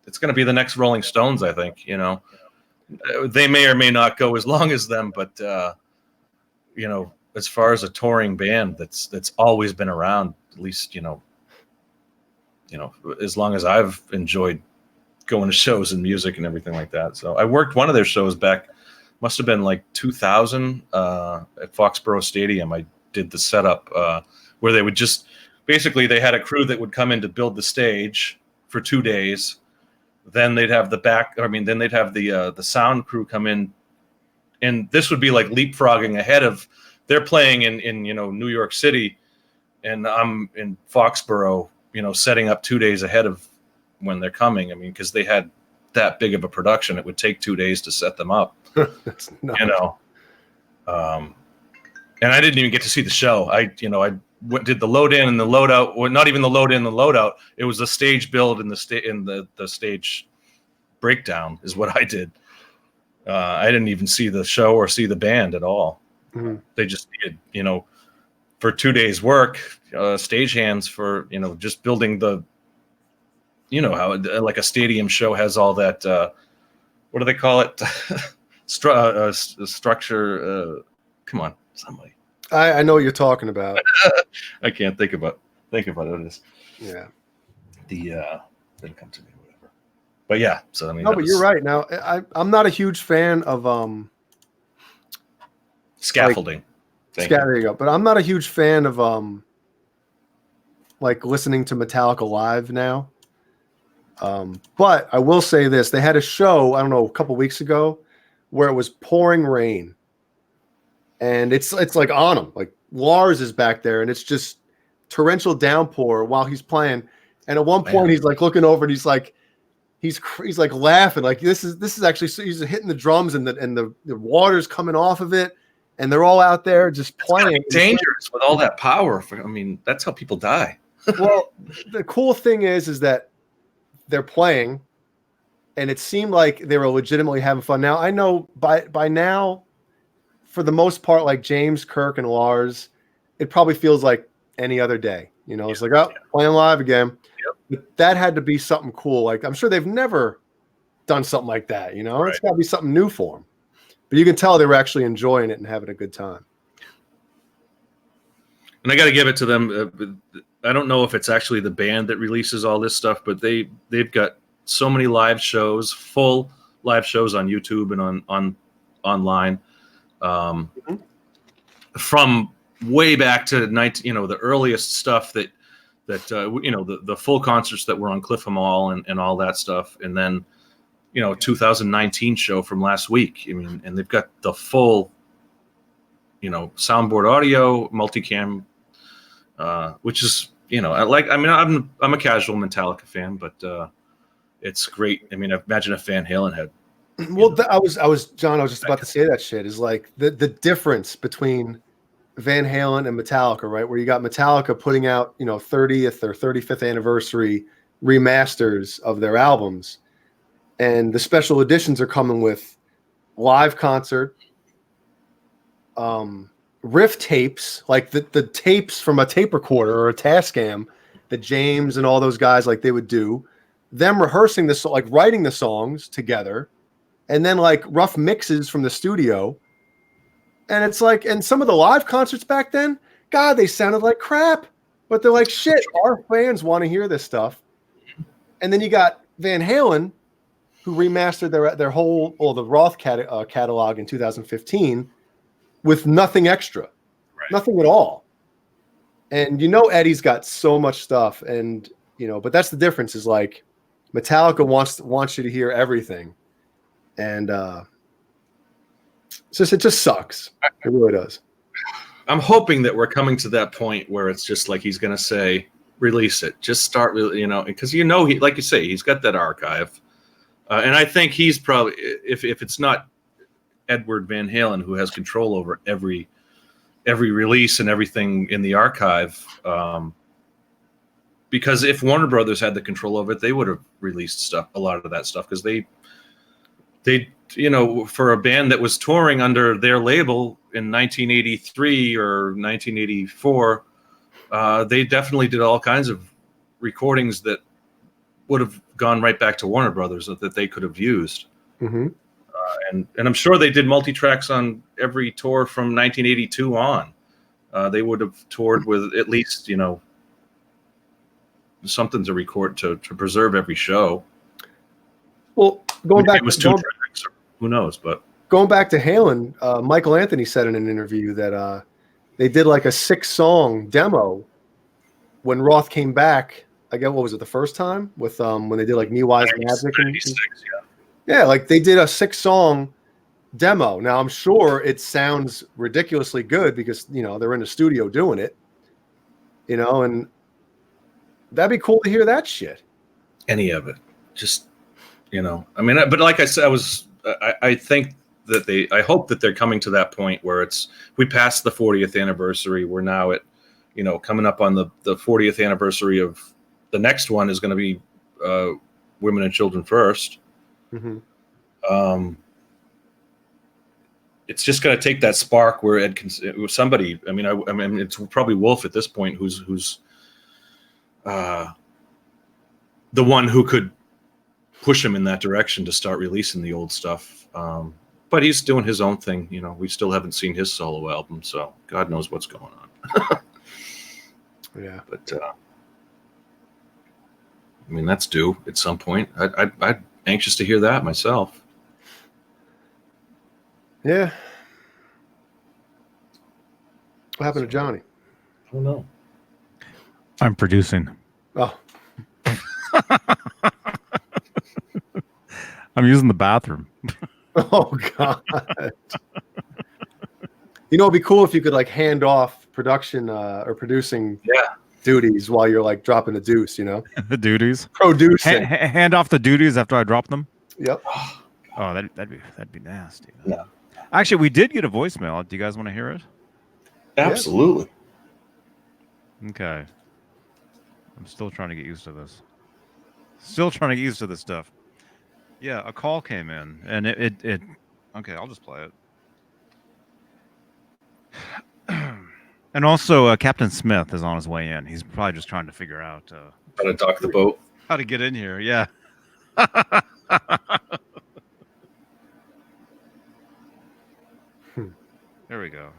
it's going to be the next Rolling Stones, I think. You know, they may or may not go as long as them, but you know, as far as a touring band that's always been around, at least, you know, as long as I've enjoyed going to shows and music and everything like that. So I worked one of their shows back, must have been like 2000 at Foxborough Stadium. I did the setup where they would just, basically they had a crew that would come in to build the stage for 2 days. Then they'd have then they'd have the sound crew come in, and this would be like leapfrogging ahead of, they're playing in you know, New York City, and I'm in Foxborough, you know, setting up 2 days ahead of when they're coming. I mean, because they had that big of a production, it would take 2 days to set them up. That's nuts. You know, and I didn't even get to see the show. I did the load in and the load out. Well, not even the load in, the load out. It was the stage build and the stage breakdown is what I did. I didn't even see the show or see the band at all. Mm-hmm. They just needed, you know, for 2 days work, stagehands for, you know, just building the, you know, how like a stadium show has all that, what do they call it? Structure. Come on, somebody. I know what you're talking about. I can't think about it. Yeah. Didn't come to me, whatever. But yeah, so I mean, no, but you're right. Now, I'm not a huge fan of scaffolding. There you go. But I'm not a huge fan of like listening to Metallica live now. But I will say this: they had a show, I don't know, a couple weeks ago, where it was pouring rain, and it's like on him. Like Lars is back there, and it's just torrential downpour while he's playing. And at one point, he's like looking over, and he's like laughing, like this is actually, he's hitting the drums, and the water's coming off of it, and they're all out there just playing. It's dangerous with all that power. I mean, that's how people die. Well, the cool thing is that they're playing, and it seemed like they were legitimately having fun. Now, I know by now, for the most part, like James, Kirk, and Lars, it probably feels like any other day. You know, it's like, playing live again. Yep. But that had to be something cool. Like, I'm sure they've never done something like that. You know, It's got to be something new for them. But you can tell they were actually enjoying it and having a good time. And I got to give it to them. I don't know if it's actually the band that releases all this stuff, but they've got so many live shows, full live shows on YouTube and on online, from way back to the earliest stuff that the full concerts that were on Clifton Mall and all that stuff, and then 2019 show from last week. I mean, and they've got the full soundboard audio, multicam, which is I'm a casual Metallica fan, but it's great. I mean, imagine if Van Halen had. Well, I was just about to say that shit is like the difference between Van Halen and Metallica, right? Where you got Metallica putting out 30th or 35th anniversary remasters of their albums, and the special editions are coming with live concert, riff tapes, like the tapes from a tape recorder or a Tascam that James and all those guys like they would do, them rehearsing this, like writing the songs together, and then like rough mixes from the studio. And it's like, and some of the live concerts back then, God, they sounded like crap, but they're like, shit, our fans want to hear this stuff. And then you got Van Halen, who remastered their whole, the Roth catalog in 2015 with nothing extra, nothing at all. And Eddie's got so much stuff, and but that's the difference. Is like Metallica wants you to hear everything, and it just sucks. It really does. I'm hoping that we're coming to that point where it's just like he's going to say, release it, just start, because he, like you say, he's got that archive, and I think he's probably, if it's not Edward Van Halen who has control over every release and everything in the archive, because if Warner Brothers had the control over it, they would have released a lot of that stuff, because they they, for a band that was touring under their label in 1983 or 1984, they definitely did all kinds of recordings that would have gone right back to Warner Brothers that they could have used. Mm-hmm. And I'm sure they did multi-tracks on every tour from 1982 on. They would have toured with at least, something to record to preserve every show. Well, going back, it was 2 tracks, who knows? But going back to Halen, Michael Anthony said in an interview that they did like a 6-song demo when Roth came back. I guess what was it, the first time with when they did like Me Wise Magic? Yeah, like they did a 6-song demo. Now I'm sure it sounds ridiculously good because they're in the studio doing it. And that'd be cool to hear that shit. Any of it, just but like I said, I think that I hope that they're coming to that point where we passed the 40th anniversary. We're now at, coming up on the 40th anniversary of the next one is going to be Women and Children First. Mm-hmm. It's just going to take that spark where somebody. I mean, it's probably Wolf at this point, who's the one who could push him in that direction to start releasing the old stuff. But he's doing his own thing. We still haven't seen his solo album, so God knows what's going on. Yeah, but I mean, that's due at some point. I'm anxious to hear that myself. Yeah. What happened to Johnny? I don't know. I'm producing. Oh. I'm using the bathroom. Oh, God. It'd be cool if you could like hand off production or producing duties while you're like dropping the deuce, The duties. Producing. Hand off the duties after I drop them. Yep. Oh, that'd be nasty. No. Actually, we did get a voicemail. Do you guys want to hear it? Absolutely. Okay. I'm still trying to get used to this. Still trying to get used to this stuff. Yeah, a call came in, and it okay, I'll just play it. And also, Captain Smith is on his way in. He's probably just trying to figure out How to dock the boat. How to get in here. Yeah. There we go.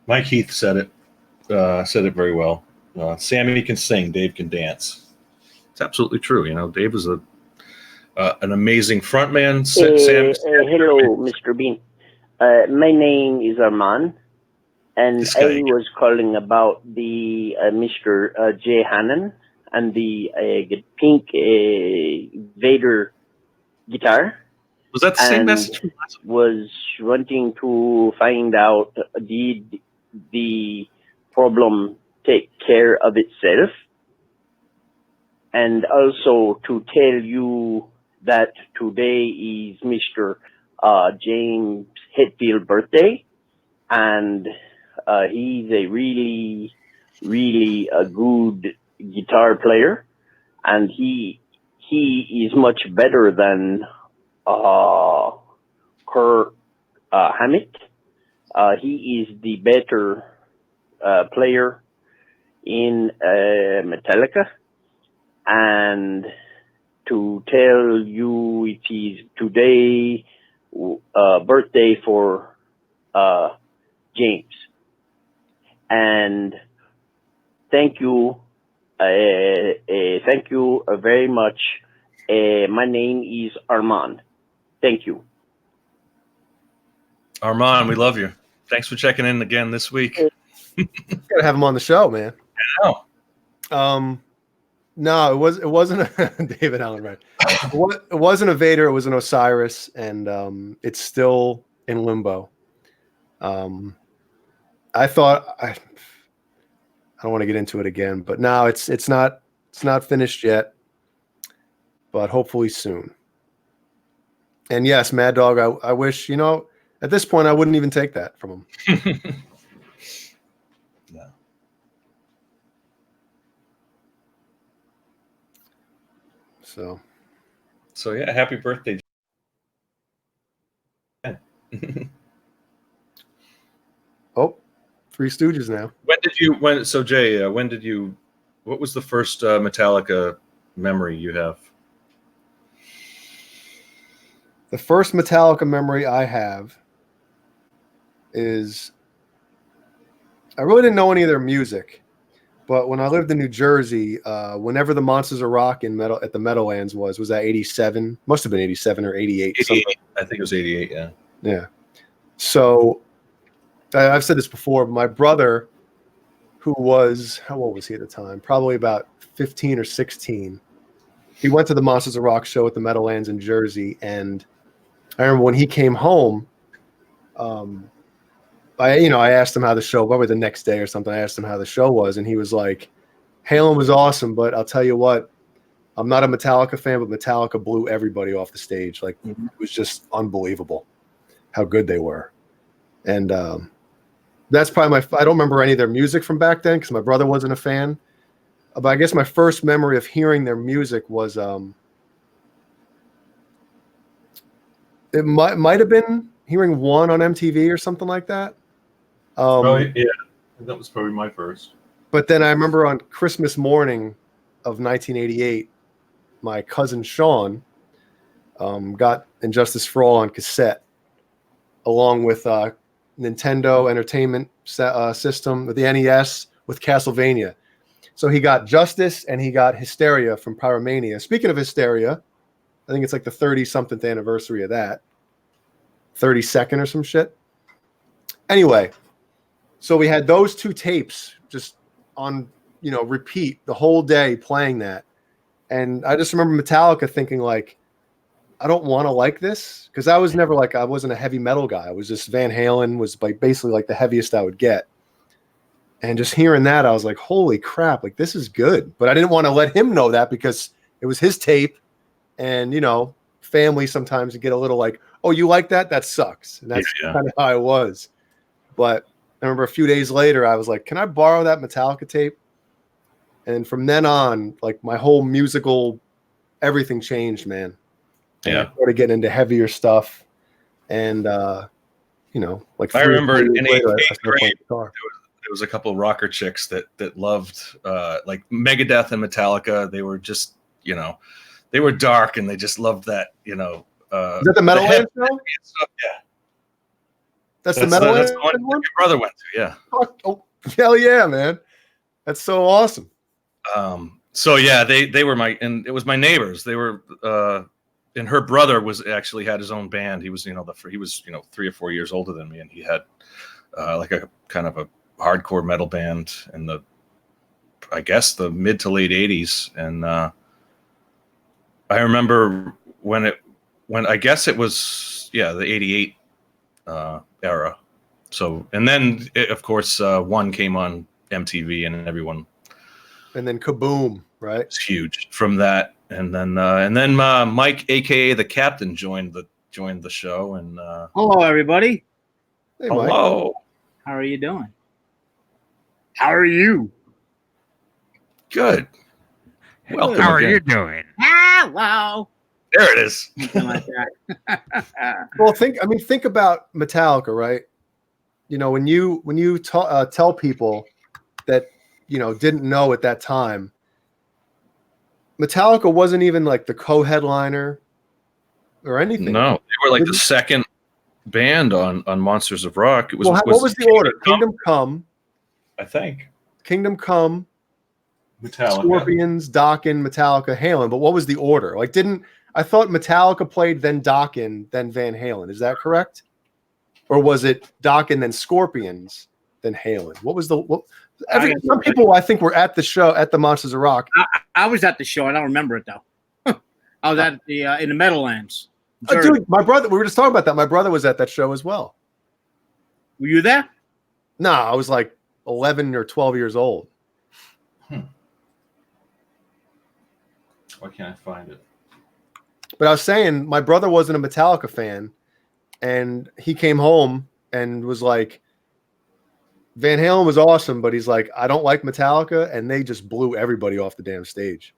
Mike Heath said it very well. Sammy can sing, Dave can dance. It's absolutely true. Dave is an amazing frontman. Hello, Mr. Beane. My name is Armand, and I was calling about the Mr. Jay Hannon and the pink Vader guitar. Was that the same message? Was wanting to find out, did the problem take care of itself? And also to tell you that today is Mr. James Hetfield's birthday, and he's a really, really a good guitar player, and he is much better than Kirk Hammett. He is the better player in Metallica, and to tell you it is today birthday for James. And thank you very much. My name is Armand. Thank you. Armand, we love you. Thanks for checking in again this week. Gotta have him on the show, man. I know. No, it wasn't a David Allen, right? It wasn't a Vader. It was an Osiris, and it's still in limbo. I thought I don't want to get into it again, but no, it's not finished yet, but hopefully soon. And yes, Mad Dog, I wish, at this point I wouldn't even take that from him. No. So yeah, happy birthday. Oh, Three Stooges now. Jay, what was the first Metallica memory you have? The first Metallica memory I have is I really didn't know any of their music, but when I lived in New Jersey, whenever the Monsters of Rock at the Meadowlands was that 87? Must have been 87 or 88. 88. I think it was 88, yeah. Yeah. So I've said this before, but my brother, who was, how old was he at the time? Probably about 15 or 16. He went to the Monsters of Rock show at the Meadowlands in Jersey, and I remember when he came home, I asked him how the show, probably the next day or something, I asked him how the show was, and he was like, Halen was awesome, but I'll tell you what, I'm not a Metallica fan, but Metallica blew everybody off the stage. Like, it was just unbelievable how good they were. And that's probably I don't remember any of their music from back then because my brother wasn't a fan. But I guess my first memory of hearing their music was it might have been hearing One on MTV or something like that. Probably, yeah, that was probably my first. But then I remember on Christmas morning of 1988, my cousin Sean got Injustice for All on cassette, along with Nintendo Entertainment System, with the NES, with Castlevania. So he got Justice and he got Hysteria from Pyromania. Speaking of Hysteria, I think it's like the 30-something anniversary of that. 32nd or some shit. Anyway, so we had those two tapes just on, repeat the whole day playing that. And I just remember Metallica thinking like, I don't want to like this because I was never I wasn't a heavy metal guy. I was just Van Halen was like basically like the heaviest I would get. And just hearing that, I was like, holy crap, like this is good. But I didn't want to let him know that because it was his tape. And, family sometimes get a little like, oh, you like that? That sucks. And that's kind of how I was. But I remember a few days later, I was like, can I borrow that Metallica tape? And from then on, like my whole musical, everything changed, man. And I started getting into heavier stuff. And, like I remember in later, eighth grade, there was a couple of rocker chicks that loved like Megadeth and Metallica. They were just, they were dark and they just loved that, Is that the Meadowlands show? Yeah. That's the Meadowlands one your brother went to, yeah. Oh, hell yeah, man. That's so awesome. So yeah, they were and it was my neighbors. They were and her brother actually had his own band. He was, he was 3 or 4 years older than me, and he had like a kind of a hardcore metal band in the mid to late 80s. And I remember when I guess it was the 88 era. So, and then of course One came on MTV and everyone. And then kaboom, right? It's huge from that. And then Mike, aka the Captain, joined the show. And hello, everybody. Hey, hello. Mike. How are you doing? How are you? Good. Welcome. How are you doing? Hello. There it is. Like that. Well, think about Metallica, right? When you tell people that didn't know at that time, Metallica wasn't even like the co-headliner or anything. No, they were like the second band on Monsters of Rock. It was. Well, what was the order? Kingdom Come, I think. Kingdom Come, Metallica, Scorpions, Dokken, Metallica, Halen. But what was the order? Like, I thought Metallica played, then Dokken, then Van Halen. Is that correct? Or was it Dokken, then Scorpions, then Halen? What was some people I think were at the show at the Monsters of Rock. I was at the show. I don't remember it though. I was at the in the Meadowlands. Dude, my brother. We were just talking about that. My brother was at that show as well. Were you there? No, I was like 11 or 12 years old. Why can't I find it? But I was saying my brother wasn't a Metallica fan, and he came home and was like, Van Halen was awesome, but he's like, I don't like Metallica, and they just blew everybody off the damn stage.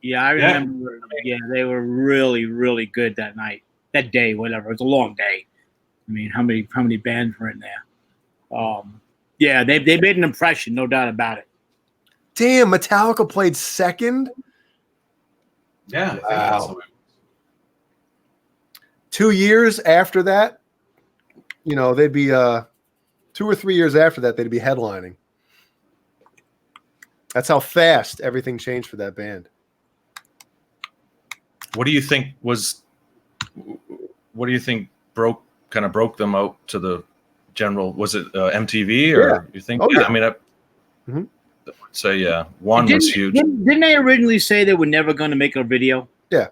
Yeah, I remember. Yeah, they were really, really good that night, that day, whatever. It was a long day. I mean, how many bands were in there? Yeah, they made an impression, no doubt about it. Damn, Metallica played second. Yeah. I think Wow. that's the way. 2 years after that, they'd be 2 or 3 years after that, they'd be headlining. That's how fast everything changed for that band. What do you think broke them out to the general? Was it MTV or you think? Oh, yeah. I mean, I would say one was huge. Didn't they originally say they were never going to make a video? Yeah.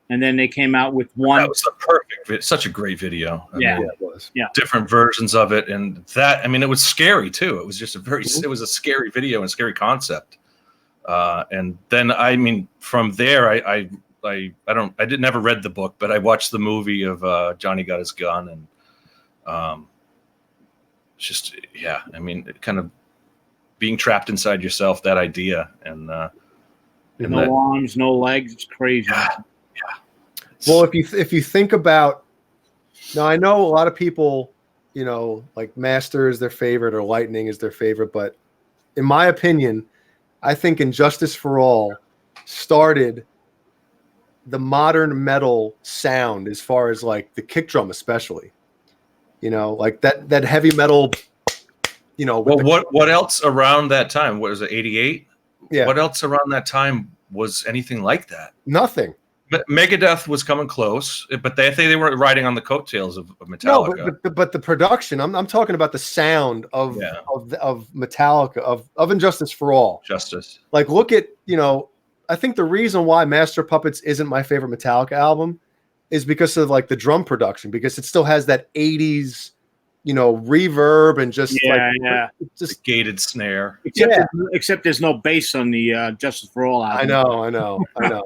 And then they came out with one. That was a perfect, such a great video. I mean, it was. Yeah. different versions of it, and that. I mean, it was scary too. It was just it was a scary video and scary concept. And then, I mean, from there, I never read the book, but I watched the movie of Johnny Got His Gun, and just I mean, it kind of being trapped inside yourself, that idea, and no arms, no legs. It's crazy. Well, if you think about, now I know a lot of people, like Master is their favorite or Lightning is their favorite, but in my opinion, I think Injustice for All started the modern metal sound as far as like the kick drum, especially, like that heavy metal, Well, what else around that time? What was it, 88? Yeah. What else around that time was anything like that? Nothing. Megadeth was coming close, but they weren't riding on the coattails of Metallica. No, but the production. I'm talking about the sound of Metallica, of Injustice for All. Justice. Like, look at I think the reason why Master of Puppets isn't my favorite Metallica album is because of like the drum production, because it still has that 80s, reverb and just The gated snare. Except there's no bass on the Justice for All album. I know.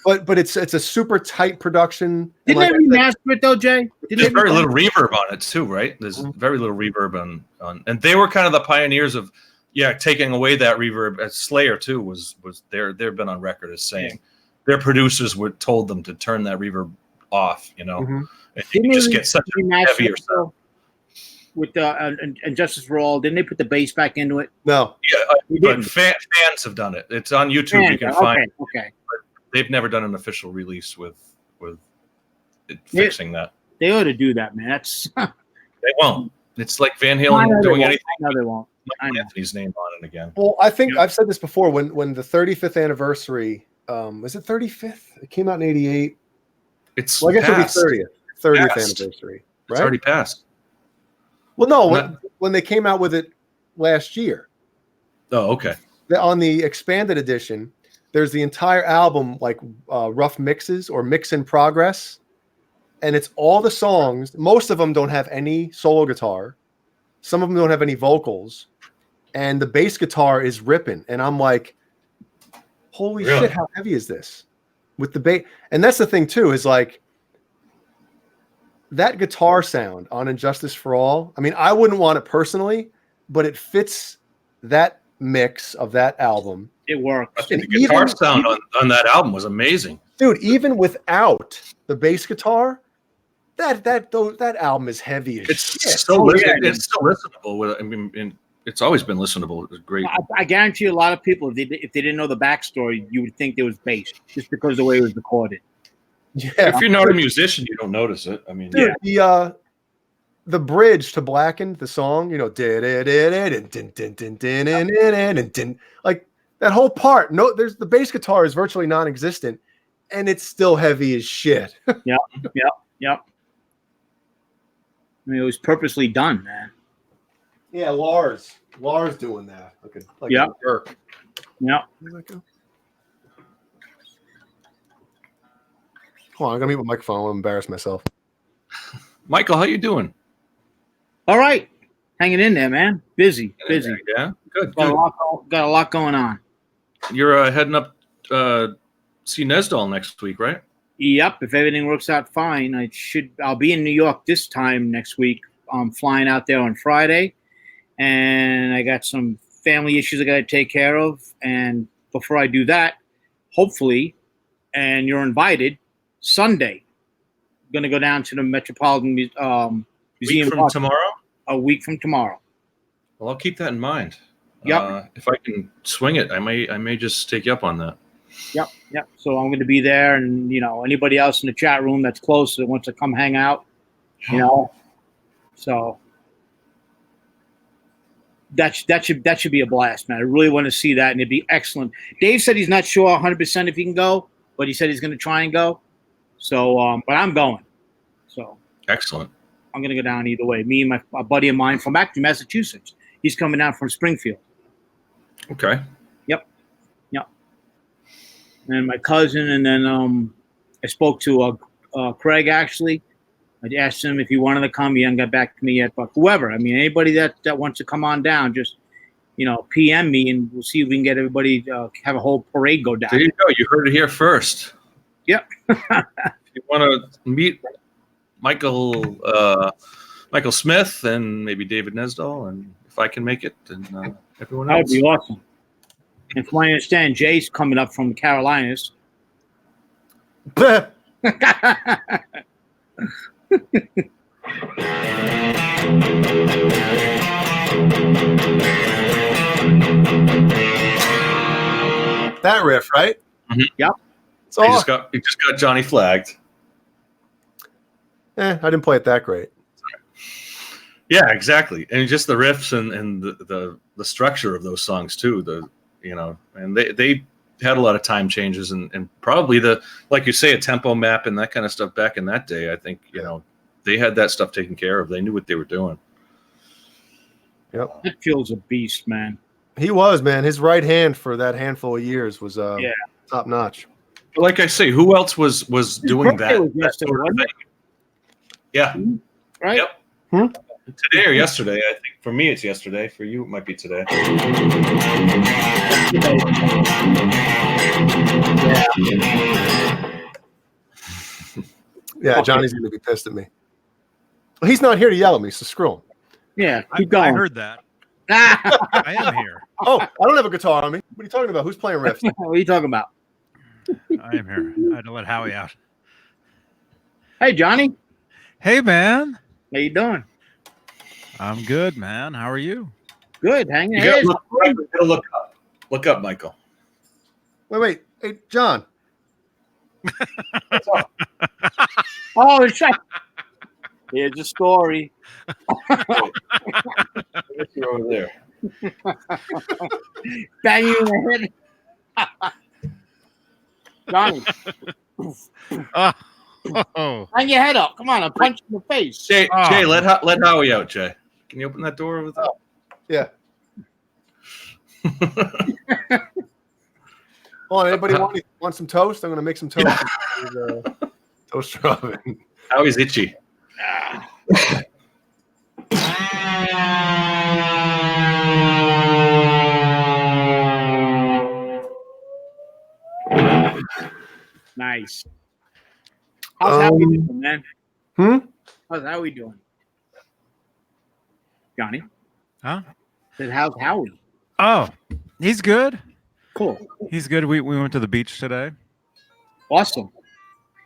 But it's a super tight production. Didn't they remaster it though, Jay? There's very little reverb on it too, right? There's very little reverb on, and they were kind of the pioneers of, taking away that reverb. As Slayer too was they've been on record as saying their producers told them to turn that reverb off, and you just get such a heavier sound. With Injustice for All, didn't they put the bass back into it? No. Yeah, but fans have done it. It's on YouTube. You can find it. Okay. They've never done an official release with it fixing that. They ought to do that, man. That's they won't. It's like Van Halen doing anything. No, they won't. Anthony's name on it again. Well, I think I've said this before. When the 35th anniversary, was it 35th? It came out in 88. It's I guess past. it'll be 30th anniversary. Right? It's already passed. Well, no, when they came out with it last year. Oh, okay. On the expanded edition, there's the entire album, like rough mixes or mix in progress. And it's all the songs. Most of them don't have any solo guitar. Some of them don't have any vocals. And the bass guitar is ripping. And I'm like, holy shit, how heavy is this? With the bass. And that's the thing, too, is like that guitar sound on Injustice for All. I mean, I wouldn't want it personally, but it fits that mix of that album. It works. I think the guitar sound on that album was amazing. Dude, even without the bass guitar, that album is heavy as shit. It's still listenable. I mean, it's always been listenable. It was great. I guarantee you a lot of people, if they didn't know the backstory, you would think there was bass just because of the way it was recorded. Yeah. If you're not a musician, you don't notice it. I mean, dude, the bridge to Blackened, the song, like that whole part. No, the bass guitar is virtually non-existent, and it's still heavy as shit. Yep. I mean, it was purposely done, man. Yeah, Lars doing that. Like a jerk. Yeah. Hold on, I gotta mute my microphone. I'll embarrass myself. Michael, how you doing? All right, hanging in there, man. Busy. Yeah, good. Got a lot going on. You're heading up see Nesdal next week, right? Yep, if everything works out fine, I'll be in New York this time next week. I'm flying out there on Friday, and I got some family issues I got to take care of. And before I do that, hopefully, and you're invited, Sunday, I'm going to go down to the Metropolitan Museum. Week from tomorrow? A week from tomorrow. Well, I'll keep that in mind. Yep. If I can swing it, I may just take you up on that. Yep. So I'm going to be there, and anybody else in the chat room that's close that wants to come hang out, so that should be a blast, man. I really want to see that, and it'd be excellent. Dave said he's not sure 100% if he can go, but he said he's going to try and go. So, but I'm going. So excellent. I'm going to go down either way. Me and a buddy of mine from actually Massachusetts. He's coming down from Springfield. Okay. Yep. And my cousin, and then I spoke to Craig, actually. I asked him if he wanted to come. He hasn't got back to me yet. But whoever, anybody that wants to come on down, just, PM me, and we'll see if we can get everybody have a whole parade go down. There you go. You heard it here first. Yep. If you want to meet Michael Smith and maybe David Nesdal, and if I can make it, and everyone else. That would be awesome. And from what I understand, Jay's coming up from the Carolinas. That riff, right? Mm-hmm. Yep. It's all. He just got Johnny flagged. I didn't play it that great. Yeah, exactly, and just the riffs and the structure of those songs too. And they had a lot of time changes and probably like you say, a tempo map and that kind of stuff back in that day. I think they had that stuff taken care of. They knew what they were doing. Yep. That feels a beast, man. He was, man. His right hand for that handful of years was top notch. Like I say, who else was doing that? Was yesterday, wasn't it? Yeah. Right. Yep. Today or yesterday? I think for me it's yesterday. For you it might be today. Yeah, Johnny's gonna be pissed at me. Well, he's not here to yell at me, so screw him. Yeah, I keep going. heard that. I am here. Oh, I don't have a guitar on me. What are you talking about? Who's playing riffs? What are you talking about? I am here. I had to let Howie out. Hey, Johnny. Hey, man. How you doing? I'm good, man. How are you? Good. Hanging You head. gotta look up. Look up, Michael. Wait. Hey, John. What's up? Oh, shut. Here's a story. You're over there. Bang you in the head. Johnny, Oh. hang your head up. Come on, I'll punch you in the face. Jay, let Howie out, Jay. Can you open that door with that? Yeah. Hold on, anybody want some toast? I'm gonna make some toast. Toaster oven. Howie's itchy. Nice. How's Howie doing, man? How's Howie doing? Johnny? Huh? Said, how's Howie? Oh, he's good. Cool. He's good. We went to the beach today. Awesome.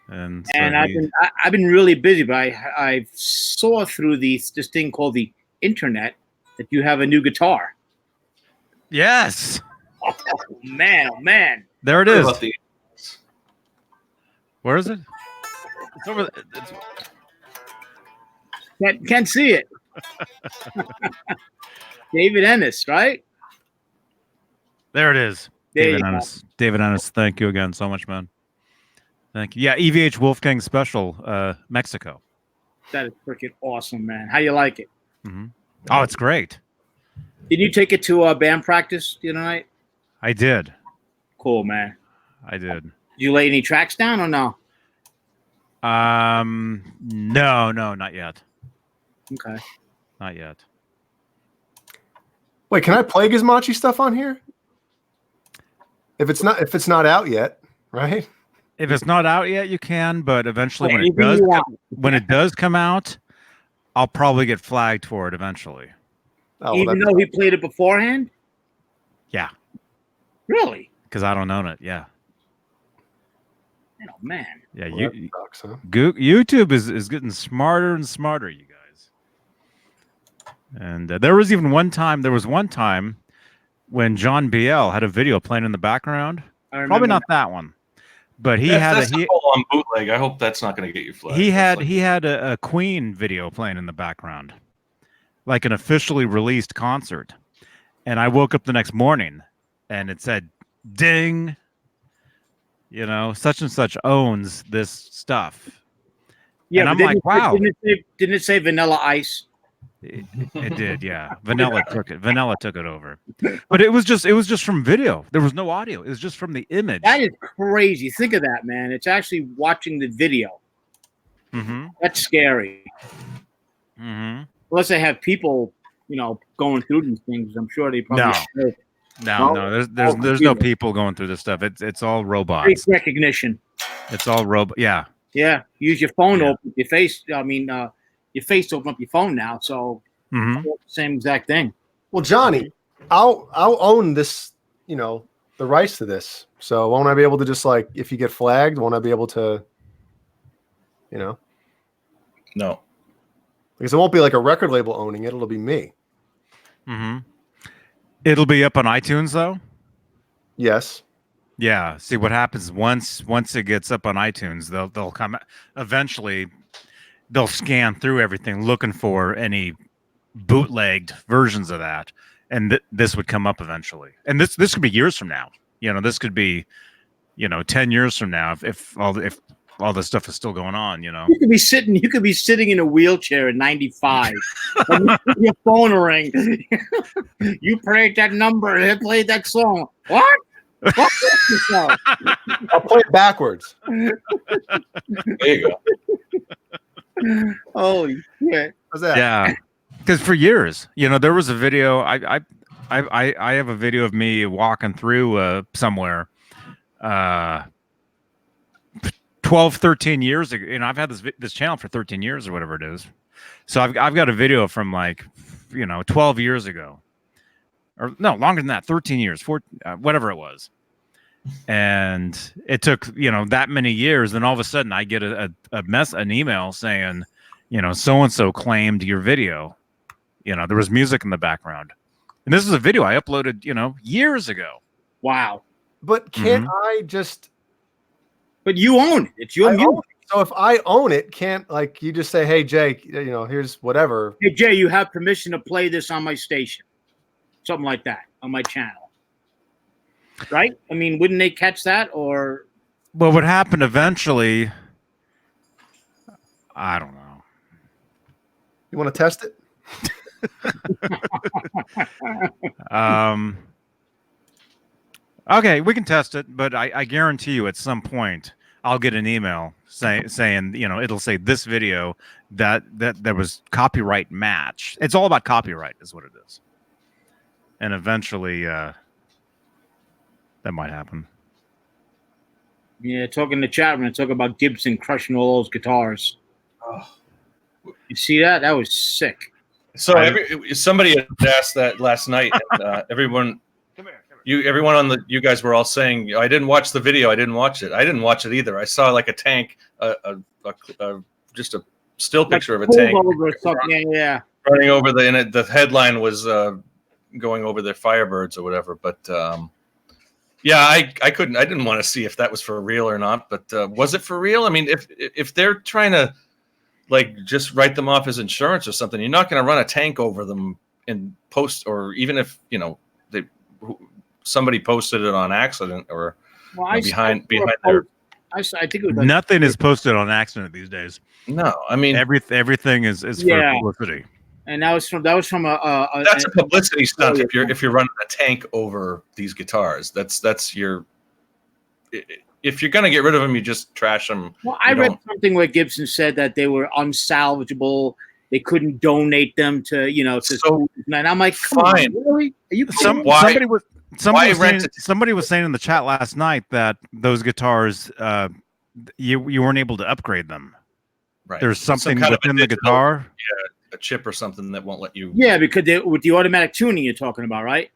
And I've been really busy, but I saw through this thing called the internet that you have a new guitar. Yes. Oh man. There it Sorry is. about the- Where is it? It's over there. Can't see it. David Ennis, right? There it is. There David you go. Ennis. David Ennis, thank you again so much, man. Thank you. Yeah, EVH Wolfgang Special, Mexico. That is freaking awesome, man. How you like it? Mm-hmm. Oh, it's great. Did you take it to band practice the other night? I did. Cool, man. I did. Did you lay any tracks down or no? No, not yet. Okay. Not yet. Wait, can I play Gizmachi stuff on here? If it's not out yet, right? If it's not out yet, you can. But eventually, Anything you want. when it does come out, I'll probably get flagged for it eventually. Oh, Even though he played it beforehand? Yeah, Really? because I don't own it. Yeah, Oh, man. yeah. that sucks, huh? YouTube is getting smarter and smarter, you guys. And there was one time when John BL had a video playing in the background. Probably not that one, but that's a full-on bootleg. I hope that's not going to get you flagged. He had a Queen video playing in the background, like an officially released concert. And I woke up the next morning, and it said, "Ding, such and such owns this stuff." Yeah, and I'm like, wow. Didn't it say Vanilla Ice? It did, yeah. Vanilla took it over. But it was just from video. There was no audio. It was just from the image. That is crazy. Think of that, man. It's actually watching the video. Mm-hmm. That's scary. Mm-hmm. Unless they have people, going through these things. I'm sure they probably No. There's no people going through this stuff. It's all robots. Face recognition. It's all robot. Yeah. Yeah. Use your phone to open your face. Your face to open up your phone now. So same exact thing. Well, Johnny, I'll own this, the rights to this. So won't I be able to just if you get flagged, won't I be able to, No. Because it won't be like a record label owning it. It'll be me. Mm-hmm. It'll be up on iTunes though. Yes. Yeah. See what happens once it gets up on iTunes, they'll come eventually. They'll scan through everything looking for any bootlegged versions of that, and this would come up eventually. And this could be years from now. This could be 10 years from now if all this stuff is still going on. You could be sitting in a wheelchair at 95. Your phone ring. You played that number. They played that song. What? I'll play it backwards. There you go. Holy shit. How's that? Yeah, because for years, there was a video. I have a video of me walking through somewhere 12, 13 years ago. I've had this channel for 13 years or whatever it is. So I've got a video from 12 years ago, or no, longer than that, 13 years, whatever it was. And it took that many years, then all of a sudden I get an email saying so and so claimed your video. There was music in the background, and this is a video I uploaded years ago. Wow. But can't I just? But you own it. It's your music. So if I own it, can't you just say, "Hey Jake, here's whatever." Hey Jay, you have permission to play this on my station, something like that, on my channel. Right? I mean, wouldn't they catch that? Or well, what happened eventually? I don't know. You want to test it? Okay, we can test it, but I guarantee you, at some point, I'll get an email saying it'll say this video that was copyright match. It's all about copyright, is what it is, and eventually. That might happen. Yeah, talking in the chat room, talk about Gibson crushing all those guitars. Oh. You see that? That was sick. So somebody had asked that last night, and everyone you guys were all saying, I didn't watch the video. I didn't watch it. I didn't watch it either. I saw a tank, just a still picture of a tank running over the headline was going over their Firebirds or whatever, but. Yeah, I didn't want to see if that was for real or not, but was it for real? I mean, if they're trying to just write them off as insurance or something, you're not going to run a tank over them in post, or even if somebody posted it on accident or behind their. I think it was nothing is posted on accident these days. No, I mean everything is for publicity. And that was from a that's a publicity stunt. If you're running a tank over these guitars, that's your. If you're gonna get rid of them, you just trash them. Well, I read something where Gibson said that they were unsalvageable. They couldn't donate them to to. And I'm like, come on, really? Are you Somebody was saying in the chat last night that those guitars, you weren't able to upgrade them. Right. There's something Some within the guitar. A chip or something that won't let you. Yeah, because with the automatic tuning you're talking about, right?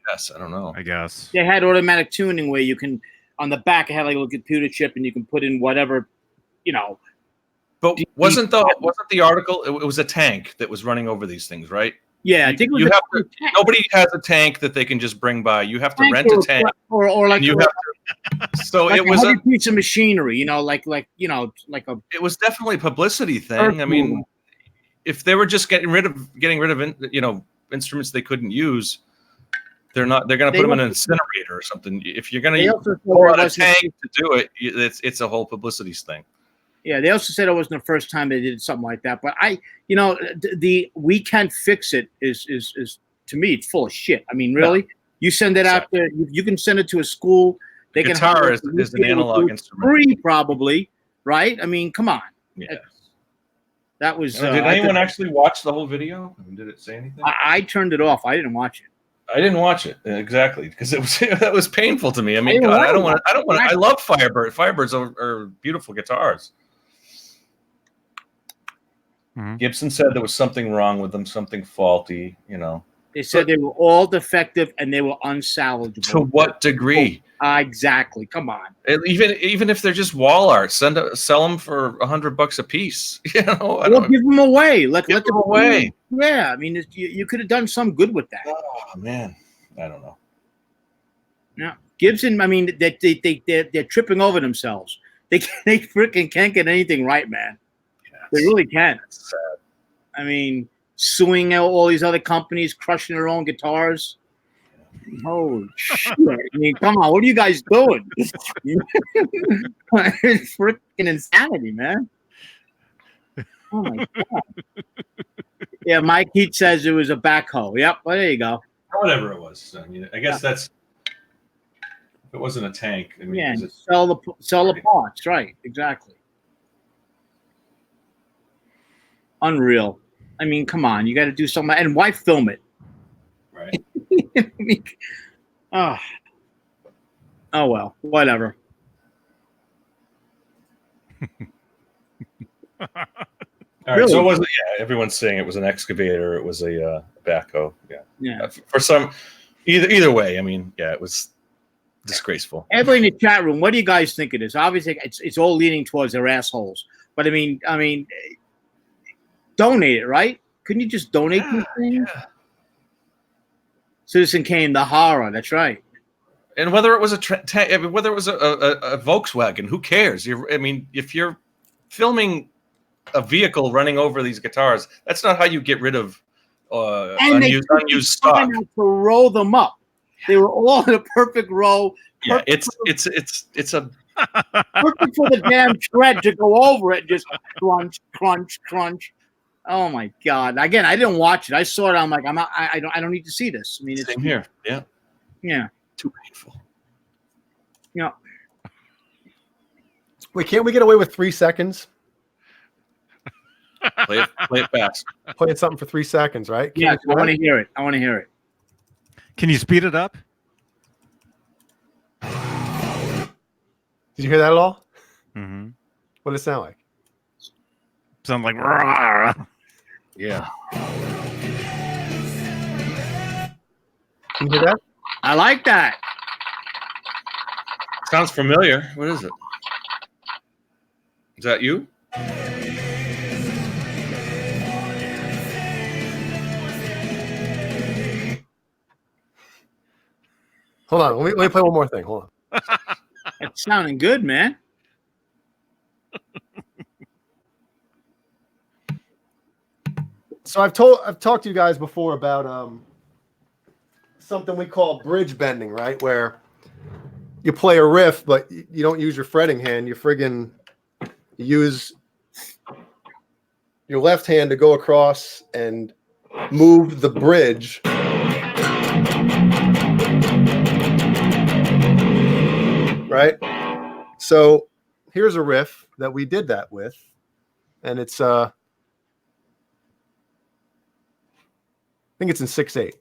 Yes, I don't know. I guess they had automatic tuning where you can, on the back, it had like a little computer chip, and you can put in whatever, But wasn't the article? It was a tank that was running over these things, right? Yeah, I think nobody has a tank that they can just bring by. You have to rent a tank, or like you have to. So like it was a piece of machinery, like a. It was definitely a publicity thing. I mean, if they were just getting rid of instruments they couldn't use, they're going to put them in an incinerator or something. If you're going to pull out a tank to do it, it's a whole publicity thing. Yeah, they also said it wasn't the first time they did something like that. But the "we can't fix it" is to me, it's full of shit. I mean, really, you send it out there, you can send it to a school. They can guitar is an analog instrument, free probably, right? I mean, come on. Yeah. That was. Did anyone actually watch the whole video? I mean, did it say anything? I turned it off. I didn't watch it. I didn't watch it exactly because that was painful to me. I mean, God, I don't want. I love Firebird. Firebirds are beautiful guitars. Mm-hmm. Gibson said there was something wrong with them, something faulty. They said they were all defective and they were unsalvageable. To what degree? Exactly. Come on. Even if they're just wall art, sell them for $100 a piece. Or give them away. Let them away. Yeah, I mean, you could have done some good with that. Oh man, I don't know. Yeah, Gibson. I mean, they're tripping over themselves. They freaking can't get anything right, man. They really can't. That's sad. I mean, suing all these other companies, crushing their own guitars. Oh shit! I mean, come on, what are you guys doing? It's freaking insanity, man. Oh my god! Yeah, Mike Heat says it was a backhoe. Yep, well, there you go. Whatever it was. I mean, I guess that's. If it wasn't a tank, I mean, sell the parts, right? Exactly. Unreal. I mean, come on, you got to do something. And why film it? Right. I mean, oh well, whatever. All right, so it wasn't. Yeah, everyone's saying it was an excavator. It was a backhoe. Yeah. For some, either way, I mean, it was disgraceful. Everybody in the chat room, what do you guys think of this? Obviously, it's all leaning towards their assholes. But I mean, donate it, right? Couldn't you just donate these things? Yeah. Citizen Kane, the horror. That's right. And whether it was whether it was a Volkswagen, who cares? If you're filming a vehicle running over these guitars, that's not how you get rid of unused stock. To roll them up, they were all in a perfect row. Yeah, it's a perfect for the damn tread to go over it. Just crunch, crunch, crunch. Oh my god! Again, I didn't watch it. I saw it. I'm like, I don't need to see this. I mean, it's same here. Yeah. Yeah. Too painful. Yeah. Wait, can't we get away with 3 seconds? Play it fast. Play something for 3 seconds, right? Yeah, I want to hear it. I want to hear it. Can you speed it up? Did you hear that at all? Mm-hmm. What did it sound like? Sound like rah. Yeah. Can you hear that? I like that. Sounds familiar. What is it? Is that you? Hold on. Let me play one more thing. Hold on. It's sounding good, man. So I've talked to you guys before about something we call bridge bending, right? Where you play a riff, but you don't use your fretting hand. You use your left hand to go across and move the bridge. Right? So here's a riff that we did that with, and it's I think it's in 6/8.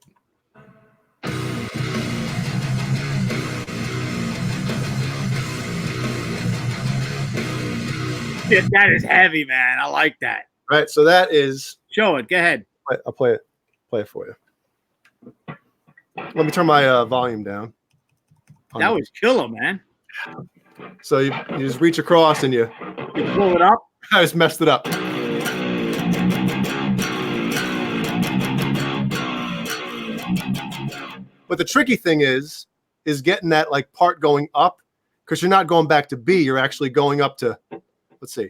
shit, that is heavy, man. I like that. Right. So that is. Show it. Go ahead. I'll play it for you. Let me turn my volume down. That was killer, man. So you just reach across and you pull it up. I just messed it up. But the tricky thing is getting that like part going up, because you're not going back to B, you're actually going up to, let's see.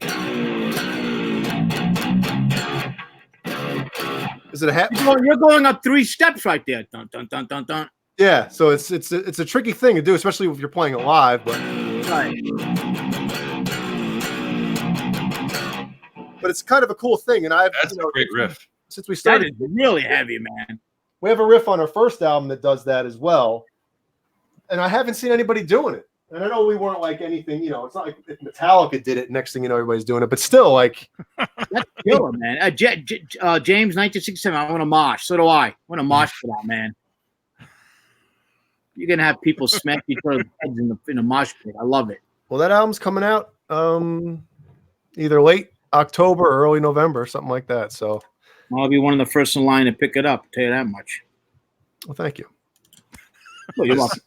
Is it a half? You're going up 3 steps right there. Dun, dun, dun, dun, dun. Yeah, so it's a tricky thing to do, especially if you're playing it live. But it's kind of a cool thing, and that's a great riff. Since we started, that is really heavy, man. We have a riff on our first album that does that as well, and I haven't seen anybody doing it. And I know we weren't like anything, you know. It's not like if Metallica did it. Next thing you know, everybody's doing it. But still, like that's killer, man. James, 1967. I want to mosh. So do I. Want to mosh for that, man. You're gonna have people smack each other's heads in a mosh pit. I love it. Well, that album's coming out either late October or early November, something like that. So I'll be one of the first in line to pick it up. I'll tell you that much. Well, thank you. Well, you're welcome.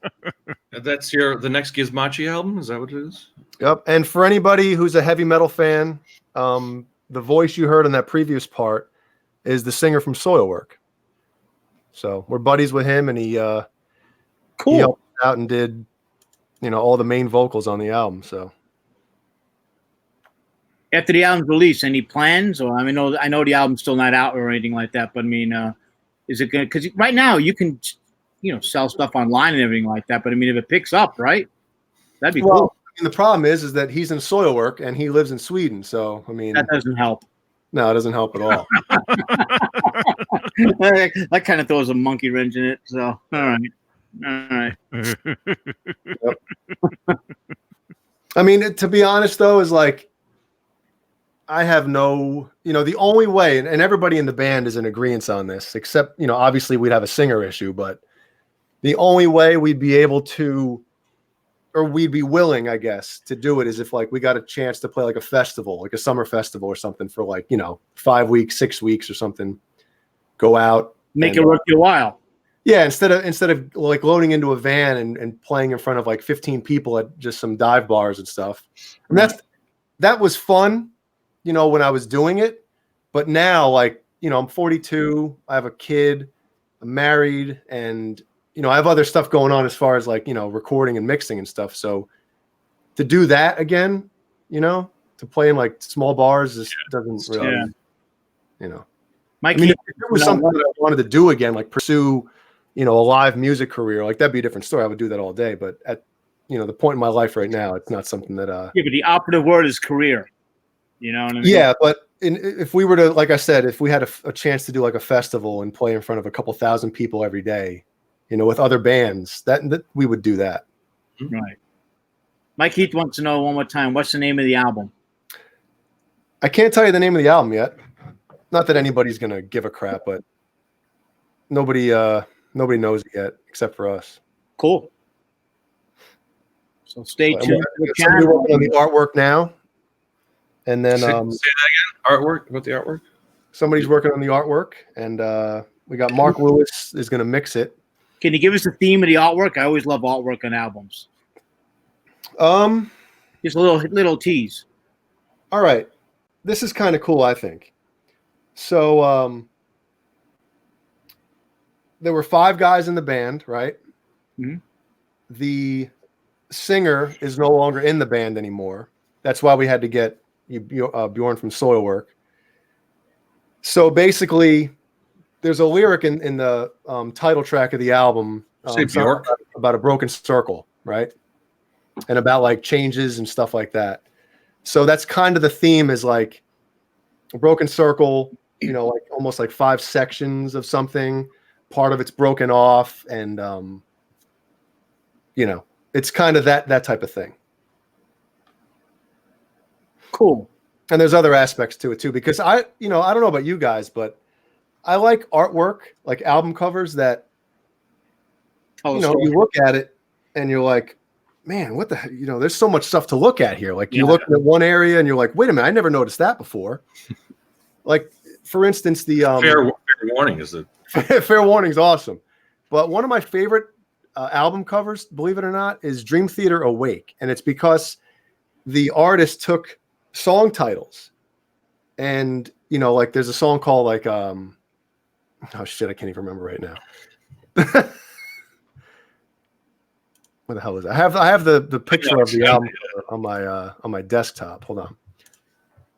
That's the next Gizmochi album? Is that what it is? Yep. And for anybody who's a heavy metal fan, the voice you heard in that previous part is the singer from Soilwork. So we're buddies with him, and he helped out and did, all the main vocals on the album. So after the album's release, any plans? Or I know the album's still not out or anything like that, but I mean, is it gonna? Because right now you can, sell stuff online and everything like that. But I mean, if it picks up, right, that'd be cool. I mean, the problem is that he's in Soilwork and he lives in Sweden. So I mean, that doesn't help. No, it doesn't help at all. That kind of throws a monkey wrench in it. So all right. Yep. I mean, to be honest, though, is like I have no, the only way, and everybody in the band is in agreement on this, except, obviously we'd have a singer issue, but the only way we'd be able to, or we'd be willing, I guess, to do it is if like we got a chance to play like a festival, like a summer festival or something for like, 5 weeks, 6 weeks or something, go out. Make it worth your while. Yeah, instead of like loading into a van and playing in front of like 15 people at just some dive bars and stuff. I mean, that was fun, when I was doing it. But now, like, I'm 42, I have a kid, I'm married, and I have other stuff going on as far as like, recording and mixing and stuff. So to do that again, to play in like small bars just doesn't really, Mike, I mean, if it was something that I wanted to do again, like pursue, a live music career, like that'd be a different story. I would do that all day. But at, the point in my life right now, it's not something that. Yeah, but the operative word is career. You know what I mean? Yeah, but if we were to, like I said, if we had a chance to do like a festival and play in front of a couple thousand people every day, with other bands, that we would do that. Right. Mike Heath wants to know one more time, what's the name of the album? I can't tell you the name of the album yet. Not that anybody's gonna give a crap, but nobody knows it yet except for us. Cool. So stay tuned. We're working on the artwork now, and then say that again. Artwork. What the artwork? Somebody's working on the artwork, and we got Mark Lewis is gonna mix it. Can you give us the theme of the artwork? I always love artwork on albums. Just a little tease. All right. This is kind of cool, I think. So there were 5 guys in the band, right? Mm-hmm. The singer is no longer in the band anymore. That's why we had to get Bjorn from Soilwork. So basically, there's a lyric in the title track of the album about a broken circle, right? And about like changes and stuff like that. So that's kind of the theme, is like a broken circle, like almost like 5 sections of something. Part of it's broken off, and it's kind of that type of thing. Cool. And there's other aspects to it too, because I don't know about you guys, but I like artwork, like album covers that, you look at it and you're like, man, what the heck? You know, there's so much stuff to look at here. Like you look at one area and you're like, wait a minute, I never noticed that before. Like, for instance, the Fair Warning is the Fair Warning's awesome. But one of my favorite album covers, believe it or not, is Dream Theater Awake. And it's because the artist took song titles. And, you know, like there's a song called like, oh shit, I can't even remember right now. What the hell is that? I have the picture of the album on my desktop. Hold on.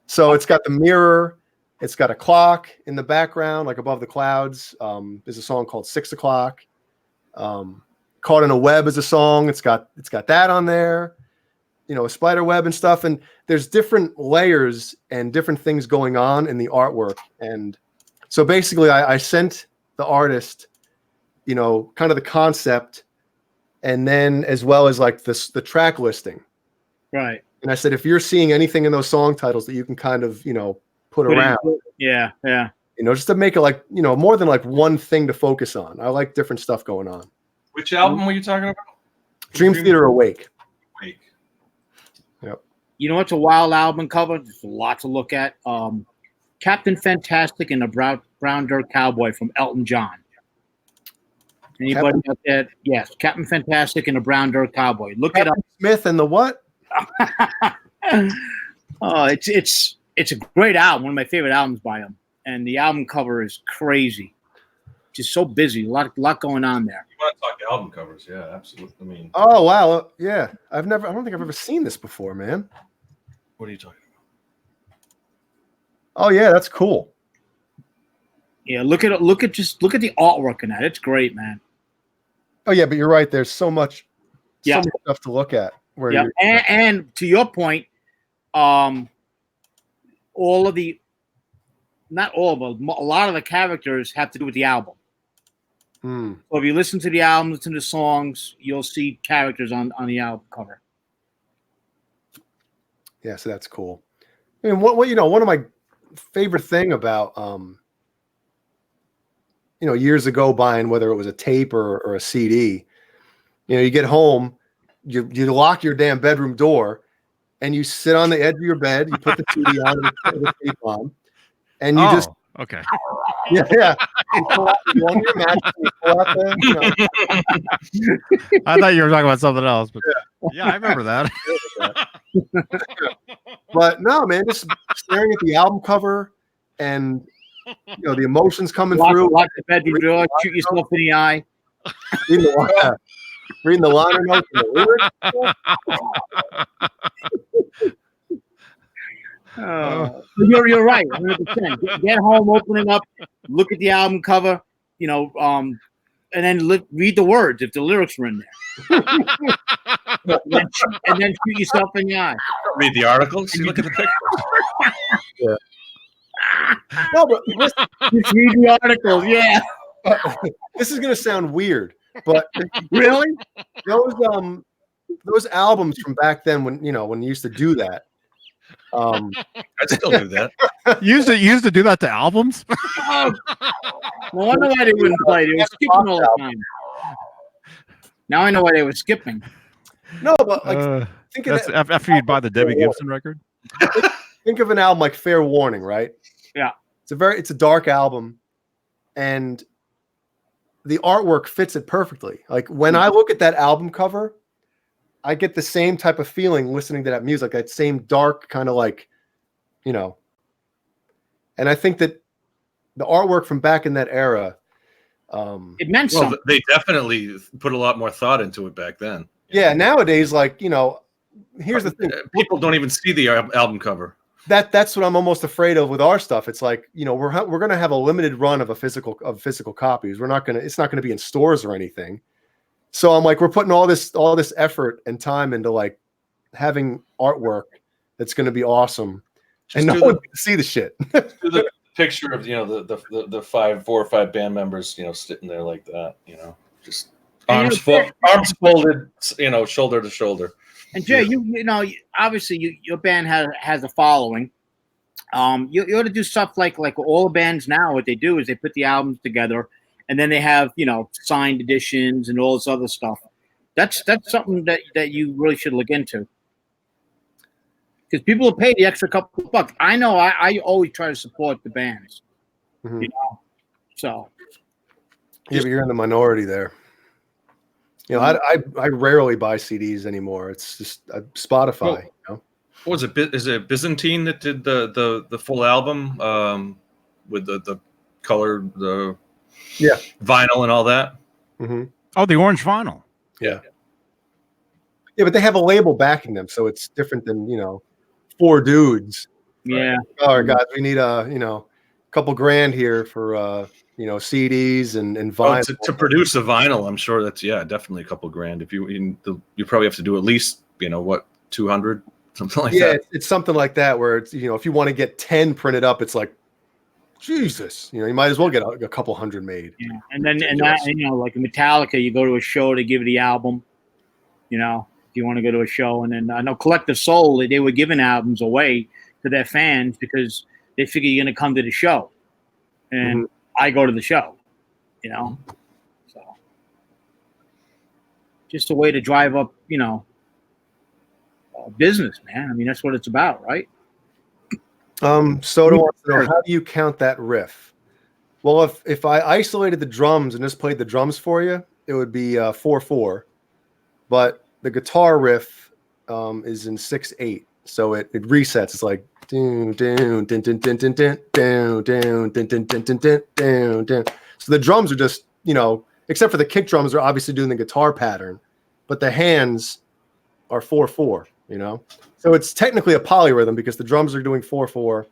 So it's got the mirror. It's got a clock in the background, like above the clouds. There's a song called 6 o'clock. Caught in a Web is a song. It's got that on there. You know, a spider web and stuff. And there's different layers and different things going on in the artwork. And so basically I sent the artist, you know, kind of the concept, and then as well as like the track listing. Right. And I said, if you're seeing anything in those song titles that you can kind of, you know, put around. Yeah. You know, just to make it like, you know, more than like one thing to focus on. I like different stuff going on. Which album were you talking about? Dream Theater Awake. Yep. You know what's a wild album cover? There's a lot to look at. Captain Fantastic and the Brown Dirt Cowboy from Elton John. Anybody out there? Yes, Captain Fantastic and the Brown Dirt Cowboy. Look it up. Smith and the what? Oh, it's a great album. One of my favorite albums by him. And the album cover is crazy. Just so busy. A lot going on there. You want to talk album covers? Yeah, absolutely. I mean, oh wow, yeah. I don't think I've ever seen this before, man. What are you talking about? Oh yeah, that's cool. Yeah, look at the artwork in that. It's great, man. Oh yeah, but you're right. There's so much stuff to look at. Yeah, and to your point, not all of them, a lot of the characters have to do with the album. So if you listen to the album, listen to the songs, you'll see characters on the album cover. Yeah, so that's cool. I mean, what you know, one of my favorite thing about you know, years ago buying, whether it was a tape or a CD, you know, you get home, you lock your damn bedroom door, and you sit on the edge of your bed, you put the CD on, and the tape on, and you just okay. Yeah. You pull out your mattress, you pull out the, you know. I thought you were talking about something else, but yeah, I remember that. But no, man, just staring at the album cover and, you know, the emotions coming through. Lock the bedroom door, shoot yourself in the eye. Reading the liner notes and the lyrics. You're right, 100%. Get home, open it up, look at the album cover, you know, and then read the words if the lyrics are in there. and then shoot yourself in the eye. Read the articles. You look at the pictures. Yeah. No, but listen, just read the articles. Yeah. This is gonna sound weird, but really, those albums from back then, when you used to do that. I still do that. You used to do that to albums? No wonder why they wouldn't play. They were skipping all the time. Now I know why they were skipping. No, but like think of that's after you buy the Debbie Gibson record. Think of an album like Fair Warning, right? Yeah. It's a dark album, and the artwork fits it perfectly. Like when I look at that album cover, I get the same type of feeling listening to that music, that same dark kind of like, you know. And I think that the artwork from back in that era, it meant something. They definitely put a lot more thought into it back then. Yeah, nowadays, like, you know, here's the thing: people don't even see the album cover. That's what I'm almost afraid of with our stuff. It's like, you know, we're going to have a limited run of physical copies. It's not going to be in stores or anything. So I'm like, we're putting all this effort and time into like having artwork that's going to be awesome, and no one can see the shit. Do the picture of, you know, the 4 or 5 band members, you know, sitting there like that, you know, just arms folded, you know, shoulder to shoulder. And Jay, you know, obviously your band has a following. You ought to do stuff like all the bands now. What they do is they put the albums together, and then they have, you know, signed editions and all this other stuff. That's something that you really should look into. Because people will pay the extra couple of bucks. I know I always try to support the bands. Mhm. You know. So Yeah, but you're in the minority there. You know, I rarely buy CDs anymore. It's just Spotify. Well, you know? What was it? Is it Byzantine that did the full album with the color, the vinyl and all that? Mm-hmm. Oh, the orange vinyl. Yeah. Yeah, but they have a label backing them, so it's different than, you know, four dudes. yeah. All right, guys, we need a couple grand here for you know, CDs and vinyl. To produce a vinyl, I'm sure that's definitely a couple grand. If you probably have to do at least 200, something like that. It's something like that where it's, you know, if you want to get 10 printed up, it's like Jesus, you know, you might as well get a couple hundred made. Yeah. And that, you know, like Metallica, you go to a show to give the album, you know, if you want to go to a show. And then I know Collective Soul, they were giving albums away to their fans because they figure you're going to come to the show. And I go to the show, you know. So just a way to drive up, you know, business, man. I mean, that's what it's about, right? Soda wants to know, how do you count that riff? Well, if I isolated the drums and just played the drums for you, it would be 4/4. But the guitar riff is in 6/8, so it resets. It's like down, down, dun, dun, dun, dun, dun, down, down, dun, dun, dun, dun, dun, down, down. So the drums are just, you know, except for the kick drums, are obviously doing the guitar pattern, but the hands are 4/4. You know, so it's technically a polyrhythm because the drums are doing 4/4,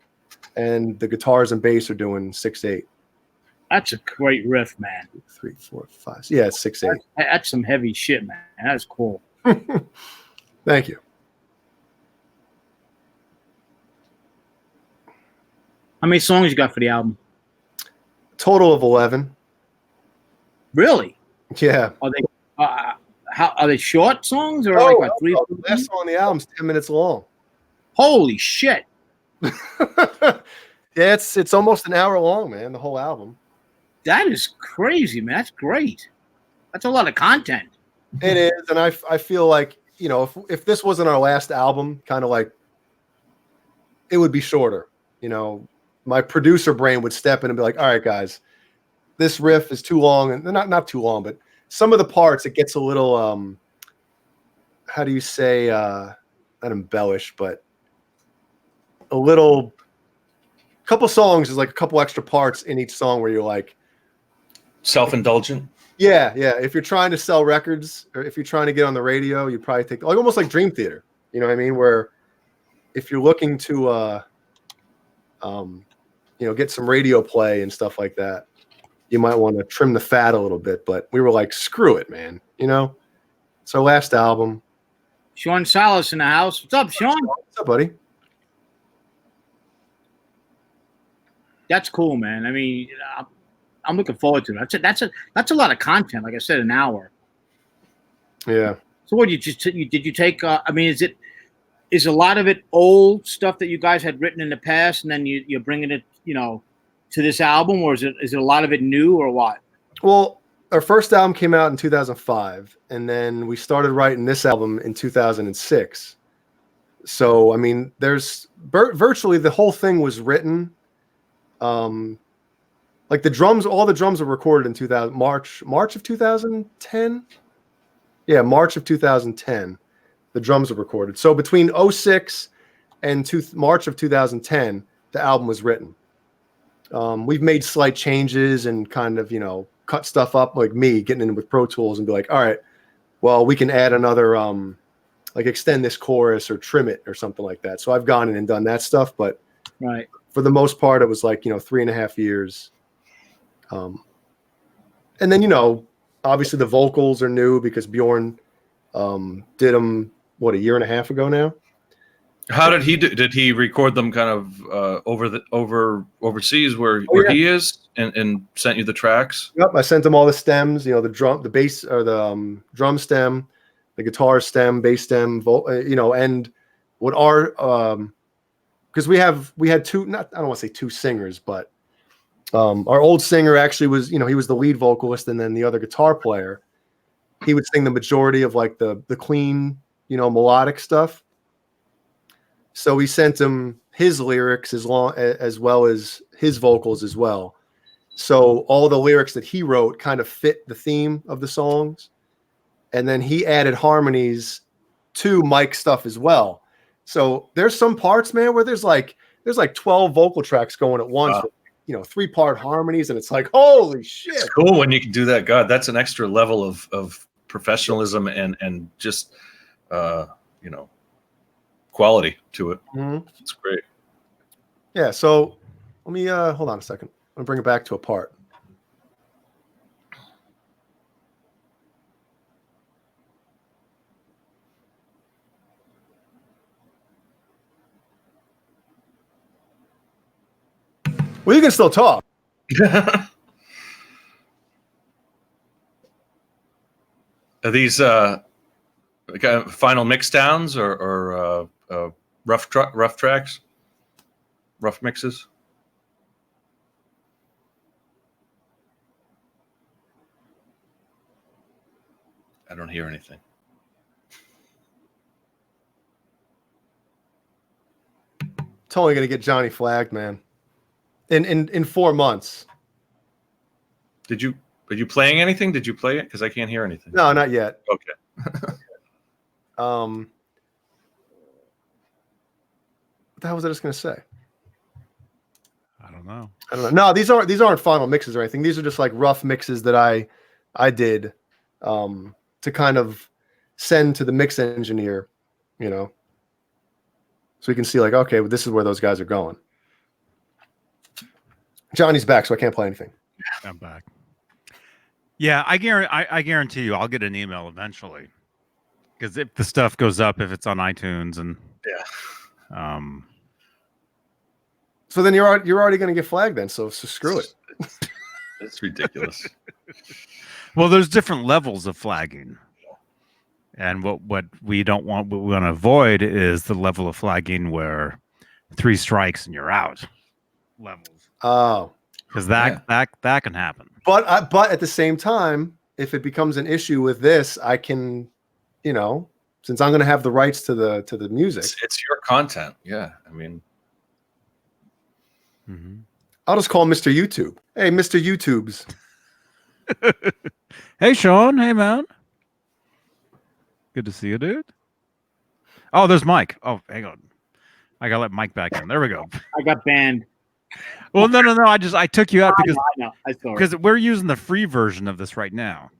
and the guitars and bass are doing 6/8. That's a great riff, man. 3, 4, 5. Yeah, it's 6/8. That's some heavy shit, man. That's cool. Thank you. How many songs you got for the album? Total of 11. Really? Yeah. Are they are they short songs or like what, 3? The last song on the album's 10 minutes long. Holy shit! Yeah, it's almost an hour long, man. The whole album. That is crazy, man. That's great. That's a lot of content. It is, and I feel like, you know, if this wasn't our last album, kind of like it would be shorter. You know, my producer brain would step in and be like, "All right, guys, this riff is too long," and not too long, but some of the parts it gets a little how do you say, not embellish, but a little. Couple songs is like a couple extra parts in each song where you're like Self-indulgent. Yeah. If you're trying to sell records or if you're trying to get on the radio, you probably take like almost like Dream Theater. You know what I mean? Where if you're looking to you know, get some radio play and stuff like that, you might want to trim the fat a little bit. But we were like, screw it, man. You know, it's our last album. Sean Salas in the house. What's up, Sean? What's up, buddy? That's cool, man. I mean, I'm looking forward to it. That's a lot of content. Like I said, an hour. Yeah. So what did you take? I mean, is a lot of it old stuff that you guys had written in the past, and then you're bringing it, you know, to this album, or is it a lot of it new, or what? Well, our first album came out in 2005, and then we started writing this album in 2006. So, I mean, there's virtually the whole thing was written. Like the drums, all the drums were recorded in March of 2010. Yeah, March of 2010, the drums were recorded. So between 06 and March of 2010, the album was written. We've made slight changes and kind of, you know, cut stuff up, like me getting in with Pro Tools and be like, all right, well, we can add another, like extend this chorus or trim it or something like that. So I've gone in and done that stuff, but right. For the most part, it was like, you know, 3.5 years. And then, you know, obviously the vocals are new because Bjorn did them, what, 1.5 years ago now? How did he do? Did he record them kind of overseas where he is and sent you the tracks? Yep, I sent him all the stems, you know, the bass or the drum stem, the guitar stem, bass stem, you know, and what our because we had two, I don't want to say two singers, but our old singer actually was, you know, he was the lead vocalist, and then the other guitar player he would sing the majority of like the clean, melodic stuff. So we sent him his lyrics as well as his vocals as well. So all the lyrics that he wrote kind of fit the theme of the songs. And then he added harmonies to Mike's stuff as well. So there's some parts, man, where there's like 12 vocal tracks going at once. Wow. With, 3-part harmonies, and it's like, holy shit. It's cool when you can do that. God, that's an extra level of professionalism and just quality to it. Mm-hmm. It's great. Yeah, so let me hold on a second. I'm gonna bring it back to a part. Well, you can still talk. Are these final mix downs or rough tracks, rough mixes? I don't hear anything. Totally gonna get Johnny flagged, man. In 4 months. Are you playing anything? Did you play it? Because I can't hear anything. No, not yet. Okay. What the hell was I just gonna say? I don't know. No, these aren't final mixes or anything. These are just like rough mixes that I did to kind of send to the mix engineer, so we can see like, okay, well, this is where those guys are going. Johnny's back, so I can't play anything. I'm back. Yeah, I guarantee you, I'll get an email eventually, because if the stuff goes up, if it's on iTunes, and so then you're already going to get flagged then. So screw it. It's ridiculous. Well, there's different levels of flagging, and what we don't want, what we want to avoid, is the level of flagging where 3 strikes and you're out levels. Oh, because that can happen. But at the same time, if it becomes an issue with this, I can, since I'm going to have the rights to the music, it's your content. Yeah, I mean, I'll just call Mr. YouTube. Hey, Mr. YouTubes. Hey, Sean. Hey, man. Good to see you, dude. Oh, there's Mike. Oh, hang on. I gotta let Mike back in. There we go. I got banned. Well, no. I took you out I know. because we're using the free version of this right now.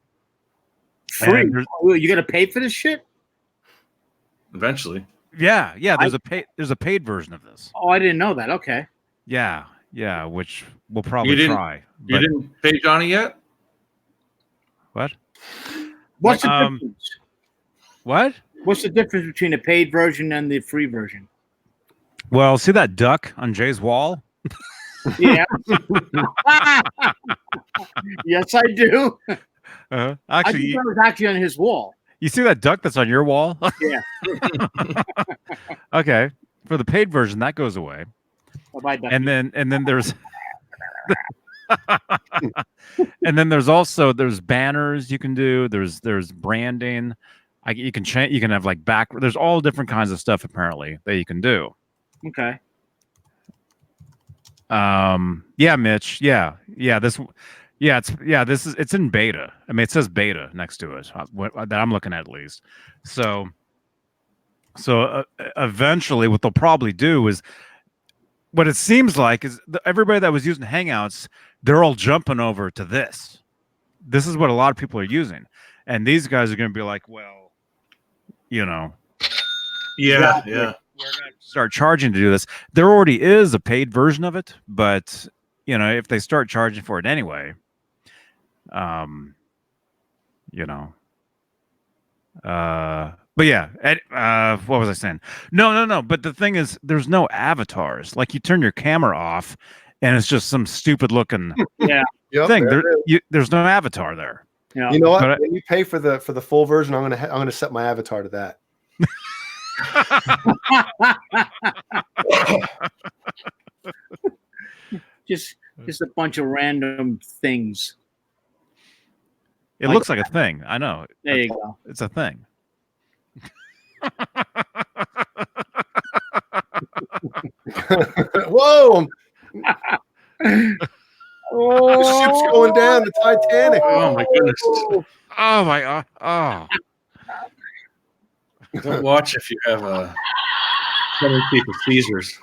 Free? You got to pay for this shit? Eventually. Yeah. There's a paid version of this. Oh, I didn't know that. Okay. Yeah, which we'll probably try. You didn't pay Johnny yet? What? What's the difference? What? What's the difference between a paid version and the free version? Well, see that duck on Jay's wall? Yeah. Yes, I do. Actually, I think that was actually on his wall. You see that duck that's on your wall? Yeah. Okay. For the paid version, that goes away. And then there's and then there's banners you can do. There's branding. You can change. You can have like there's all different kinds of stuff apparently that you can do. Okay. Yeah, Mitch. Yeah. It's in beta. I mean, it says beta next to it that I'm looking at least. So eventually, what they'll probably do is, what it seems like is everybody that was using Hangouts, they're all jumping over to this. This is what a lot of people are using, and these guys are going to be like, well, Yeah. we're going to start charging to do this. There already is a paid version of it, but if they start charging for it anyway, but yeah, what was I saying? No. But the thing is, there's no avatars. Like, you turn your camera off, and it's just some stupid looking thing. There's no avatar there. Yeah. You know what? When you pay for the full version, I'm gonna set my avatar to that. Just a bunch of random things. It looks like a thing. I know. There you go. It's a thing. Whoa! Oh, The ship's going down. The Titanic. Oh my goodness! Oh my god. Oh. Don't watch if you have a tendency for seizures.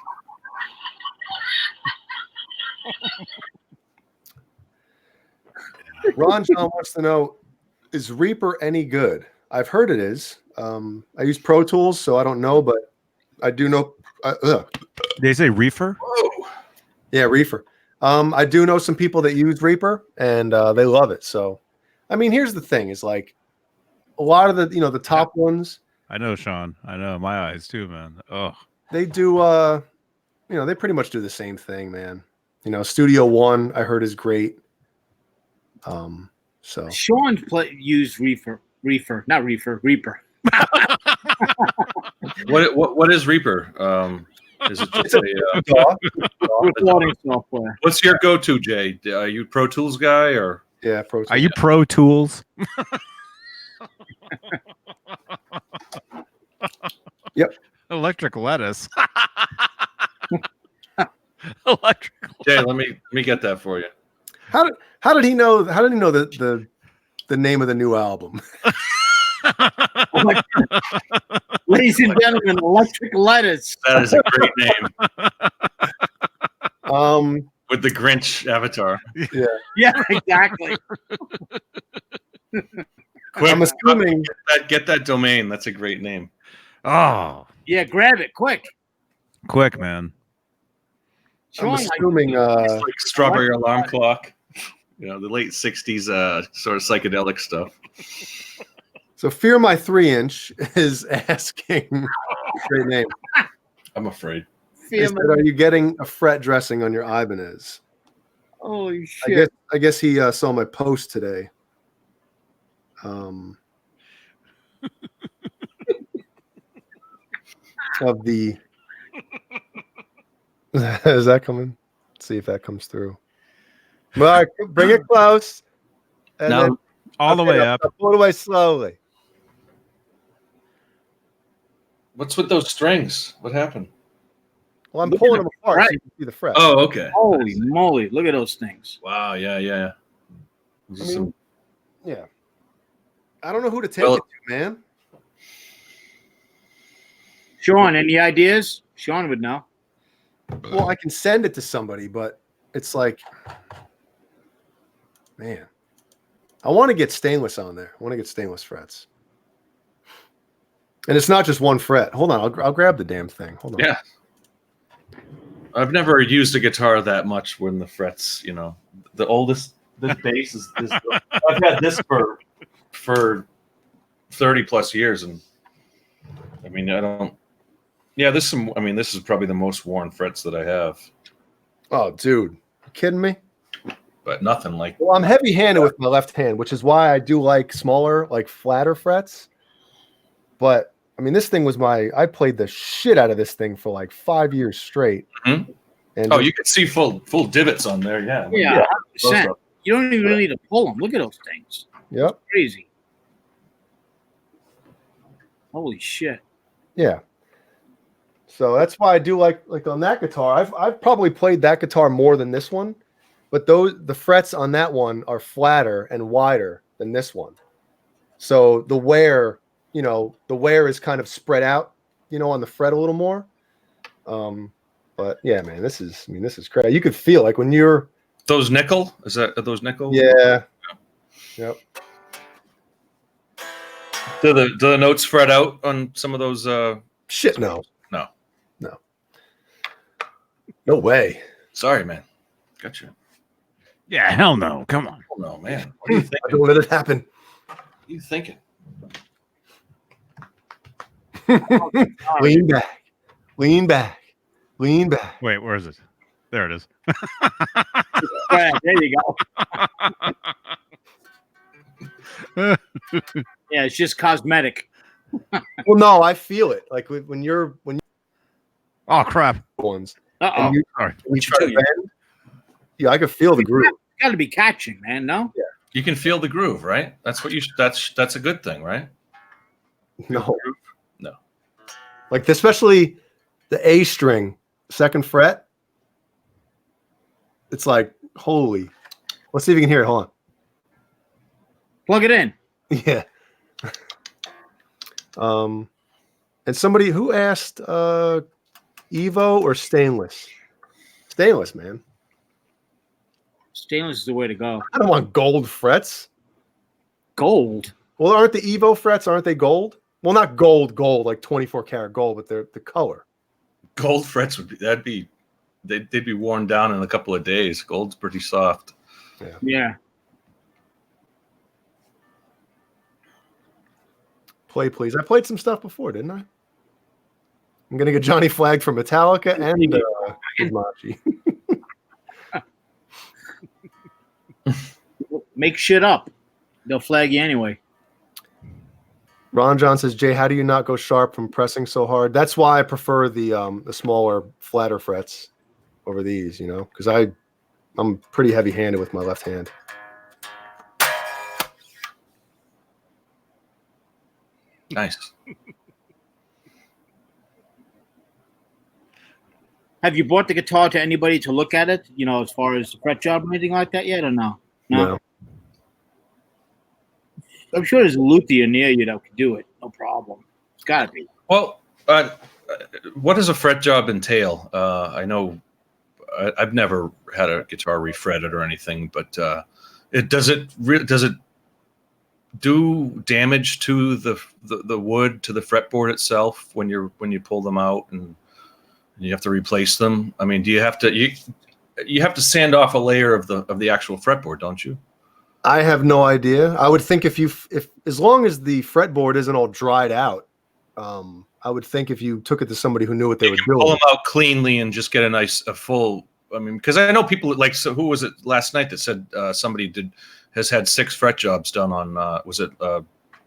Ron John wants to know, is Reaper any good? I've heard it is. I use Pro Tools, so I don't know, but I do know. They say reefer? Whoa! Yeah, Reaper. I do know some people that use Reaper, and they love it. So, I mean, here's the thing: is like a lot of the the top ones. I know, Sean. I know. My eyes too, man. Oh. They do. They pretty much do the same thing, man. Studio One I heard is great. So Sean used Reaper, not Reaper, Reaper. What is Reaper? Is it just Recording software. What's your go-to, Jay? Are you Pro Tools guy or? yeah, Pro Tools. Are you Pro Tools? Yep. Electric lettuce. Electric. Jay, let me get that for you. How did he know? How did he know the name of the new album? Ladies and gentlemen, Electric Lettuce. That is a great name with the Grinch avatar. Yeah, exactly. Quick, I'm assuming get that domain. That's a great name. Oh, Yeah, grab it quick. quick, man. I'm assuming It's like Strawberry Alarm Clock. The late '60s sort of psychedelic stuff. so. Fear My 3-inch is asking. Great name. I'm afraid. He said, are you getting a fret dressing on your Ibanez? Holy shit. I guess he saw my post today. Of the is that coming? Let's see if that comes through. Mark, bring it close. And Now, then, All the way up. Pull it away slowly. what's with those strings? What happened? Well, I'm Look pulling at them apart right. so you can see the fret. Oh, okay. Holy moly. Look at those things. Wow. Yeah. I mean, yeah. I don't know who to take Well- it to, man. Sean, any ideas? Sean would know. Well, I can send it to somebody, but it's like, man, I want to get stainless on there. I want to get stainless frets. And it's not just one fret. Hold on. I'll grab the damn thing. Hold on. Yeah. I've never used a guitar that much when the frets, the oldest, this bass is this. I've had this for 30 plus years. And I mean, this is probably the most worn frets that I have, Oh, dude. You kidding me? but nothing like, Well, I'm heavy-handed with my left hand, which is why I do like smaller, like flatter frets. But I mean, this thing was I played the shit out of this thing for like 5 years straight. Mhm. And you can see full divots on there. Yeah. Yeah, Close 100%. up. You don't even need to pull them. Look at those things. Yep. Crazy. Holy shit. Yeah. So that's why I do like on that guitar. I've probably played that guitar more than this one, but the frets on that one are flatter and wider than this one. So the wear is kind of spread out, on the fret a little more. But yeah, man, this is crazy. You could feel like when you're Those nickel? Are those nickel? yeah. Yep. Do the notes spread out on some of those? Shit, no. No. No way. Sorry, man. Gotcha. Yeah, hell no. Come on. Oh, no, man. What are you thinking? Don't let it happen. What are you thinking? Lean back. Lean back. Lean back. Wait, where is it? There it is. Right, there you go. Yeah, it's just cosmetic. Well, no, I feel it. Like when you're Oh crap. ones. Uh-oh. And you Sorry. try to bend. Yeah, I could feel the groove. Got to be catching, man. No? You can feel the groove, right? That's what you. That's a good thing, right? No. No. Like especially the A string, second fret. It's like holy. Let's see if you can hear it. Hold on. Plug it in. Yeah. And somebody who asked Evo or stainless? Stainless, man. Stainless is the way to go. I don't want gold frets. Gold. Well, aren't the Evo frets, aren't they gold? Well, not gold, like 24 karat gold, but they're the color. Gold frets they'd be worn down in a couple of days. Gold's pretty soft. Yeah. Play, please. I played some stuff before, didn't I? I'm gonna get Johnny flagged for Metallica and Machi. Make shit up. They'll flag you anyway. Ron John says, Jay, how do you not go sharp from pressing so hard? That's why I prefer the smaller, flatter frets over these, because I'm pretty heavy-handed with my left hand. Nice. Have you brought the guitar to anybody to look at it? As far as the fret job or anything like that yet, or no? No. I'm sure there's a luthier near you that can do it. No problem. It's got to be. Well, what does a fret job entail? I know I've never had a guitar refretted or anything, but does it do damage to the wood, to the fretboard itself when you pull them out and you have to replace them? I mean, do you have to sand off a layer of the actual fretboard, don't you? I have no idea. I would think if as long as the fretboard isn't all dried out, I would think if you took it to somebody who knew what they were doing, pull them out cleanly and just get a full. I mean, because I know people who was it last night that said somebody has had 6 fret jobs done on was it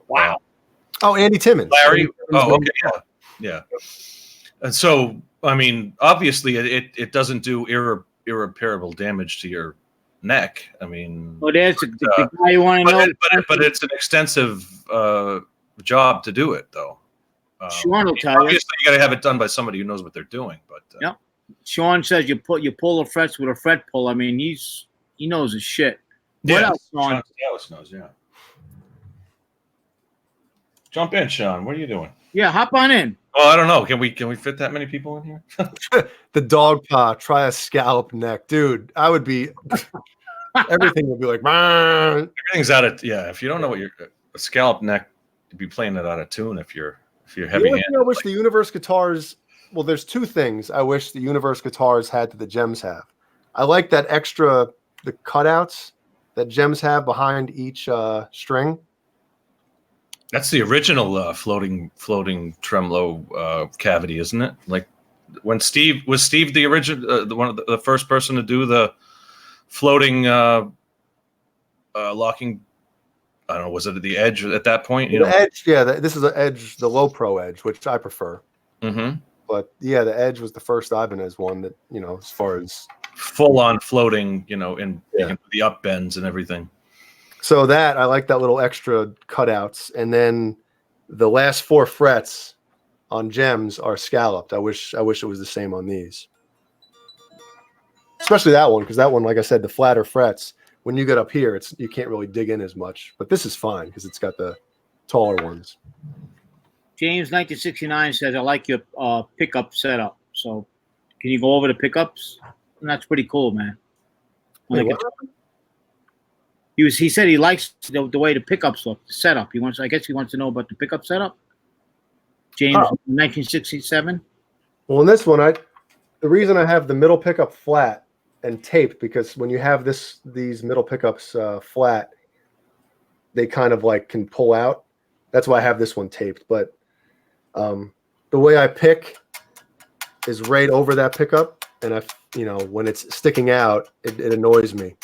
wow. Oh, Andy Timmons. Larry. Oh, okay, yeah. And so, I mean, obviously, it doesn't do irreparable damage to your neck. I mean, well, there's the guy you want to know. But it's an extensive job to do it, though. Sean will tell you. Obviously, you got to have it done by somebody who knows what they're doing. But yeah, Sean says you pull the frets with a fret pull. I mean, he knows his shit. What else, Sean? Sean knows, yeah. Jump in, Sean. What are you doing? Yeah, hop on in. Oh, I don't know. Can we fit that many people in here? The dog paw, try a scallop neck, dude. I would be. Everything would be like. Bah. Everything's out of If you don't know what a scallop neck, you'd be playing it out of tune if you're heavy-handed. I wish the Universe guitars. Well, there's 2 things I wish the Universe guitars had that the Gems have. I like that extra the cutouts that Gems have behind each string. That's the original floating tremolo cavity, isn't it? Like when Steve the original one of the first person to do the floating locking. I don't know. Was it the Edge at that point? Edge, yeah. This is the Edge, the low pro Edge, which I prefer. Mm-hmm. But yeah, the Edge was the first Ibanez one that as far as full on floating, in the up bends and everything. So that I like that little extra cutouts, and then the last 4 frets on Gems are scalloped. I wish it was the same on these, especially that one, because that one, like I said, the flatter frets. When you get up here, you can't really dig in as much. But this is fine because it's got the taller ones. James 1969 says, "I like your pickup setup." So, can you go over the pickups? And that's pretty cool, man. He said he likes the way the pickups look, the setup. I guess he wants to know about the pickup setup. James, 1967. Well, in this one, the reason I have the middle pickup flat and taped, because when you have these middle pickups flat, they kind of like can pull out. That's why I have this one taped. But the way I pick is right over that pickup, and when it's sticking out, it annoys me.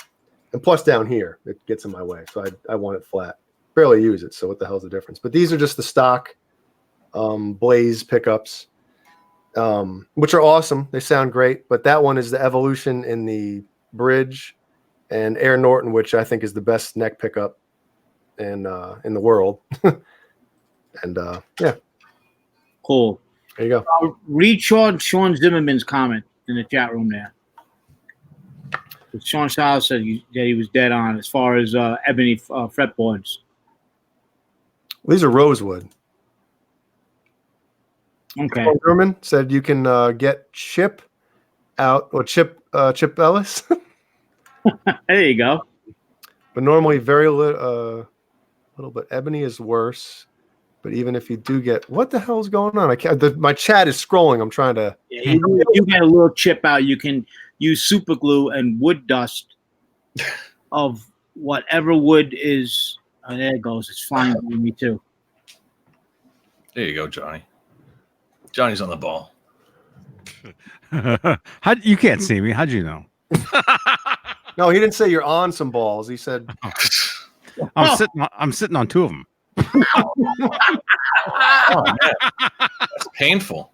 And plus down here, it gets in my way. So I want it flat. Barely use it, so what the hell's the difference? But these are just the stock Blaze pickups, which are awesome. They sound great. But that one is the evolution in the bridge and Air Norton, which I think is the best neck pickup in the world. And yeah, Cool. there you go. Read Sean Zimmerman's comment in the chat room there. Sean Stiles said that he was dead on as far as ebony fretboards. These are rosewood. Okay. Paul German said you can get Chip out or Chip Ellis, There you go. but normally very little bit. Ebony is worse. But even if you do get, what the hell is going on? I can't. My chat is scrolling. I'm trying to. Yeah, you get a little chip out. You can use super glue and wood dust of whatever wood is. Oh, there it goes. It's flying by me too. There you go, Johnny. Johnny's on the ball. How you can't see me? How'd you know? No, he didn't say you're on some balls. He said I'm sitting on two of them. Oh man, that's painful.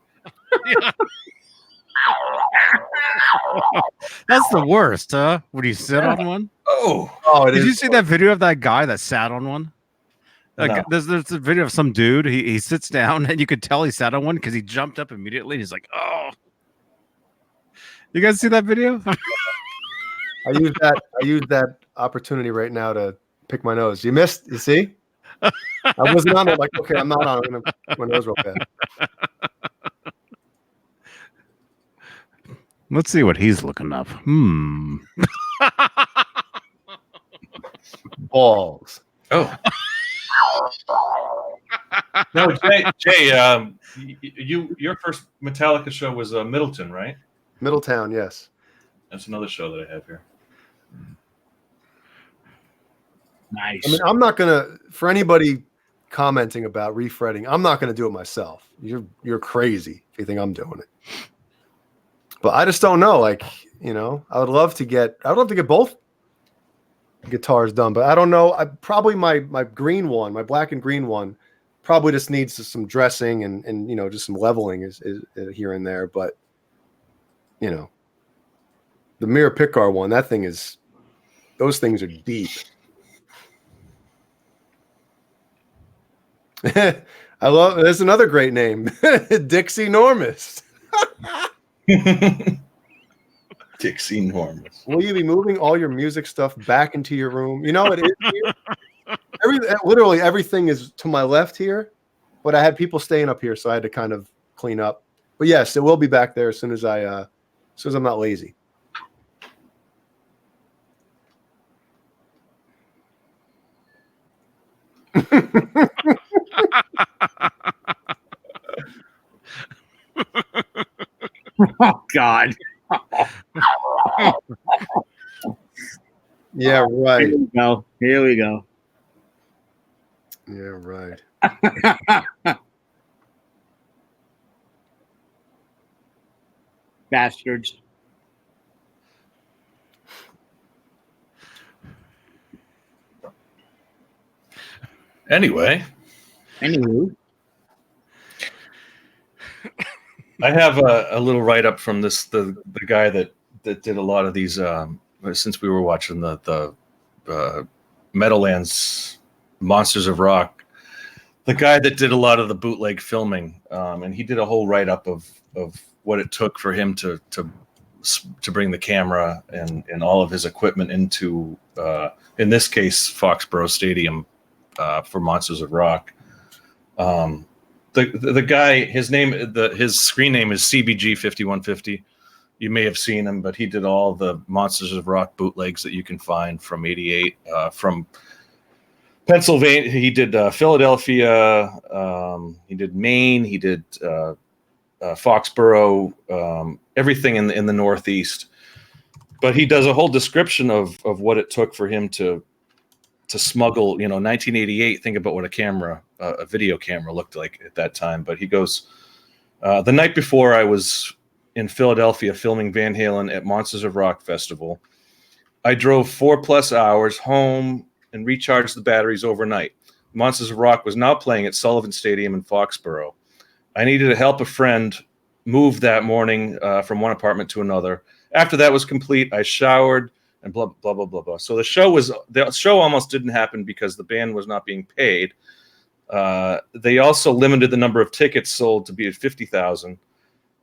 That's the worst, huh? When you sit on one. Oh, Did you see that video of that guy that sat on one? No. There's a video of some dude. He sits down and you could tell he sat on one because he jumped up immediately. He's like, "Oh!" You guys see that video? I used that opportunity right now to pick my nose. You missed. You see? I wasn't on it. Like, okay, I'm not on it. I'm gonna pick my nose real bad. Let's see what he's looking up. Balls. Oh. No, Jay, your first Metallica show was Middleton, right? Middletown, yes. That's another show that I have here. Nice. I mean, I'm not gonna, for anybody commenting about refretting, I'm not gonna do it myself. You're crazy if you think I'm doing it. But I just don't know. Like, I would love to get both guitars done, but I don't know. I probably my green one, my black and green one, probably just needs some dressing and just some leveling is here and there. But the Mirror Pickar one, those things are deep. I love. There's another great name, Dixie Normus. Dixie Normus. Will you be moving all your music stuff back into your room? It is here. Literally everything is to my left here, but I had people staying up here, so I had to kind of clean up. But yes, it will be back there as soon as I'm not lazy. Oh God. Yeah, right. Here we go. Yeah, right. Bastards. Anyway. Anywho. I have a little write-up from the guy that did a lot of these since we were watching the Meadowlands Monsters of Rock. The guy that did a lot of the bootleg filming, and he did a whole write-up of what it took for him to bring the camera and all of his equipment into, in this case, Foxborough Stadium for Monsters of Rock. The guy, his screen name is CBG5150. You may have seen him, but he did all the Monsters of Rock bootlegs that you can find from '88, from Pennsylvania. He did Philadelphia. He did Maine. He did Foxborough. Everything in the Northeast. But he does a whole description of what it took for him to smuggle, 1988. Think about what a video camera looked like at that time. But he goes, the night before I was in Philadelphia filming Van Halen at Monsters of Rock Festival, I drove 4+ hours home and recharged the batteries overnight. Monsters of Rock was now playing at Sullivan Stadium in Foxborough. I needed to help a friend move that morning from one apartment to another. After that was complete, I showered and blah blah blah blah blah. So the show almost didn't happen because the band was not being paid. They also limited the number of tickets sold to be at 50,000.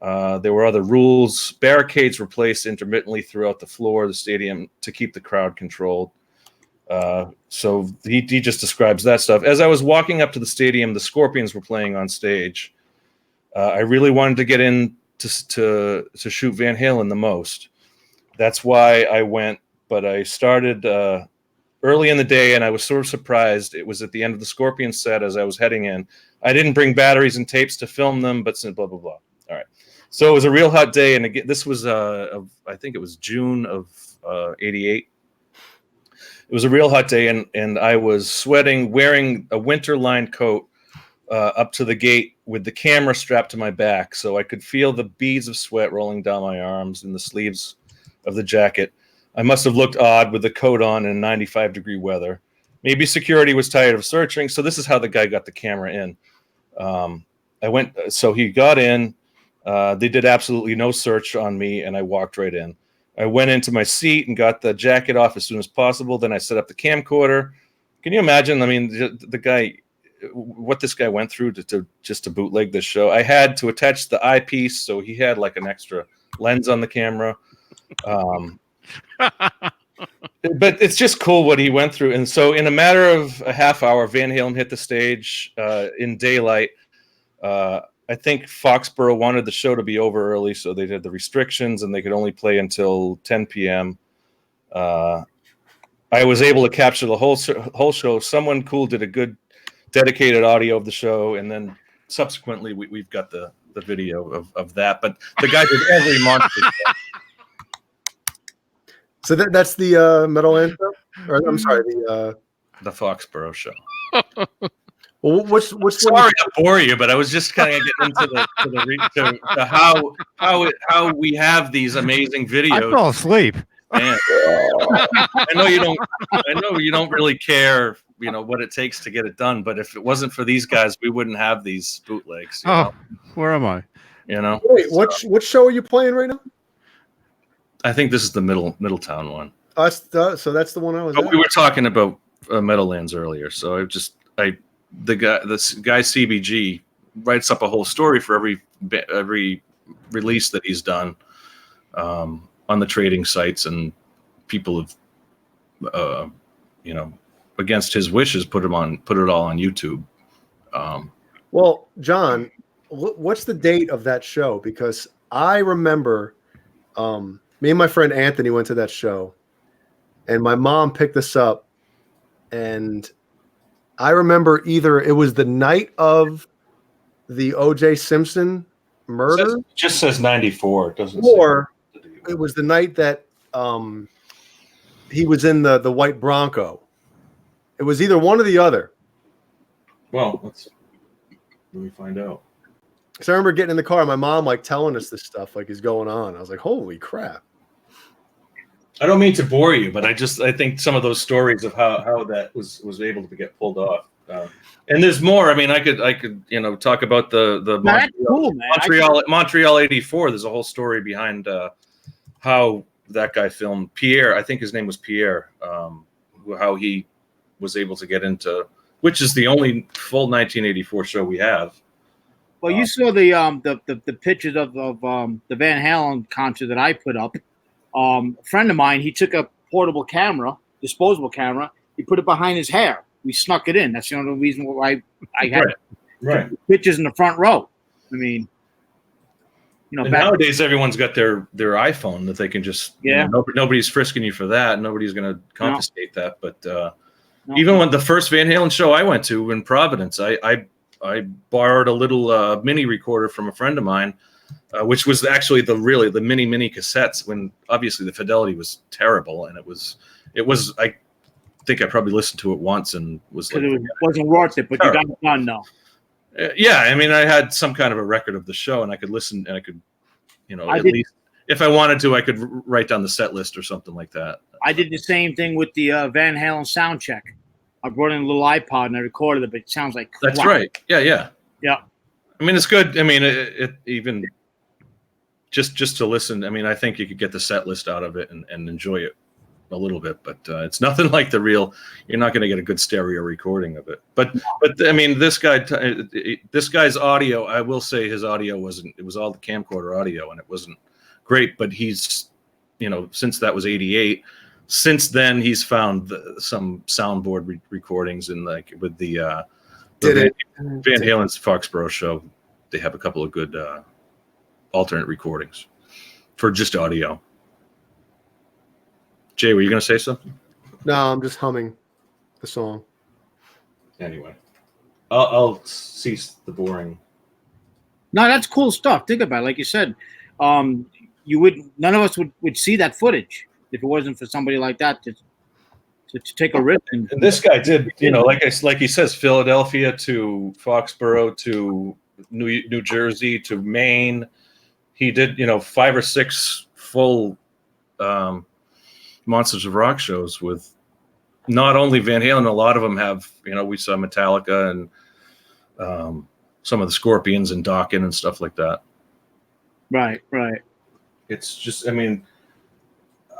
There were other rules. Barricades were placed intermittently throughout the floor of the stadium to keep the crowd controlled. So he just describes that stuff. As I was walking up to the stadium, the Scorpions were playing on stage. I really wanted to get in to shoot Van Halen the most. That's why I went, but I started early in the day, and I was sort of surprised. It was at the end of the Scorpion set as I was heading in. I didn't bring batteries and tapes to film them, but blah, blah, blah. All right. So it was a real hot day, and again, this was, I think it was June of 88. It was a real hot day, and I was sweating, wearing a winter-lined coat up to the gate with the camera strapped to my back, so I could feel the beads of sweat rolling down my arms and the sleeves of the jacket. I must have looked odd with the coat on in 95-degree weather. Maybe security was tired of searching, so this is how the guy got the camera in. So he got in. They did absolutely no search on me, and I walked right in. I went into my seat and got the jacket off as soon as possible. Then I set up the camcorder. Can you imagine? I mean, the guy, what this guy went through to bootleg this show. I had to attach the eyepiece, so he had like an extra lens on the camera. But it's just cool what he went through. And so in a matter of a half hour, Van Halen hit the stage in daylight. I think Foxborough wanted the show to be over early, so they did the restrictions, and they could only play until 10 p.m. I was able to capture the whole show. Someone cool did a good dedicated audio of the show, and then subsequently we've got the video of that. But the guy did every monster show. So that's the Metal Anthem? Or, I'm sorry, the Foxborough show. Well, what's sorry to bore you, but I was just kind of getting into how we have these amazing videos. I fell asleep. Man. I know you don't really care, what it takes to get it done. But if it wasn't for these guys, we wouldn't have these bootlegs. You know? Where am I? Wait, what show are you playing right now? I think this is the Middletown one. So that's the one I was. But we were talking about Meadowlands earlier, so this guy CBG writes up a whole story for every release that he's done on the trading sites, and people have against his wishes put it all on YouTube. Well, John, what's the date of that show? Because I remember me and my friend Anthony went to that show, and my mom picked us up, and I remember either it was the night of the O.J. Simpson murder. It just says 94. It doesn't. Or it was the night that he was in the white Bronco. It was either one or the other. Well, let me find out. Because I remember getting in the car, my mom telling us this stuff is going on. I was like, holy crap. I don't mean to bore you, but I think some of those stories of how that was able to get pulled off. And there's more. I mean, I could talk about the Montreal '84. There's a whole story behind how that guy filmed Pierre. I think his name was Pierre. How he was able to get into, which is the only full 1984 show we have. Well, you saw the pictures of the Van Halen concert that I put up. A friend of mine, he took a portable camera, disposable camera. He put it behind his hair. We snuck it in. That's the only reason why I had pictures in the front row. I mean, nowadays everyone's got their iPhone that they can just. Yeah. Nobody's frisking you for that. Nobody's going to confiscate that. But even when the first Van Halen show I went to in Providence, I borrowed a little mini recorder from a friend of mine. Which was actually the mini cassettes, when obviously the fidelity was terrible, and it was I think I probably listened to it once and was like, it wasn't worth it, but terrible. You got it done though. Yeah, I mean, I had some kind of a record of the show, and I could listen, and I could, at least if I wanted to, I could write down the set list or something like that. I did the same thing with the Van Halen sound check. I brought in a little iPod and I recorded it, but it sounds like crap. That's right. Yeah. I mean, it's good. I mean, it even. Just to listen, I mean, I think you could get the set list out of it and enjoy it a little bit, but it's nothing like the real. You're not going to get a good stereo recording of it. But I mean, this guy's audio. I will say his audio wasn't. It was all the camcorder audio, and it wasn't great. But he's, since that was '88. Since then, he's found some soundboard recordings and like with the Van Halen's Foxborough show, they have a couple of good alternate recordings for just audio. Jay, were you going to say something? No, I'm just humming the song. Anyway, I'll cease the boring. No, that's cool stuff. Think about it. Like you said, none of us would see that footage if it wasn't for somebody like that to take a risk. And this guy did, like he says, Philadelphia to Foxborough to New Jersey to Maine. He did, 5 or 6 full Monsters of Rock shows with not only Van Halen. A lot of them have, we saw Metallica and some of the Scorpions and Dokken and stuff like that. Right. It's just, I mean,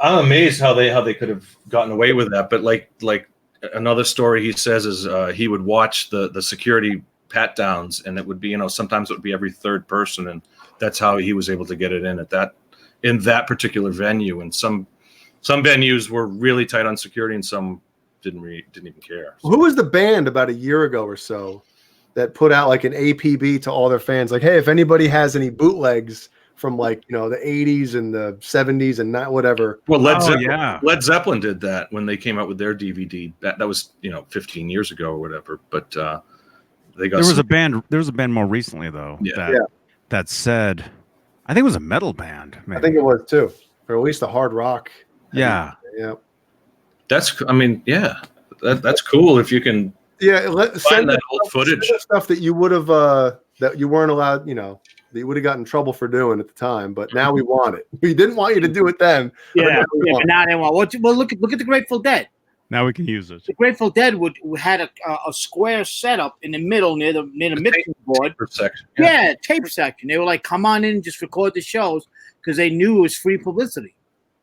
I'm amazed how they could have gotten away with that. But like another story he says is he would watch the security pat downs, and it would be, sometimes it would be every third person, and that's how he was able to get it in that particular venue. And some venues were really tight on security, and some didn't even care. So. Who was the band about a year ago or so that put out like an APB to all their fans? Like, hey, if anybody has any bootlegs from like, the 80s and the 70s and not whatever. Well, Led Zeppelin did that when they came out with their DVD. That was 15 years ago or whatever. But they got. There was a band more recently though. That said, I think it was a metal band. Maybe. I think it was too, or at least a hard rock. Yeah. Yeah. That's cool if you can. Yeah. Find that old footage. Stuff that you would have that you weren't allowed. That you would have gotten in trouble for doing at the time, but now we want it. We didn't want you to do it then. Yeah, but now they want. Well, look at the Grateful Dead. Now we can use it. The Grateful Dead had a square setup in the middle near the mixing board. Tape section. Yeah, tape section. They were like, "Come on in, and just record the shows," because they knew it was free publicity.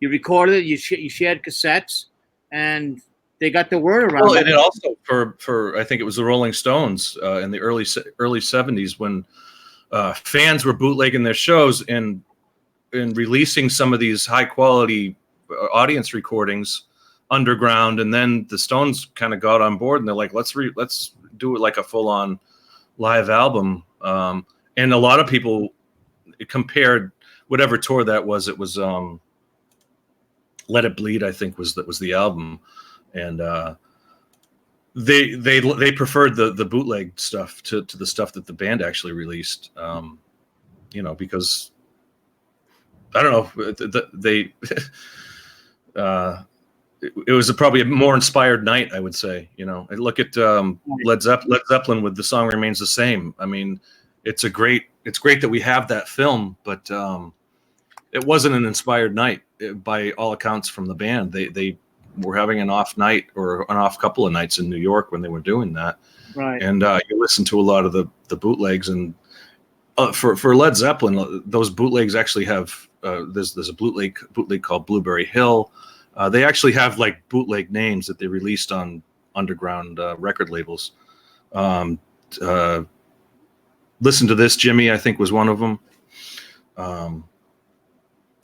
You recorded it, you shared cassettes, and they got the word around. Well, and it also for I think it was the Rolling Stones in the early 70s when. Fans were bootlegging their shows and releasing some of these high quality audience recordings underground, and then the Stones kind of got on board and they're like, let's do it like a full on live album. And a lot of people compared whatever tour that was. It was Let It Bleed, I think was the album, and They preferred the bootleg stuff to the stuff that the band actually released, because I don't know, it was probably a more inspired night, I would say. Look at Led Zeppelin with The Song Remains the Same. I mean, it's great that we have that film, but it wasn't an inspired night by all accounts from the band. They were having an off night or an off couple of nights in New York when they were doing that. Right. And you listen to a lot of the bootlegs, and for Led Zeppelin, those bootlegs actually have there's a bootleg called Blueberry Hill. They actually have like bootleg names that they released on underground record labels. Listen to This, Jimmy, I think was one of them.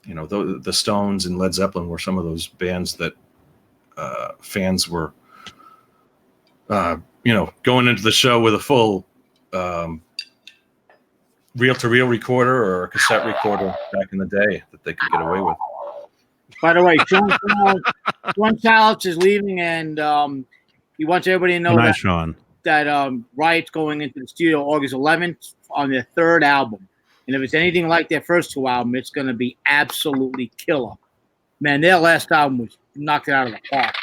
The Stones and Led Zeppelin were some of those bands that fans were, going into the show with a full reel-to-reel recorder or a cassette recorder back in the day that they could get away with. By the way, Sean Chalice is leaving, and he wants everybody to know that Riot's going into the studio August 11th on their 3rd album. And if it's anything like their first 2 albums, it's going to be absolutely killer. Man, their last album was knocked it out of the park.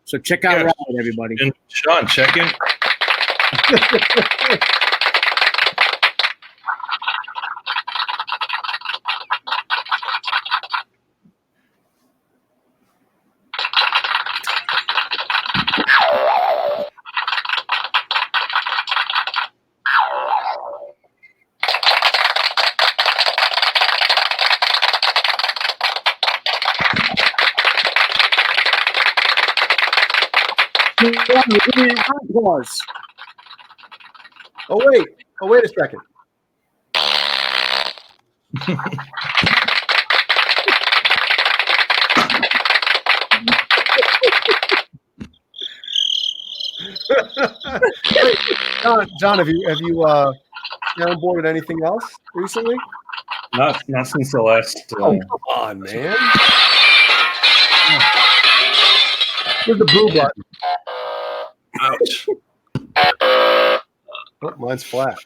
So check out Riot, everybody. And Sean, check in. Pause. Oh wait a second. Wait, John, have you downboarded anything else recently? Not since the last. Oh, come on, man. Where's the blue button? Ouch. Oh, mine's flat.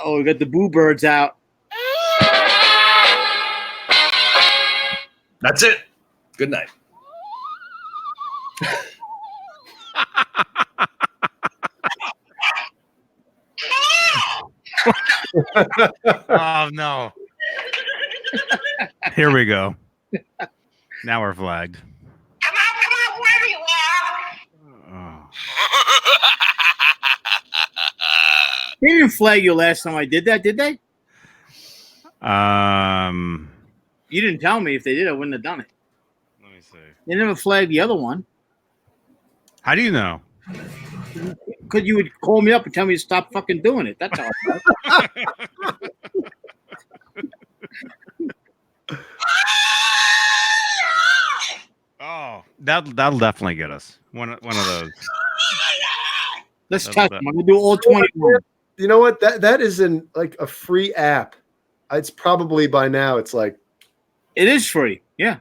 We got the boo birds out. That's it. Good night. Oh no. Here we go. Now we're flagged. Oh. They didn't flag you last time I did that, did they? You didn't tell me. If they did, I wouldn't have done it. Let me see. They never flagged the other one. How do you know? Because you would call me up and tell me to stop fucking doing it. That's all. Oh, that'll definitely get us. One of those. Let's test them. I'm gonna do all 21. You know what? That is like a free app. It's probably by now. It's like It is free. Yeah.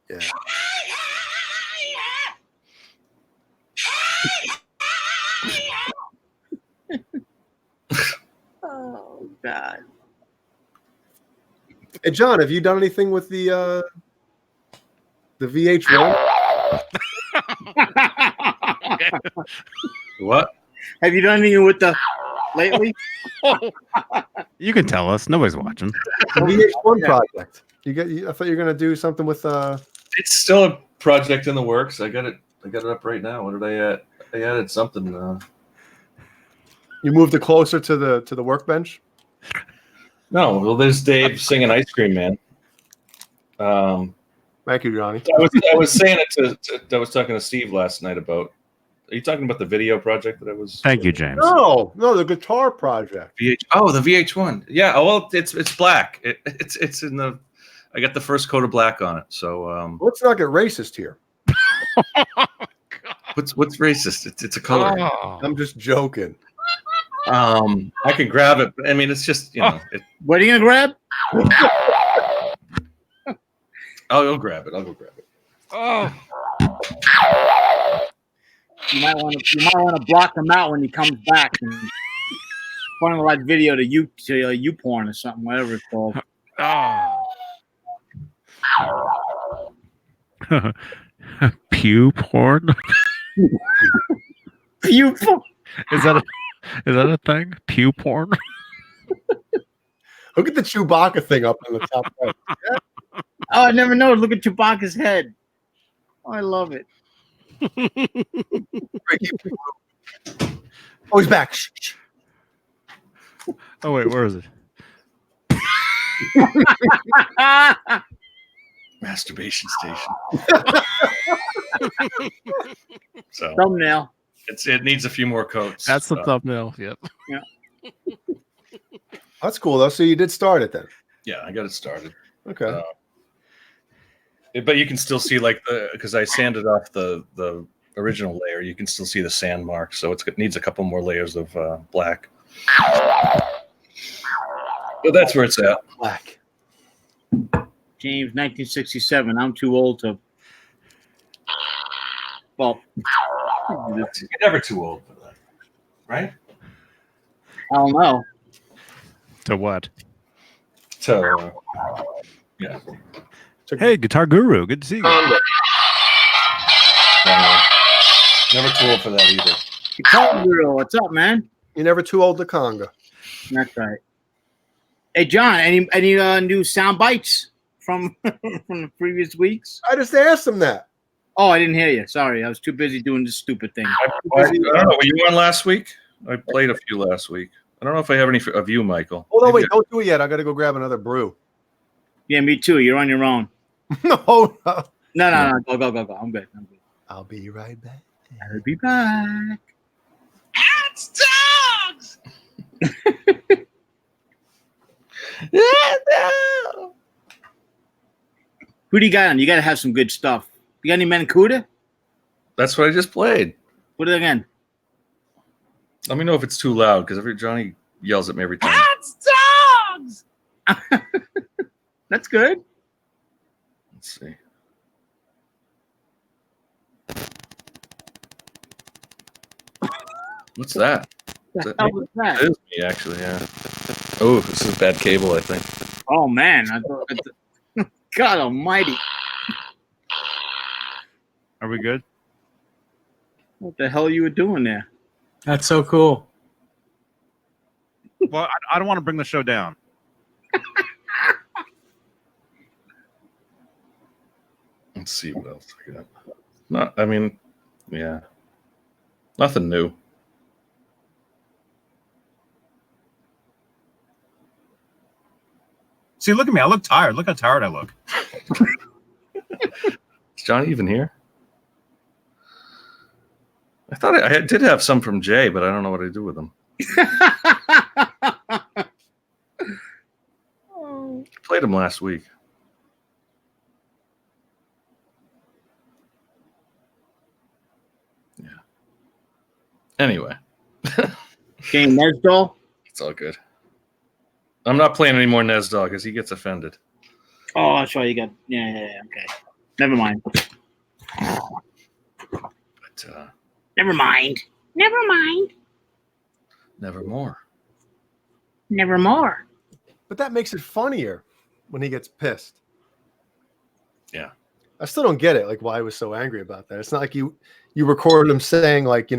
Yeah. Oh God. Hey John, have you done anything with the VH1? What? Have you done anything with the lately? You can tell us. Nobody's watching. The VH1 project. I thought you were gonna do something with It's still a project in the works. I got it up right now. What did I add? I added something. You moved it closer to the workbench? No, well, there's Dave singing "Ice Cream Man." Thank you, Johnny. I was saying it I was talking to Steve last night about. Are you talking about the video project that I was? Thank you, James. No, the guitar project. The VH1. Yeah. Oh, well, it's black. It's in the. I got the first coat of black on it. So Let's not get racist here. what's racist? It's a color. Oh. I'm just joking. I can grab it, but I mean, it's just What are you gonna grab? I'll grab it. I'll go grab it. Oh. You might want to block him out when he comes back and point him like video to you porn or something, whatever it's called. Oh. Pew porn. Pew porn. Is that a thing? Pew porn. Look at the Chewbacca thing up in the top right. Yeah. Oh, I never know. Look at Chewbacca's head. Oh, I love it. Oh, he's back. Shh, shh. Oh wait, where is it? Masturbation station. So Thumbnail. it needs a few more coats. That's the thumbnail. Yep. That's cool though. So you did start it then. Yeah, I got it started. Okay. But you can still see because I sanded off the original layer, you can still see the sand mark. So it needs a couple more layers of black. But that's where it's at. Black. James, 1967. I'm too old to. Well, You're never too old for that, right? I don't know. To what? So, yeah. Hey, Guitar Guru. Good to see you. Never too old for that either. Guitar Guru, what's up, man? You're never too old to conga. That's right. Hey, John, any new sound bites from the previous weeks? I just asked him that. Oh, I didn't hear you. Sorry, I was too busy doing this stupid thing. I don't know. Were you on last week? I played a few last week. I don't know if I have any of you, Michael. Hold on, Maybe wait, don't do it yet. I got to go grab another brew. Yeah, me too. You're on your own. No. No. Go. I'm good. I'll be right back. I'll be back. It's dogs. No. Who do you got on? You got to have some good stuff. You got any Mancuda? That's what I just played. Put it again. Let me know if it's too loud because Johnny yells at me every time. It's dogs. That's good. Let's see. What's that? The hell was that? It is me, actually, yeah. Oh, this is bad cable, I think. Oh, man. God almighty. Are we good? What the hell you were doing there? That's so cool. Well, I don't want to bring the show down. Let's see what else I got. Yeah. Nothing new. See, look at me. I look tired. Look how tired I look. Is Johnny even here? I thought I did have some from Jay, but I don't know what I do with them. I played them last week. Yeah. Anyway. Game Nesdol? It's all good. I'm not playing any more Nesdog because he gets offended. Oh, that's right. You got. Yeah. Okay. Never mind. But Never mind. never more. But that makes it funnier when he gets pissed. Yeah. I still don't get it, like why he was so angry about that. It's not like you recorded him saying like,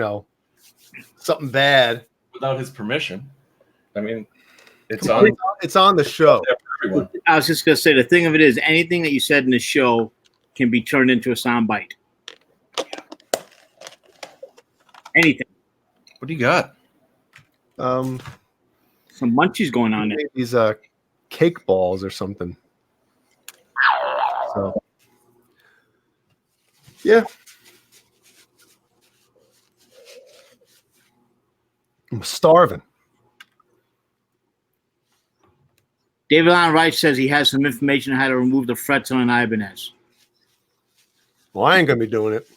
something bad Without his permission. I mean, it's on the show. everyone. I was just gonna say the thing of it is anything that you said in the show can be turned into a soundbite. Anything. What do you got? Some munchies going on there. These cake balls or something. So yeah. I'm starving. David Allen Wright says he has some information on how to remove the frets on an Ibanez. Well, I ain't gonna be doing it.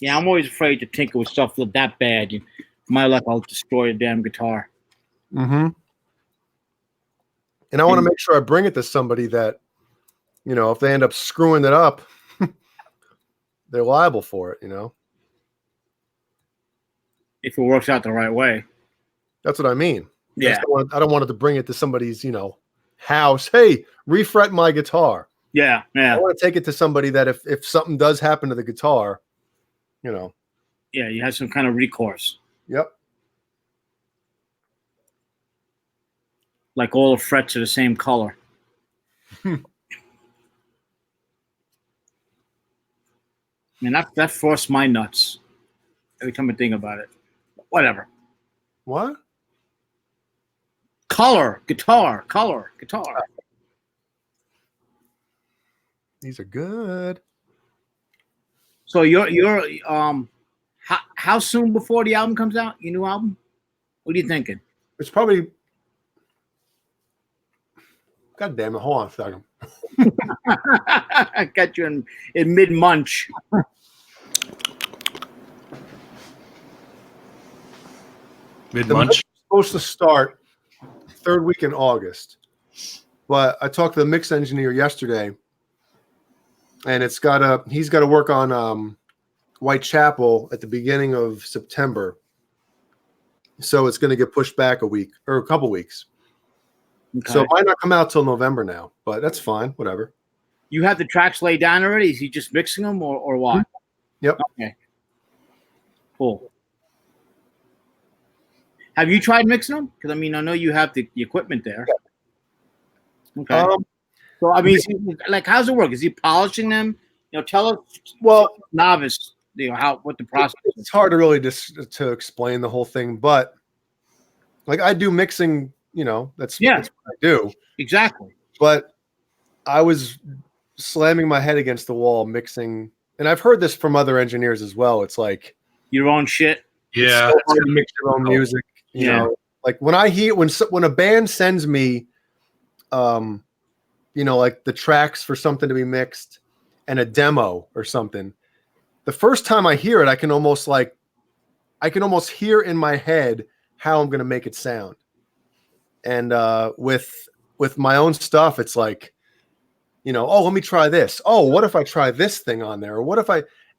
Yeah, I'm always afraid to tinker with stuff that bad. My luck, I'll destroy a damn guitar. Mm-hmm. And I want to make sure I bring it to somebody that, if they end up screwing it up, they're liable for it, If it works out the right way. That's what I mean. Yeah. I don't want it to bring it to somebody's, house. Hey, refret my guitar. Yeah. I want to take it to somebody that if something does happen to the guitar, Yeah, you have some kind of recourse. Yep. Like all the frets are the same color. Man, that frosts my nuts every time I think about it. Whatever. What? Color, guitar. These are good. So you're how soon before the album comes out? Your new album? What are you thinking? It's probably. God damn it! Hold on a second. I got you in mid munch. Mid-munch? Supposed to start third week in August, but I talked to the mix engineer yesterday, and he's got to work on Whitechapel at the beginning of September, so it's going to get pushed back a week or a couple weeks. Okay. So it might not come out till November now, but that's fine. Whatever. You have the tracks laid down already? Is he just mixing them or what? Yep. Okay. Cool. Have you tried mixing them? Because, I know you have the equipment there. Yeah. Okay. So, how's it work? Is he polishing them tell us, Well, novice, what the process is. it's hard to really to explain the whole thing, but like I do mixing, that's what I do. Exactly. But I was slamming my head against the wall mixing, and I've heard this from other engineers as well. It's like your own shit. Yeah, it's so hard to mix your own music. You know, like when I hear when a band sends me, like the tracks for something to be mixed and a demo or something. The first time I hear it, I can almost hear in my head how I'm going to make it sound. And with my own stuff, it's like, let me try this. Oh, what if I try this thing on there? Or what if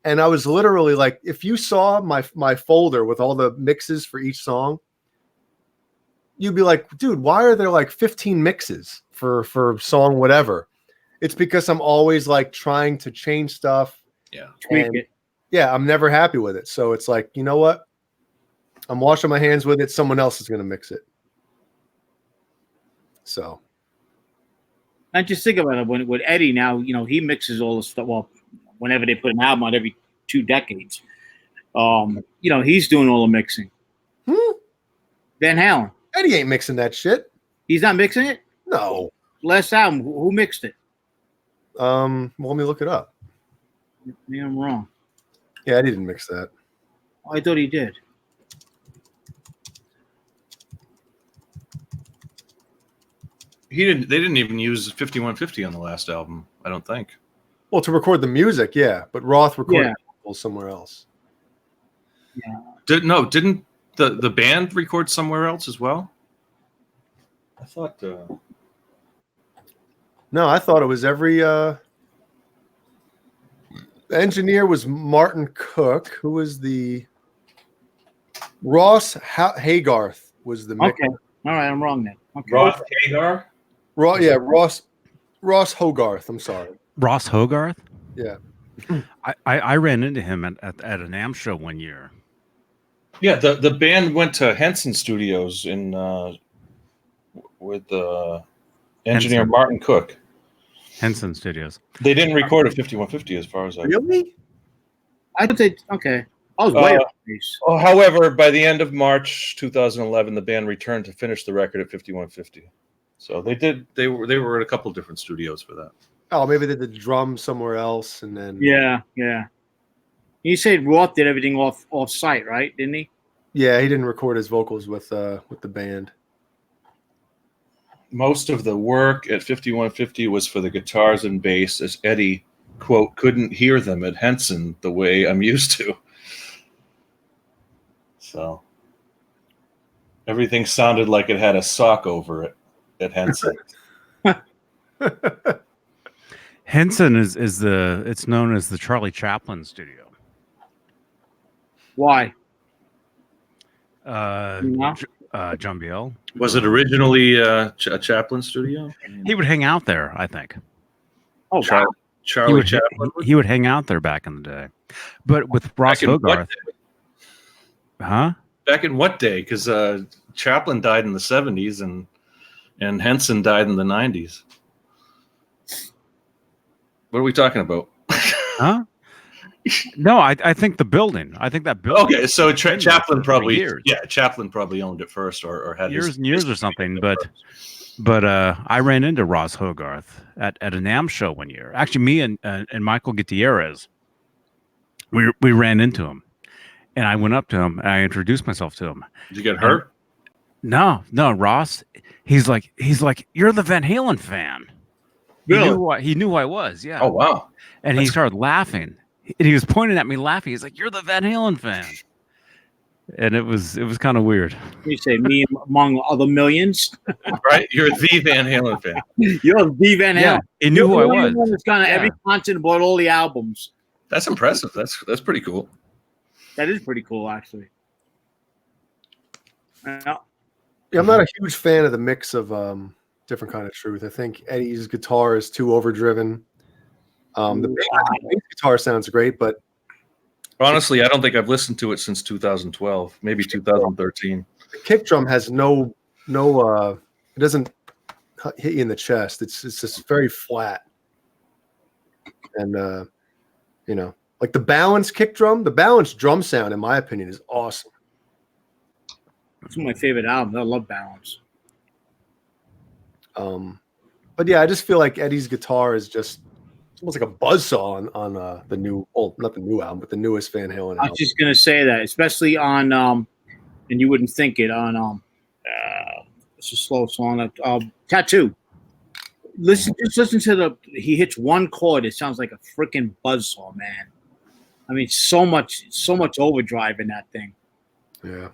and I was literally like, if you saw my folder with all the mixes for each song, you'd be like, dude, why are there like 15 mixes for song whatever? It's because I'm always like trying to change stuff. Yeah. Tweak it. Yeah, I'm never happy with it. So it's like, you know what? I'm washing my hands with it. Someone else is going to mix it. So. And just think about it. With Eddie now, he mixes all the stuff. Well, whenever they put an album out every 2 decades, he's doing all the mixing. Van Halen. Eddie ain't mixing that shit. He's not mixing it? No. Last album, who mixed it? Well, let me look it up. Maybe I'm wrong. Yeah, Eddie didn't mix that. Oh, I thought he did. They didn't even use 5150 on the last album, I don't think. Well, to record the music, yeah, but Roth recorded somewhere else. Yeah. Didn't the band record somewhere else as well? I thought. No, I thought it was every. The engineer was Martin Cook, who was the. Ross Haygarth was the mixer. Okay, all right, I'm wrong then. Okay. Ross Hagar. Ross Hogarth. I'm sorry. Ross Hogarth. Yeah. I ran into him at an AM show one year. Yeah, the band went to Henson Studios with engineer Henson. Martin Cook. Henson Studios. They didn't record a 5150 as far as I know. Really? I thought okay. I was way off base. However, by the end of March 2011, the band returned to finish the record at 5150. So they were at a couple different studios for that. Oh, maybe they did the drums somewhere else, and then Yeah. You said Roth did everything off site, right? Didn't he? Yeah, he didn't record his vocals with the band. Most of the work at 5150 was for the guitars and bass, as Eddie, quote, couldn't hear them at Henson the way I'm used to. So everything sounded like it had a sock over it at Henson. Henson is it's known as the Charlie Chaplin studio. Why? John Biel. Was it originally a Chaplin studio? He would hang out there, I think. Oh, wow. Charlie Chaplin? He would hang out there back in the day. But with Ross Hogarth. Huh? Back in what day? Because Chaplin died in the 70s and Henson died in the 90s. What are we talking about? Huh? No, I think the building. I think that building. Okay, so Chaplin probably years. Chaplin probably owned it first or had years and years or something. But I ran into Ross Hogarth at an AM show one year. Actually, me and Michael Gutierrez, we ran into him, and I went up to him and I introduced myself to him. Did you get hurt? No, Ross. He's like, you're the Van Halen fan. Really? He knew who I was. Yeah. Oh wow! And he started laughing. And he was pointing at me, laughing. He's like, "You're the Van Halen fan," and it was kind of weird. You say me among other millions, Right? You're the Van Halen fan. You're the Van Halen. Yeah, he knew who I was. It's gone to every concert and bought all the albums. That's impressive. That's pretty cool. That is pretty cool, actually. Yeah, I'm not a huge fan of the mix of Different Kind of Truth. I think Eddie's guitar is too overdriven. The bass guitar sounds great, but honestly, I don't think I've listened to it since 2012, maybe 2013. The kick drum has no it doesn't hit you in the chest. It's just very flat. And You know, like the balance kick drum, the balance drum sound, in my opinion, is awesome. It's one of my favorite albums. I love Balance. But yeah, I just feel like Eddie's guitar is just almost like a buzzsaw on the new, not the new album, but the newest Van Halen album. I was just gonna say that, especially on and you wouldn't think it on it's a slow song. Tattoo. Just listen to he hits one chord. It sounds like a freaking buzzsaw, man. I mean, so much overdrive in that thing. Yeah.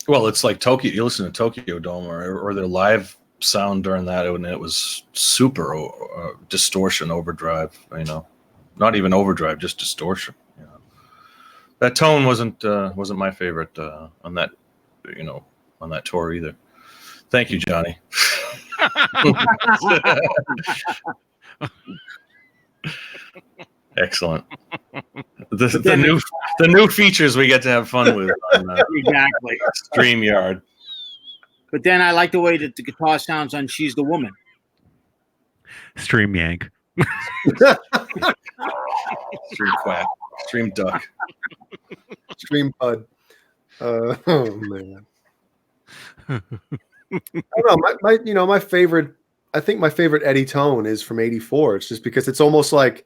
Well, it's like Tokyo. You listen to Tokyo Dome or their live sound during that, and it was super distortion, overdrive. You know, not even overdrive, just distortion. You know, that tone wasn't my favorite on that. You know, on that tour either. Thank you, Johnny. Excellent. The new features we get to have fun with on Exactly. StreamYard. But then I like the way that the guitar sounds on "She's the Woman." Stream yank. Stream quack. Stream duck. Stream Bud. Oh man. I don't know. My favorite. I think my favorite Eddie tone is from '84. It's just because it's almost like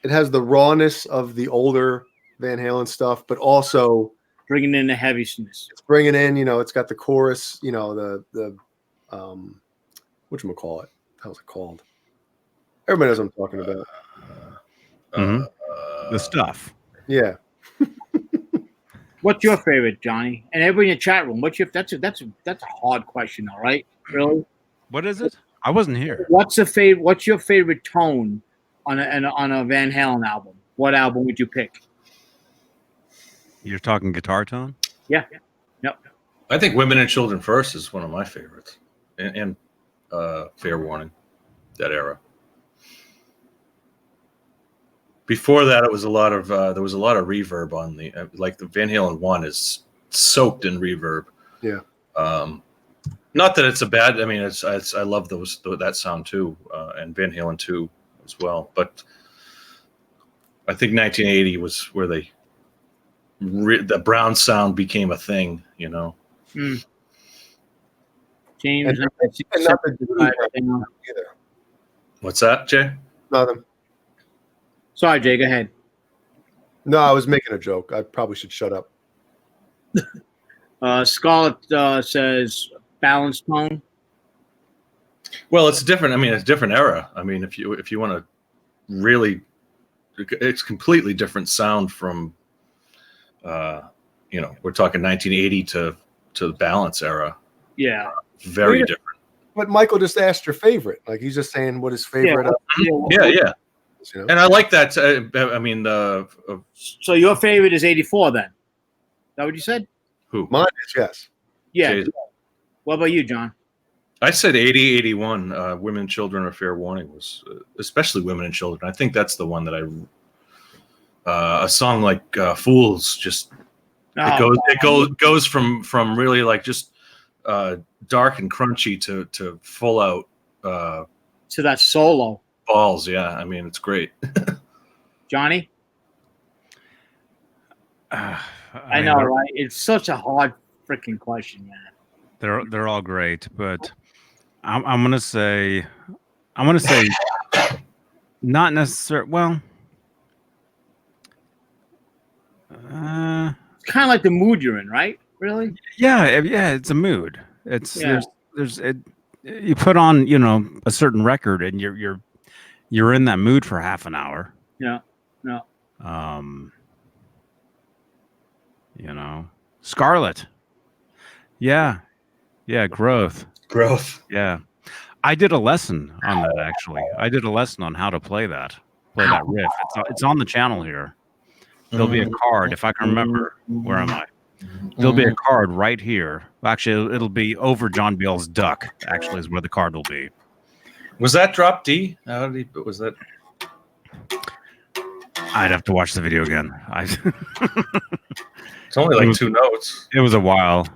it has the rawness of the older Van Halen stuff, but also Bringing in the heaviness. it's bringing in. You know, it's got the chorus. You know, the whatchamacallit? How's it called? Everybody knows what I'm talking about. The stuff. Yeah. What's your favorite, Johnny? And everybody in the chat room. What's your? That's a hard question, all right? Really? What is it? I wasn't here. What's your favorite tone on a Van Halen album? What album would you pick? You're talking guitar tone? Yeah. Yep. I think Women and Children First is one of my favorites, and Fair Warning, that era. Before that, it was a lot of there was a lot of reverb on the like the Van Halen 1 is soaked in reverb. Yeah. Not that it's a bad. I mean, it's I love that sound too, and Van Halen 2 as well. But I think 1980 was where the brown sound became a thing. You know. James. And nothing to do either. What's that, Jay? Nothing. Sorry, Jay. Go ahead. No, I was making a joke. I probably should shut up. Scarlett says balanced tone. Well, it's different. I mean, it's a different era. I mean, if you want to really, it's completely different sound from, you know, we're talking 1980 to the Balance era. Yeah. Very different. But Michael just asked your favorite. Like he's just saying what his favorite. Yeah. You know? And I like that. I mean, So your favorite is 84 then? Is that what you said? who? Mine is yes. Yeah. Jay's. What about you, John? I said 80, 81. Women and Children of Fair Warning was, especially Women and Children. I think that's the one that a song like Fools just it goes from really like just dark and crunchy to full out To that solo. balls. Yeah, I mean it's great. Johnny? I know, right? It's such a hard freaking question, man. They're all great, but I'm gonna say not necessarily. Well, It's kind of like the mood you're in, right? Really? yeah. It's a mood. It's you put on a certain record and you're in that mood for half an hour. Yeah. Scarlet. Yeah, growth. Yeah, I did a lesson on that actually. I did a lesson on how to play that riff. It's on the channel here. There'll be a card if I can remember. Where am I? There'll be a card right here. Actually, it'll be over John Beale's duck. Actually, is where the card will be. Was that drop D? Was that? I'd have to watch the video again. It's only like 2 notes. It was a while.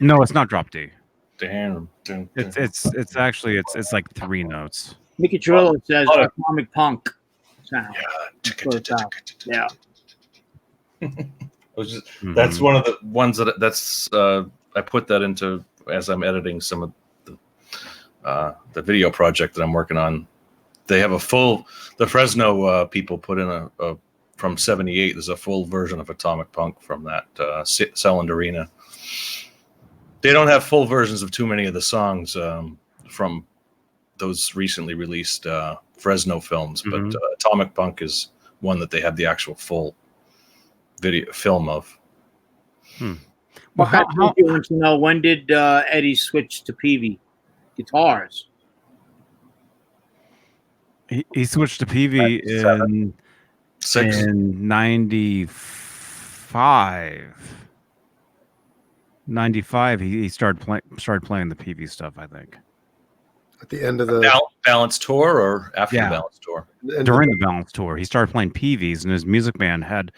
No, it's not drop D. Damn. It's actually it's like 3 notes. Mickey Trillo says atomic punk sound. God First album. Yeah. That's one of the ones that's I put that into as I'm editing some of the video project that I'm working on. They have the Fresno people put in a from '78. There's a full version of Atomic Punk from that Selland Arena. They don't have full versions of too many of the songs from those recently released Fresno films, but Atomic Punk is one that they have the actual full video film of. Well, I want to know, when did Eddie switch to PV guitars? He switched to PV in 95. 95. He started playing the PV stuff, I think. At the end of the Balance tour or after the Balance tour? During the Balance tour, he started playing PVs, and his music band had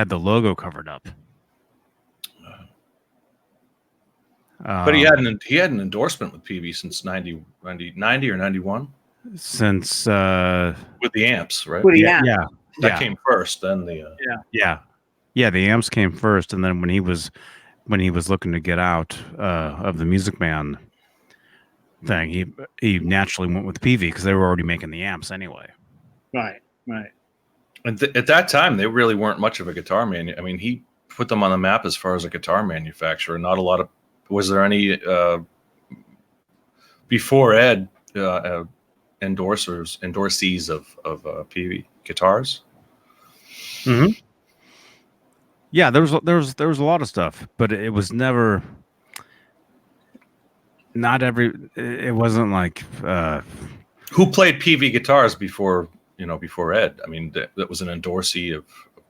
the logo covered up. But he had an endorsement with PV since 90 or 91. Since with the amps, right? That came first. Then the the amps came first, and then when he was looking to get out of the music band thing, he naturally went with PV because they were already making the amps anyway. Right. And at that time, they really weren't much of a guitar man. I mean, he put them on the map as far as a guitar manufacturer. Not a lot of. Was there any before Ed endorsees of PV guitars? Mm-hmm. Yeah, there was a lot of stuff, but it was never. Not every. It wasn't like. Who played PV guitars before Ed? I mean, that was an endorsee of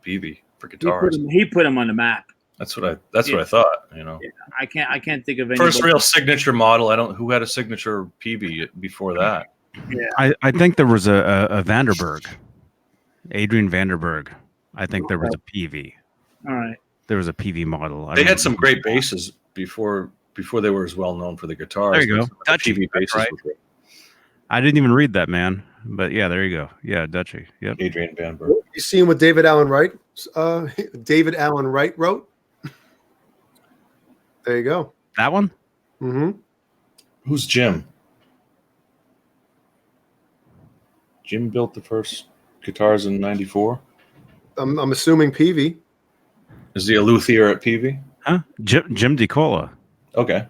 PV for guitars. He put him on the map. That's what I thought. Yeah, I can't think of any. First real signature model. Who had a signature PV before that. Yeah, I think there was a Vanderberg, Adrian Vanderberg. I think there was a PV. All right. There was a PV model. They had some great basses before they were as well known for the guitars. There you go. Dutchy, PV basses right. I didn't even read that, man. But yeah, there you go. Yeah, Dutchy. Yep. Adrian Vanderberg. You seen what David Allen Wright wrote? There you go. That one? Mm-hmm. Who's Jim? Jim built the first guitars in '94. I'm assuming PV. Is he a luthier at PV? Huh? Jim DeCola. Okay.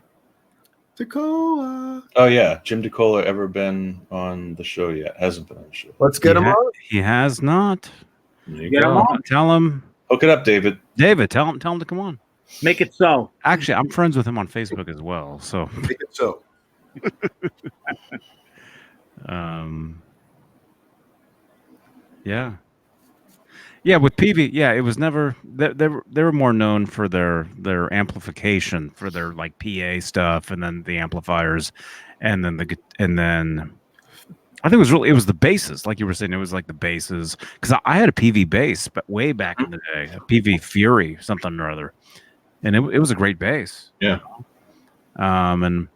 DeCola. Oh yeah, Jim DeCola ever been on the show yet? Hasn't been on the show. Let's get him on. He has not. There you Get go. him on. Tell him. Hook it up, David. David, tell him to come on. Make it so. Actually, I'm friends with him on Facebook as well. So. Make it so. Yeah. Yeah, with PV, yeah, it was never. They were more known for their amplification, for their like PA stuff, and then the amplifiers, and then I think it was the basses, like you were saying. It was like the basses, because I had a PV bass, but way back in the day, a PV Fury something or other, and it was a great bass. Yeah. And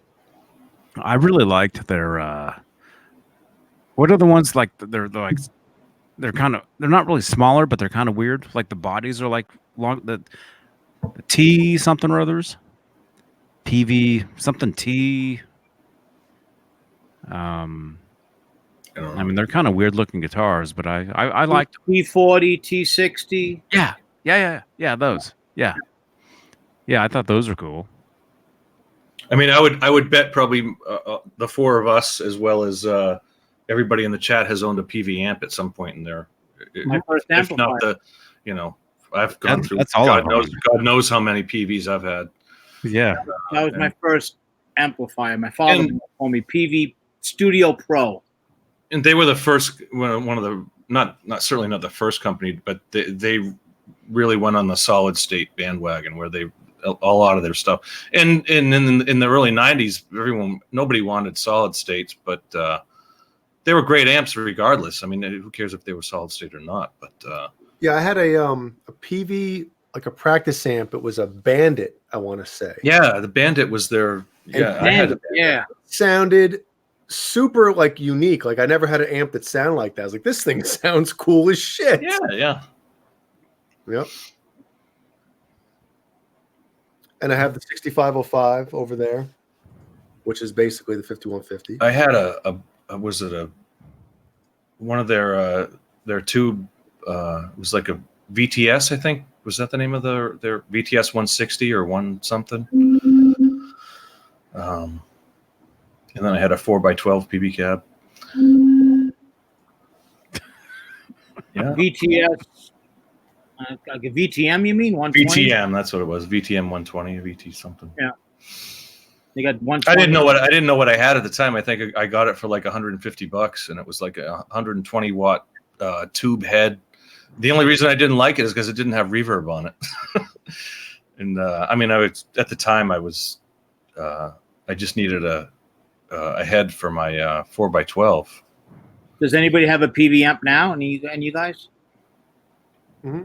I really liked their. What are the ones like? They're not really smaller, but they're kind of weird. Like the bodies are like long. The T something or others. PV something T. I mean, they're kind of weird looking guitars, but I liked T40, T60. Yeah. Those. Yeah. I thought those were cool. I mean, I would bet probably the four of us, as well as everybody in the chat, has owned a PV amp at some point in their. My first amplifier. I've gone through. That's all. God knows how many PVs I've had. Yeah, that was my first amplifier. My father told me PV Studio Pro. And they were the first, one of the not certainly not the first company, but they really went on the solid state bandwagon where a lot of their stuff. And in the early '90s, nobody wanted solid states, but they were great amps regardless. I mean, who cares if they were solid state or not? But yeah, I had a PV, like a practice amp. It was a Bandit, I want to say. Yeah, the Bandit was their. Yeah, I had a yeah. Sounded super like unique. Like I never had an amp that sounded like that. I was like, this thing sounds cool as shit. Yeah. Yep. And I have the 6505 over there, which is basically the 5150. I had one of their tube. It was like a VTS, I think. Was that the name of their VTS 160 or one something? And then I had a 4x12 PB cab. Yeah. VTS, like a VTM, you mean 120? VTM, that's what it was. VTM 120, VT something. Yeah. They got 120. I didn't know what I had at the time. I think I got it for like $150, and it was like a 120 watt tube head. The only reason I didn't like it is because it didn't have reverb on it. And I mean, at the time I just needed a head for my 4x12. Does anybody have a PV amp now? And you guys? Mm-hmm.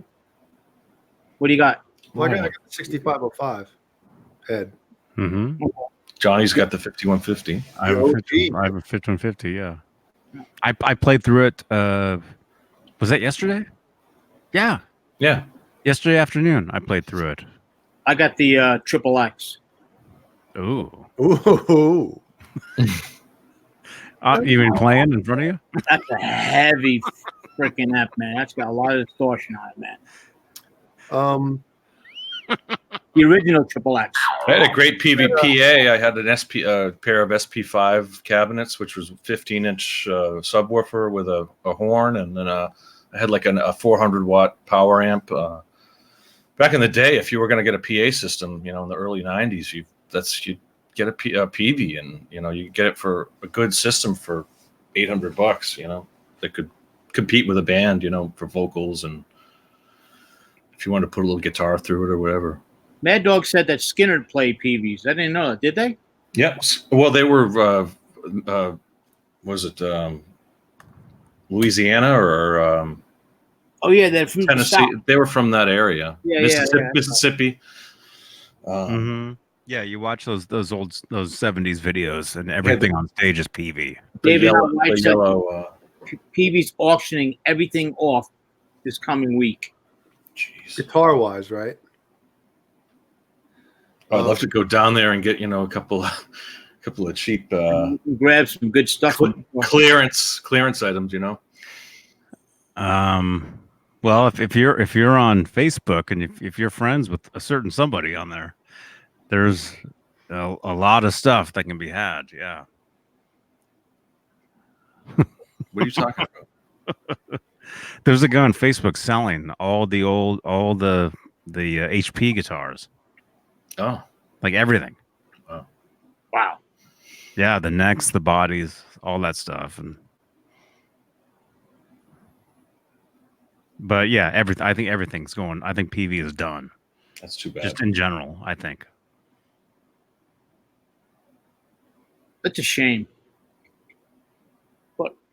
What do you got? Well, I got the 6505 head. Mm-hmm. Johnny's got the 5150. I have a 5150. Yeah, I played through it. Was that yesterday? Yeah. Yesterday afternoon, I played through it. I got the Triple X. Ooh. Ooh. You been playing in front of you? That's a heavy freaking amp, man. That's got a lot of distortion on it, man. The original Triple X. I had a great PVPA. I had an pair of SP5 cabinets, which was 15-inch subwoofer with a horn, and then I had like a 400 watt power amp. Back in the day, if you were going to get a PA system, in the early '90s, you get a PV, and you get it for a good system for $800. That could compete with a band, for vocals, and if you wanted to put a little guitar through it or whatever. Mad Dog said that Skinner played PVs. I didn't know that. Did they? Yes. Well, they were. Was it Louisiana or? Oh yeah, they're from Tennessee. the South. They were from that area. Yeah, Mississippi. Yeah, you watch those old 70s videos, and everything on stage is PV. David, the yellow. PV's auctioning everything off this coming week. Jeez. Guitar wise, right? I'd love to go down there and get a couple of cheap grab some good stuff. clearance items. Well, if you're on Facebook and if you're friends with a certain somebody on there, there's a lot of stuff that can be had. Yeah. What are you talking about? There's a guy on Facebook selling all the HP guitars. Oh, Like everything. Wow. Yeah, the necks, the bodies, all that stuff, but yeah, I think everything's going. I think PV is done. that's too bad. Just in general, I think. That's a shame.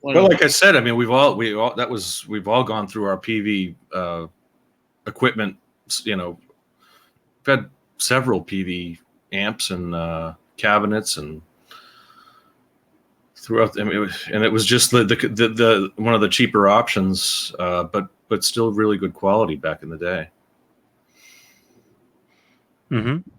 Well, like I said, I mean, we've all gone through our PV equipment. We've had several PV amps and cabinets and throughout. I mean, it was just the one of the cheaper options, but still really good quality back in the day. Mm-hmm.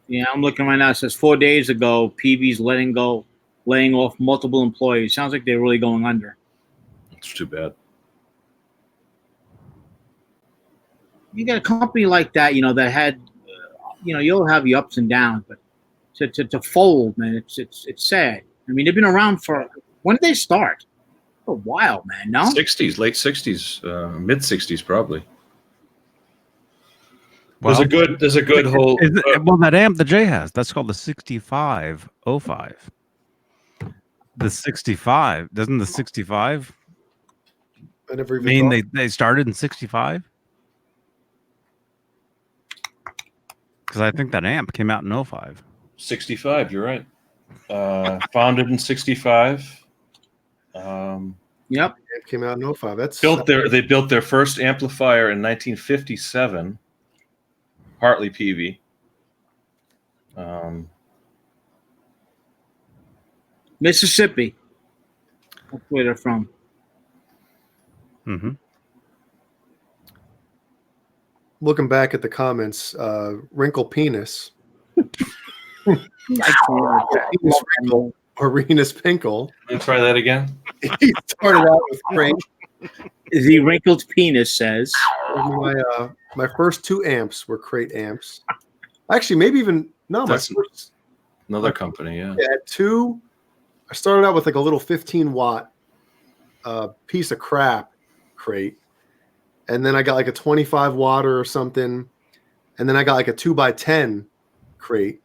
Yeah, I'm looking right now. It says 4 days ago, PV's laying off multiple employees. Sounds like they're really going under. It's too bad. You got a company like that, that had, you'll have your ups and downs, but to fold, man, it's sad. I mean, they've been around when did they start? For a while, man. No, late 60s, mid 60s, probably. Well, there's a good whole. Well, that amp the Jay has, that's called the 6505. The 65, doesn't the 65 I never even mean they started in 65? Because I think that amp came out in 05. 65, you're right. Founded in 65. Yep. It came out in 05. They They built their first amplifier in 1957. partly PV. Mississippi. That's where they're from. Mm-hmm. Looking back at the comments, wrinkle penis. I Penis wrinkle or Renus Pinkle. Let's try that again. He started out with crate. The wrinkled penis says. My first 2 amps were crate amps. Actually, maybe even no. That's my first another company. Yeah. yeah 2. I started out with like a little 15-watt piece of crap crate, and then I got like a 25-watt or something, and then I got like a 2x10 crate,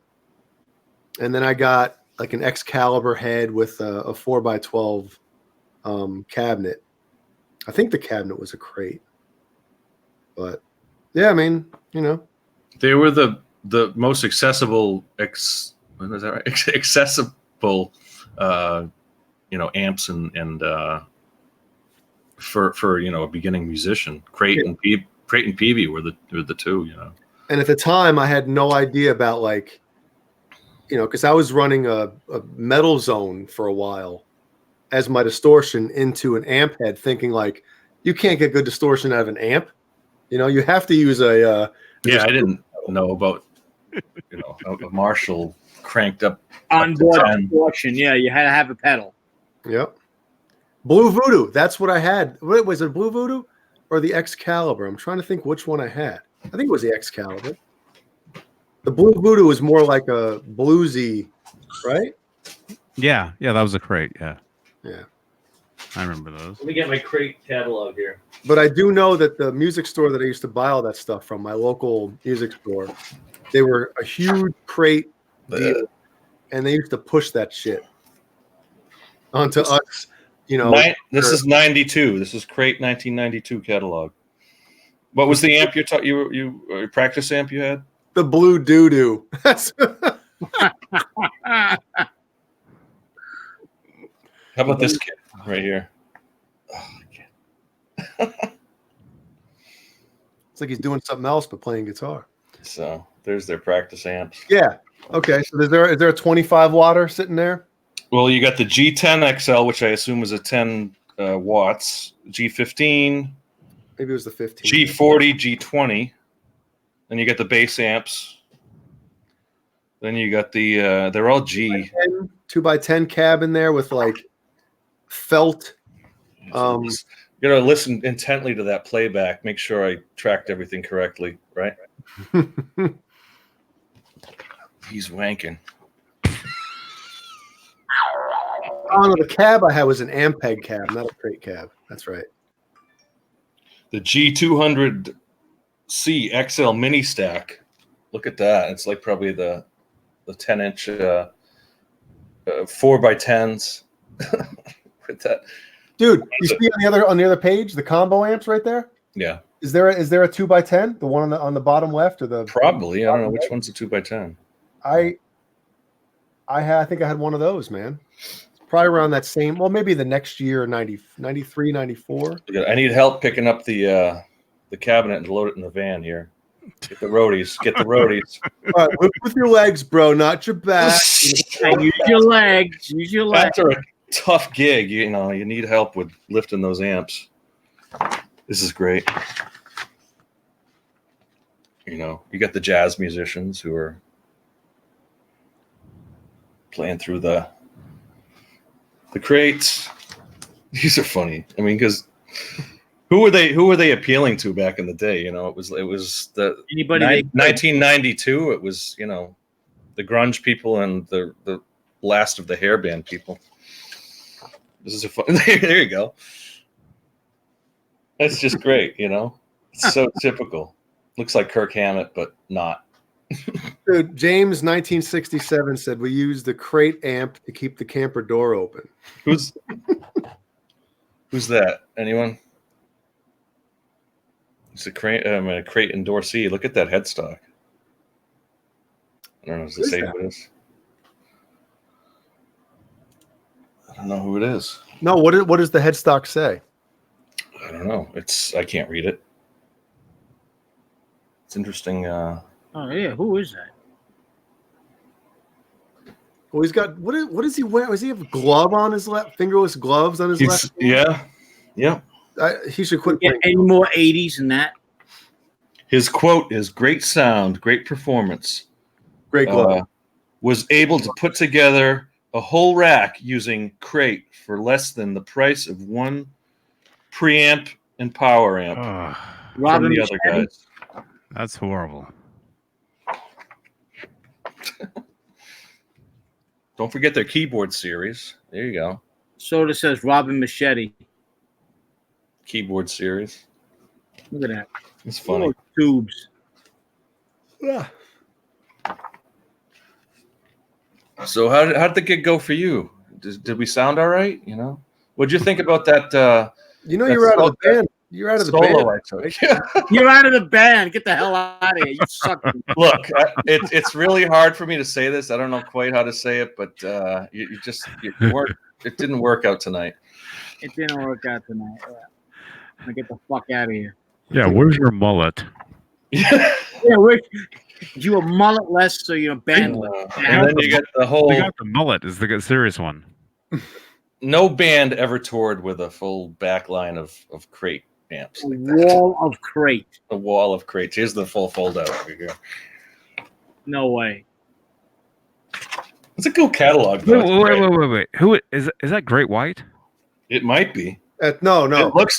and then I got like an Excalibur head with a 4x12 cabinet. I think the cabinet was a crate, but yeah, I mean, you know, They were the most accessible accessible amps and for a beginning musician. Crate and PV were the two, And at the time, I had no idea about like, because I was running a metal zone for a while as my distortion into an amp head, thinking like, you can't get good distortion out of an amp. You have to use a. I didn't know about a Marshall cranked up Onboard to 10. distortion. Yeah, you had to have a pedal. Yep. Blue Voodoo. That's what I had. What was it, Blue Voodoo or the Excalibur? I'm trying to think which one I had. I think it was the Excalibur. The Blue Voodoo was more like a bluesy, right? Yeah, that was a crate. Yeah, I remember those. Let me get my crate catalog here. But I do know that the music store that I used to buy all that stuff from, my local music store, they were a huge crate deal, and they used to push that shit onto us. This is 92. This is crate 1992 catalog. What was the amp your practice amp you had? The Blue Doo-Doo. How about this kid right here? It's like he's doing something else but playing guitar. So there's their practice amps. Yeah. Okay. So is there a 25-watter sitting there? Well, you got the G10 XL, which I assume is a 10 watts. G15. Maybe it was the 15. G40, G20. Then you got the bass amps. Then you got the they're all G. 2x10 cab in there with like felt. You gotta listen intently to that playback. Make sure I tracked everything correctly, right? He's wanking. Oh no, the cab I had was an Ampeg cab, not a crate cab. That's right. The G200C XL mini stack. Look at that. It's like probably the 10-inch 4x10s. With that. Dude, you see on the other page the combo amps right there? Yeah. Is there a 2x10? The one on the bottom left or the probably? I don't know which one's a 2x10. I think I had one of those, man. Probably around that same. Well, maybe the next year, 93, 94. I need help picking up the cabinet and load it in the van here. Get the roadies. All right, with your legs, bro, not your back. Use your legs. Use your legs. After a tough gig, you need help with lifting those amps. This is great. You got the jazz musicians who are playing through the crates. These are funny. I mean, because who were they appealing to back in the day? It was the 1992. It was the grunge people and the last of the hair band people. This is a fun. There you go. That's just great. It's so typical. Looks like Kirk Hammett, but not. Dude, James 1967 said we use the crate amp to keep the camper door open. Who's that? Anyone? It's a crate and door C. Look at that headstock. I don't know. Does it say who it is? I don't know who it is. No, what does the headstock say? I don't know. I can't read it. It's interesting Oh yeah, who is that? Well, he's got what does he wear? Does he have a glove on his left? Fingerless gloves on his left? Yeah. He should quit Get playing. any more 80s than that? His quote is great sound, great performance. Great glove. Was able to put together a whole rack using crate for less than the price of one preamp and power amp from Robin the other Machete? guys. That's horrible. Don't forget their keyboard series. There you go. Soda says Robin Machete. Keyboard series. Look at that. It's funny. Oh, tubes. Yeah. So how did the gig go for you? Did we sound all right? You know, what'd you think about that? You know, you're out of the band. You're out of the solo band. I took. You're out of the band. Get the hell out of here. You suck. Look, it's really hard for me to say this. I don't know quite how to say it, but you weren't. It didn't work out tonight. It didn't work out tonight. Yeah. I'm gonna get the fuck out of here. Yeah, where's your mullet? Yeah, you a mullet-less, so you're bandless. And then you get the whole. You got the mullet is the serious one. No band ever toured with a full back line of crate amps. A Like that. wall of crate. A wall of crates. Here's the full fold out. Here you go. No way. It's a cool catalog. Though. Wait. Who is that? Great White? It might be. No.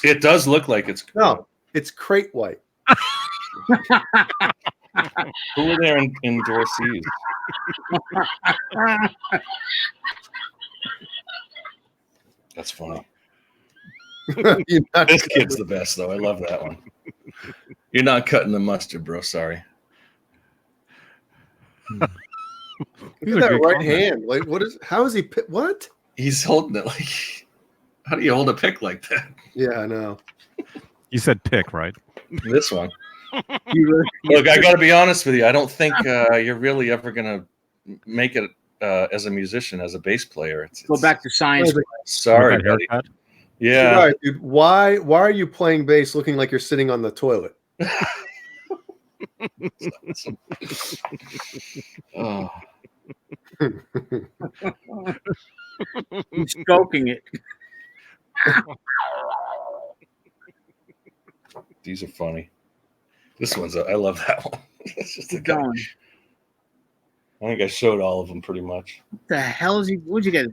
It does look like it's. No, it's Crate White. Who were there in Dorsey's? That's funny. This kid's the best, though. I love that one. You're not cutting the mustard, bro. Sorry. Look at that right hand. Like, how is he? What? He's holding it like. How do you hold a pick like that? Yeah, I know. You said pick, right? This one. Look, I got to be honest with you. I don't think you're really ever gonna make it as a musician, as a bass player. Go back to science. Sorry, buddy. Yeah. All right, dude. Why are you playing bass looking like you're sitting on the toilet? Oh. I'm stroking it. These are funny. This one's I love that one. It's just a guy. I think I showed all of them pretty much. What the hell is he? What'd you get?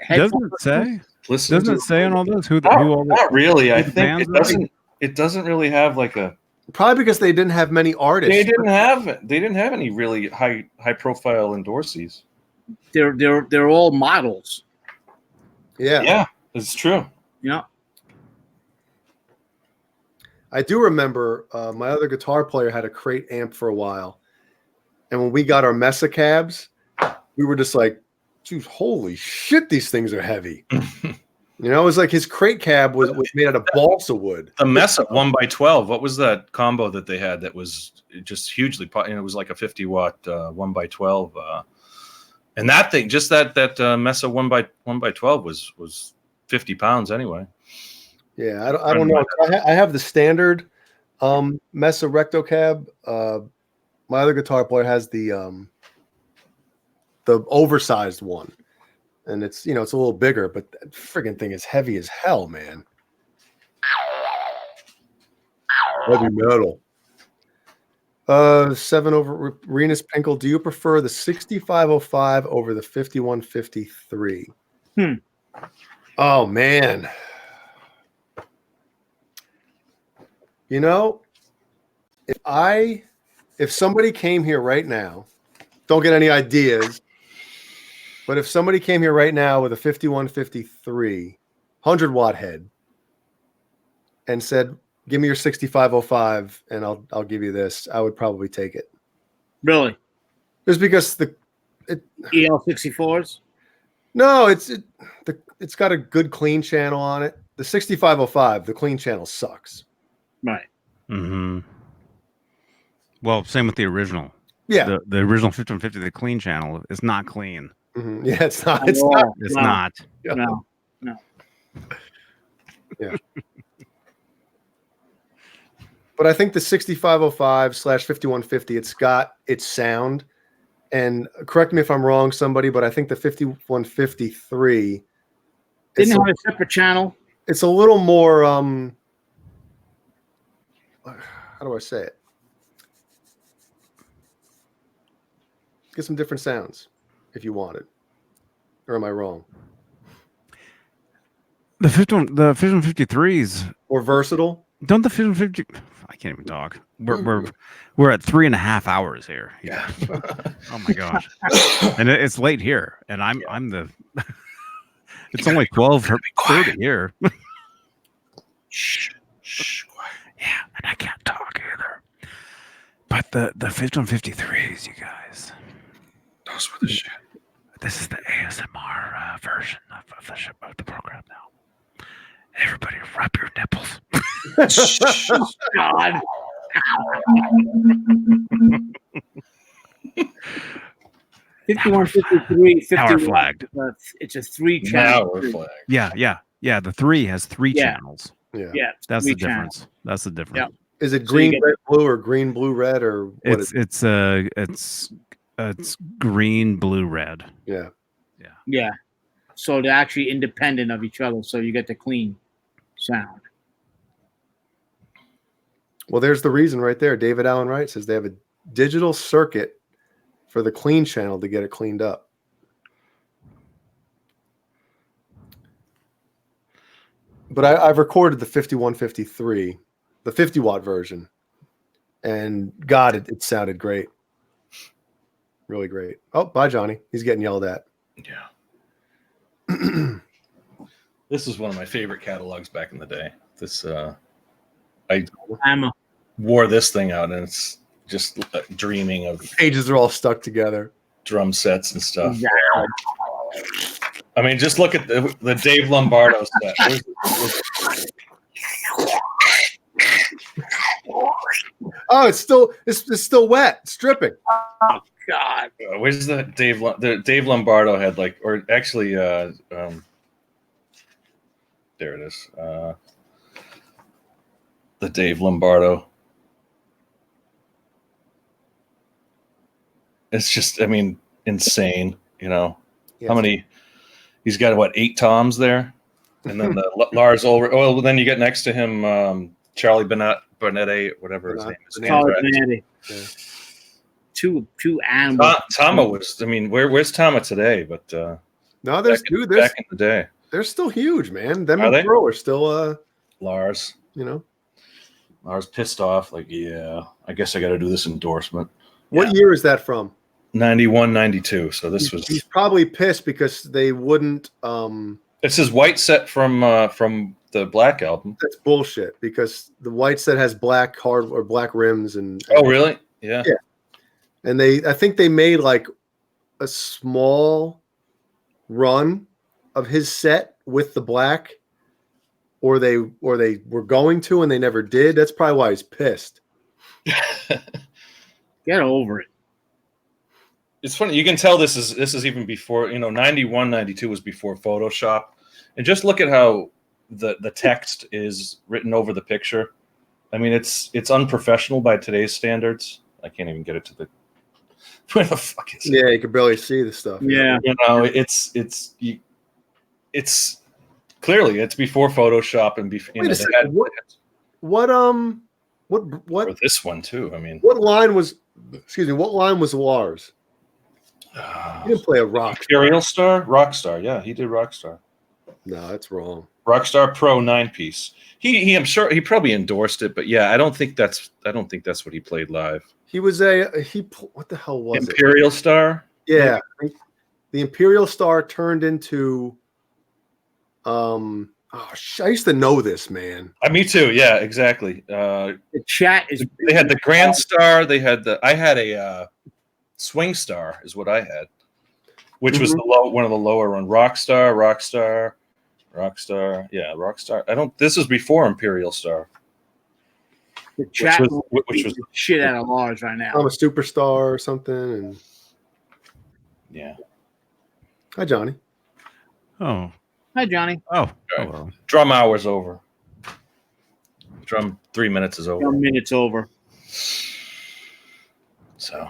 Doesn't it say? Listen, Doesn't it say on all those who not really. I think bands it doesn't. It doesn't really have like a. Probably because they didn't have many artists. They didn't have any really high profile endorsees. They're all models. Yeah, it's true. Yeah. I do remember my other guitar player had a crate amp for a while. And when we got our Mesa cabs, we were just like, dude, holy shit, these things are heavy. You know, it was like his crate cab was made out of balsa wood. The Mesa 1x12. What was that combo that they had that was just hugely? It was like a 50-watt 1x12. And that thing, just that Mesa 1x12 was 50 pounds anyway. Yeah, I don't know. I have the standard Mesa Recto cab. My other guitar player has the oversized one, and it's it's a little bigger, but that friggin' thing is heavy as hell, man. Heavy metal. 7 over Renus Pinkle. Do you prefer the 6505 over the 5153? Oh man. You know, if somebody came here right now, don't get any ideas, but if somebody came here right now with a 5153 100-watt head and said, "Give me your 6505 and I'll give you this," I would probably take it. Really? Just because EL64s? No, it's got a good clean channel on it. The 6505, the clean channel sucks. Right. Mm-hmm. Well, same with the original. Yeah. The original 5150, the clean channel is not clean. Mm-hmm. Yeah, it's not. It's not. It's not. Yeah. No. Yeah. But I think the 6505/5150, it's got its sound. And correct me if I'm wrong, somebody, but I think the 5153 didn't have a separate channel. It's a little more how do I say it? Get some different sounds if you want it. Or am I wrong? The 5153s or versatile. Don't the 50? I can't even talk. We're at 3.5 hours here. Yeah. Oh my gosh. And it's late here, and I'm the. It's only 12:30 here. Shh. Quiet. Yeah, and I can't talk either. But the 5153s, you guys. Those were the shit. This is the ASMR version of the program now. Everybody, rub your nipples. God. 5153, Power flagged. It's a 3-channel. Power flag. Yeah. The 3 has 3 channels. Yeah. That's the 3 channels. difference. That's the difference. Yep. Is it So green, you get- red, blue, or green, blue, red, or what is it? It's green, blue, red. Yeah. Yeah. So they're actually independent of each other. So you get the clean sound. Well, there's the reason right there. David Allen Wright says they have a digital circuit for the clean channel to get it cleaned up. But I've recorded the 5153, the 50-watt version, and God, it sounded great. Really great. Oh, bye, Johnny. He's getting yelled at. Yeah. This is one of my favorite catalogs back in the day. This I wore this thing out, and it's just dreaming of Pages are all stuck together. drum sets and stuff. I mean, just look at the Dave Lombardo set. Oh, it's still wet. It's dripping. Oh God. Where's the Dave Lombardo had like, or actually, there it is. The Dave Lombardo. It's just, I mean, insane. You know, Yeah. how many? He's got what, 8 toms there, and then the Lars Ulrich. Oh, then you get next to him, Charlie Benetti, whatever his name is. Yeah. Two animals. Tama was. I mean, where's Tama today? But No, back in the day, they're still huge, man. Them Are and they? Pearl are still Lars pissed off. Like, yeah, I guess I got to do this endorsement. What year is that from? 91, 92. So this was. He's probably pissed because they wouldn't. It's his white set from the Black album. That's bullshit because the white set has black rims and. Oh, really? Yeah. Yeah. And I think they made like a small run of his set with the black, or they were going to and they never did. That's probably why he's pissed. Get over it. It's funny. You can tell this is even before, 91, 92 was before Photoshop. And just look at how the text is written over the picture. I mean, it's unprofessional by today's standards. I can't even get it to the. Where the fuck is it? Yeah, you can barely see the stuff. Yeah. It's clearly it's before Photoshop and before. Wait a second. What Or this one too. I mean, what line was Lars? He didn't play a rock. Imperial Star, Rockstar. Yeah, he did Rockstar. No, that's wrong. Rockstar Pro 9-piece. He I'm sure he probably endorsed it, but yeah, I don't think that's what he played live. He was what the hell was Imperial Star? it? Yeah. The Imperial Star turned into I used to know this, man. Me too. Yeah, exactly. The chat is. They had the Grand Star. I had a Swing Star is what I had, which was one of the lower one. Rockstar. Yeah, Rockstar. This was before Imperial Star. The chat which was shit out of Lars right now. I'm a superstar or something. And yeah. hi, Johnny. Oh. Hi, Johnny. Oh. Right. Drum hour's over. drum 3 minutes is over. 1 minute's over. So,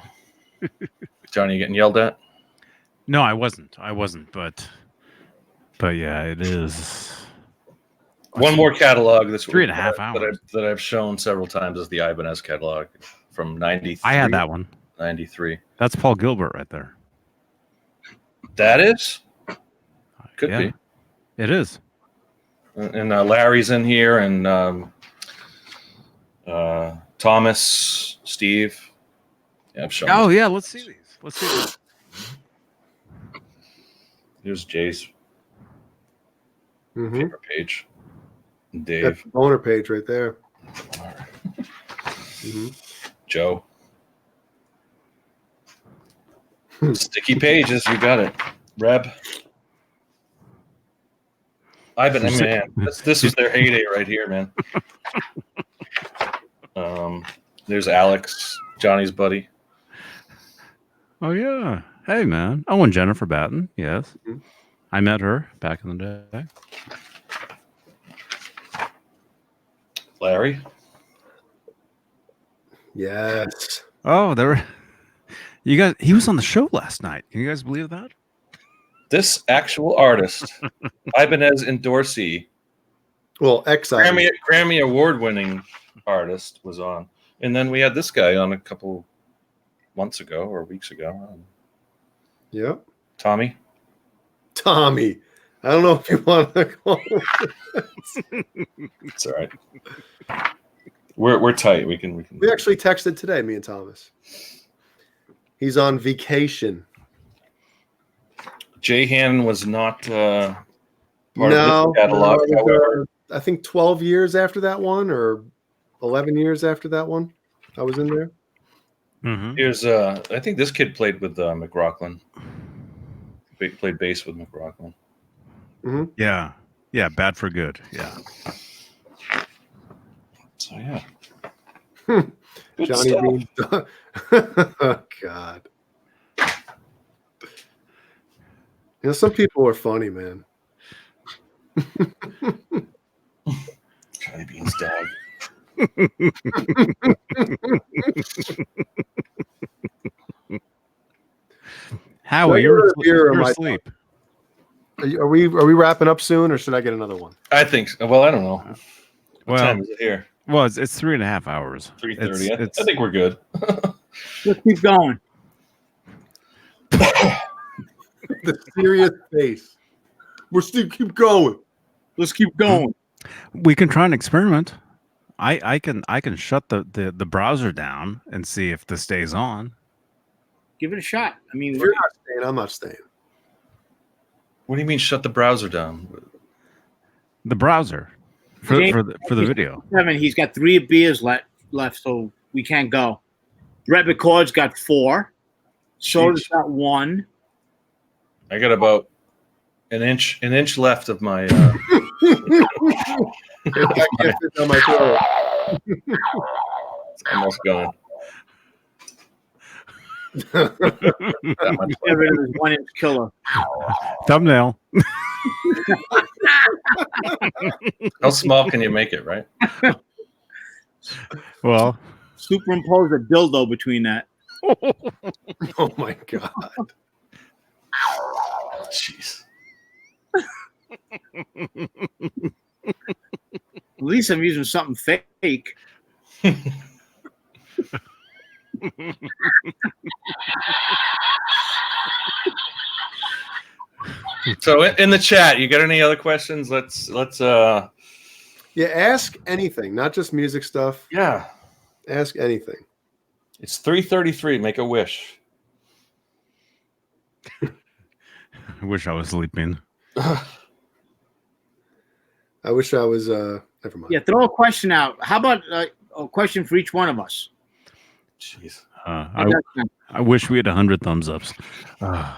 Johnny, you getting yelled at? No, I wasn't, but yeah, it is. One more catalog this 3.5 hours that I've shown several times is the Ibanez catalog from 93. I had that one. 93. That's Paul Gilbert right there. That is? Could Yeah, be. it is. And Larry's in here, and Thomas, Steve. Yeah, I've shown. Oh yeah, let's see these. Let's see these. Here's Jay's Mm-hmm. favorite page. And That's Dave, the boner page right there. Joe. Sticky pages, you got it. Reb. Man, this was their heyday right here, man. There's Alex, Johnny's buddy. Oh yeah. Hey man. Oh, and Jennifer Batten. Yes, I met her back in the day. Larry. Yes. Oh, there were. You guys. He was on the show last night. Can you guys believe that? This actual artist, Ibanez endorsee, Well, Grammy award-winning artist was on. And then we had this guy on a couple months ago or weeks ago. Yep. Tommy. Tommy. I don't know if you want to call him. It's all right. We're tight. We can. We actually texted today, me and Thomas. He's on vacation. Jay Hannon was not part of No, this catalog. However, I think 12 years after that one, or 11 years after that one, I was in there. Mm-hmm. here's I think this kid played with McLaughlin. Played bass with McLaughlin. Mm-hmm. Yeah. Yeah. Bad for Good. Yeah. So yeah. Good Johnny stuff. Bean. Oh, God. You know, some people are funny, man. Johnny Bean's dog. Howie, you're Beer or my asleep. Are we wrapping up soon, or should I get another one? I think so. Well, I don't know. What Well, time is it here? Well, it's 3.5 hours. 3:30. I think we're good. Let's keep going. The serious face. We're still keep going. Let's keep going. We can try an experiment. I can shut the browser down and see if this stays on. Give it a shot. I mean, If you're not staying, I'm not staying. What do you mean shut the browser down? The browser for the video. 7, he's got 3 beers left, so we can't go. Brett McCord's got 4. Soda's got 1. I got about an inch left of my I can't fit down my throat. it's almost gone. That much Get rid of his 1-inch killer. Thumbnail. How small can you make it, right? Well, Superimpose a dildo between that. Oh my God. Jeez. At least I'm using something fake. So in the chat, you got any other questions? Let's Yeah, ask anything, not just music stuff. yeah. Ask anything. It's 3:33. Make a wish. I wish I was sleeping. I wish I was never mind. Yeah, throw a question out. How about a question for each one of us? Jeez. I wish we had 100 thumbs ups. I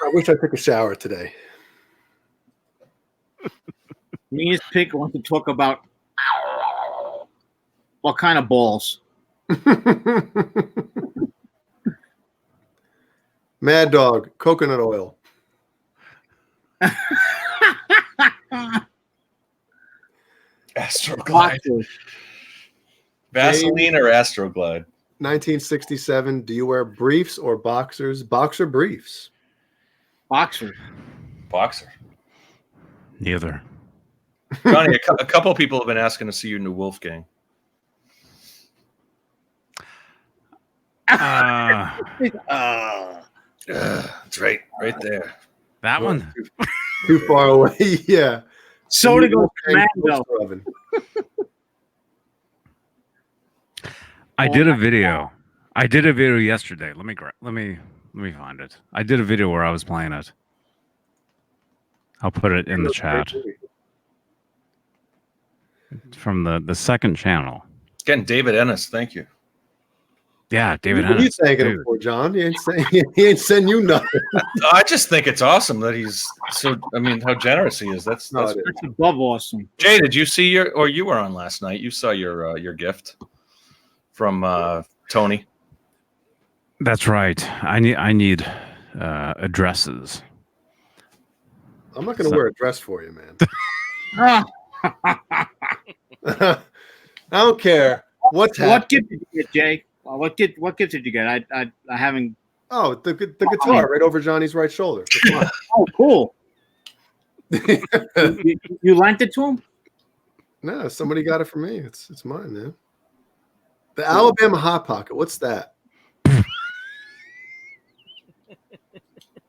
wish I took a shower today. Me and Pink want to talk about what kind of balls. Mad Dog, coconut oil. Astroglide. Boxers. Vaseline or Astroglide? 1967. Do you wear briefs or boxers? Boxer briefs. Boxers. Boxer. Neither. Johnny, a couple people have been asking to see your new Wolfgang. It's right there. That one. Too far away. Yeah. Soda goes Wolfgang commando. toaster oven. I did a video. I did a video yesterday. Let me find it. I did a video where I was playing it. I'll put it in the chat. From the second channel. Again, David Ennis, thank you. Yeah, David What are you Ennis. thanking him for, John? He ain't sending you nothing. I just think it's awesome that he's so. I mean, how generous he is. That's That's above awesome. Jay, did you see you were on last night? You saw your gift from Tony. That's right. I need addresses. I'm not going to wear a dress for you, man. I don't care. What gift did you get, Jay? What gift did you get? I haven't. Oh, the guitar right over Johnny's right shoulder. Oh, cool. you lent it to him? No, somebody got it for me. It's mine, man. The Alabama Hot Pocket. What's that?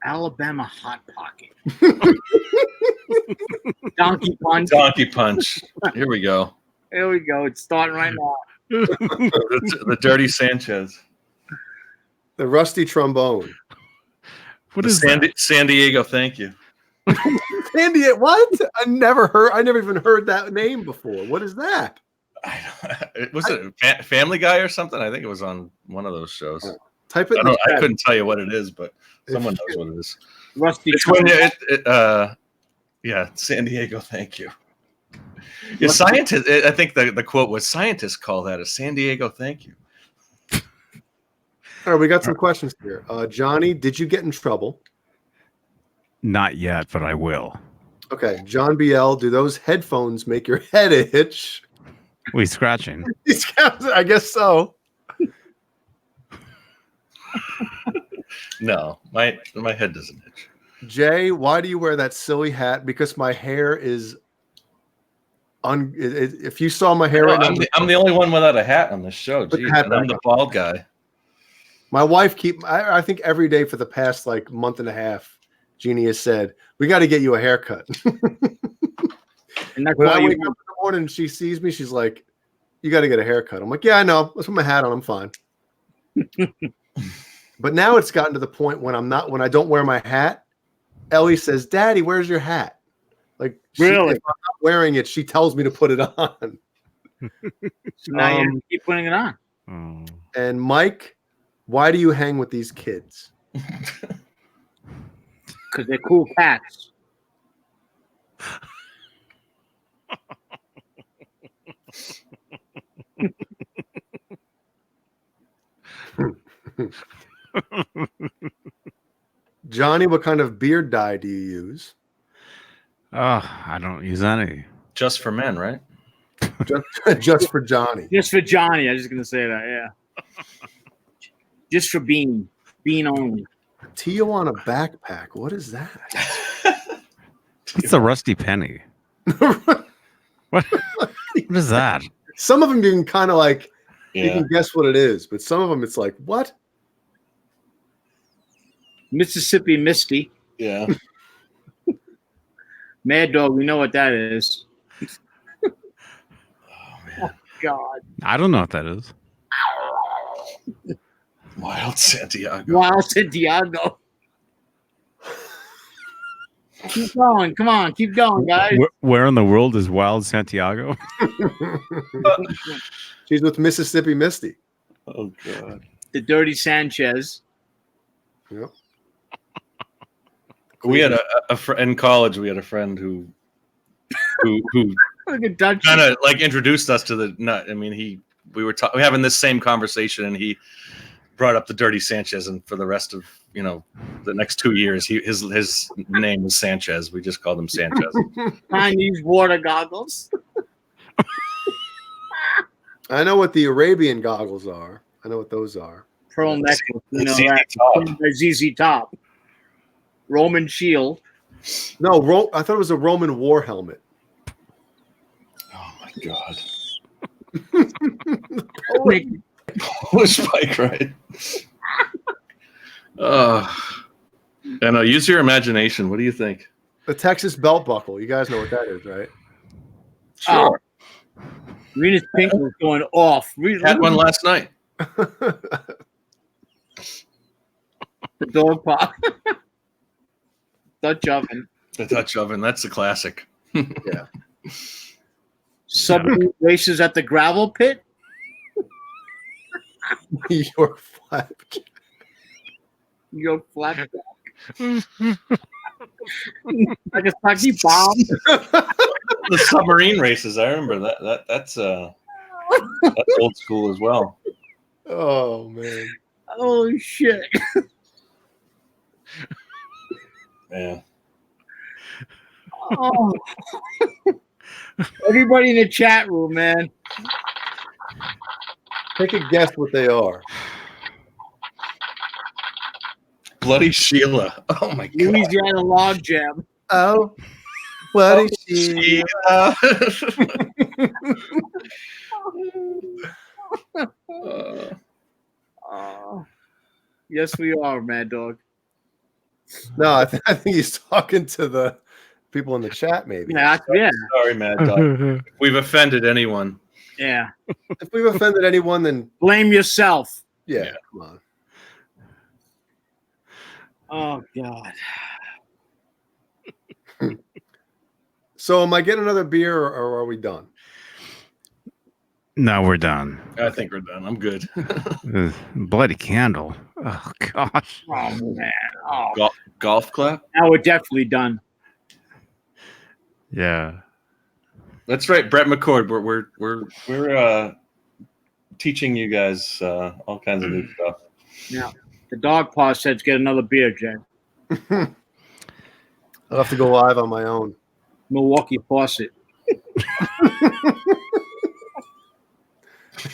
Alabama Hot Pocket. Donkey Punch. Donkey Punch. Here we go. Here we go. It's starting right now. the Dirty Sanchez. The rusty trombone. What is San Diego? Thank you. San Diego. What? I never even heard that name before. What is that? Was it Family Guy or something? I think it was on one of those shows. Type it. I couldn't tell you what it is, but someone knows what it is. Rusty. It's when yeah, San Diego. Thank you. Yeah, scientists. I think the quote was, "Scientists call that a San Diego thank you." All right, we got some questions here. Johnny, did you get in trouble? Not yet, but I will. Okay, John BL, do those headphones make your head itch? We scratching. I guess so. No, my head doesn't itch. Jay, why do you wear that silly hat? Because my hair is if you saw my hair right now, I'm the only one without a hat on this show. Gee, and I'm the bald guy. My wife I think every day for the past like month and a half, Jeannie has said, we got to get you a haircut. And that's when why I wake up in the morning and she sees me, she's like, you got to get a haircut. I'm like, yeah, I know. Let's put my hat on. I'm fine. But now it's gotten to the point when I don't wear my hat, Ellie says, Daddy, where's your hat? Like, really? If I'm not wearing it, she tells me to put it on. So now you keep putting it on. And Mike, why do you hang with these kids? Because they're cool cats. Johnny, what kind of beard dye do you use? I don't use any. Just for men, right? Just for Johnny. Just for Johnny. I was just going to say that, yeah. Just for Beane. Beane only. Tijuana backpack. What is that? It's a rusty penny. What is that? Some of them you can kind of like, Yeah. you can guess what it is, but some of them it's like, what? Mississippi Misty. Yeah. Mad Dog, we know what that is. Oh man. God. I don't know what that is. Wild Santiago. Wild Santiago. Keep going. Come on. Keep going, guys. Where in the world is Wild Santiago? She's with Mississippi Misty. Oh god. The Dirty Sanchez. Yep. We had in college. We had a friend who Look at Dutch. kind of like introduced us to the nut. I mean, we were having this same conversation, and he brought up the Dirty Sanchez, and for the rest of the next 2 years, his name was Sanchez. We just called him Sanchez. Chinese water goggles. I know what the Arabian goggles are. I know what those are. Pearl necklace. You know ZZ that. Top. ZZ Top. Roman shield. No, I thought it was a Roman war helmet. Oh my god. Polish bike ride. Use your imagination. What do you think? The Texas belt buckle. You guys know what that is, right? Sure. Rena's pink was going off. Had one last night. The dog pop. Dutch oven. The Dutch oven. That's a classic. Yeah. Submarine races at the gravel pit. New York flapjack. New York flapjack. Like a Kentucky bomb. The submarine races. I remember that's old school as well. Oh man. Oh shit. Yeah. Oh. Everybody in the chat room, man. Take a guess what they are. Bloody Sheila. Oh my god. Louisiana log jam. Oh, what is she? Sheila. Yes, we are, Mad Dog. No, I think he's talking to the people in the chat. Maybe. Yeah, Sorry, Mad Dog. If we've offended anyone. yeah. If we've offended anyone, then Blame yourself. yeah. Come on. Oh God. So, am I getting another beer, or are we done? No, we're done. I think we're done. I'm good. Bloody candle. Oh gosh. Oh man. Oh. Golf clap. Now we're definitely done. Yeah. That's right, Brett McCord. We're teaching you guys all kinds of new stuff. Now the dog paw said get another beer, Jen. I'll have to go live on my own. Milwaukee faucet.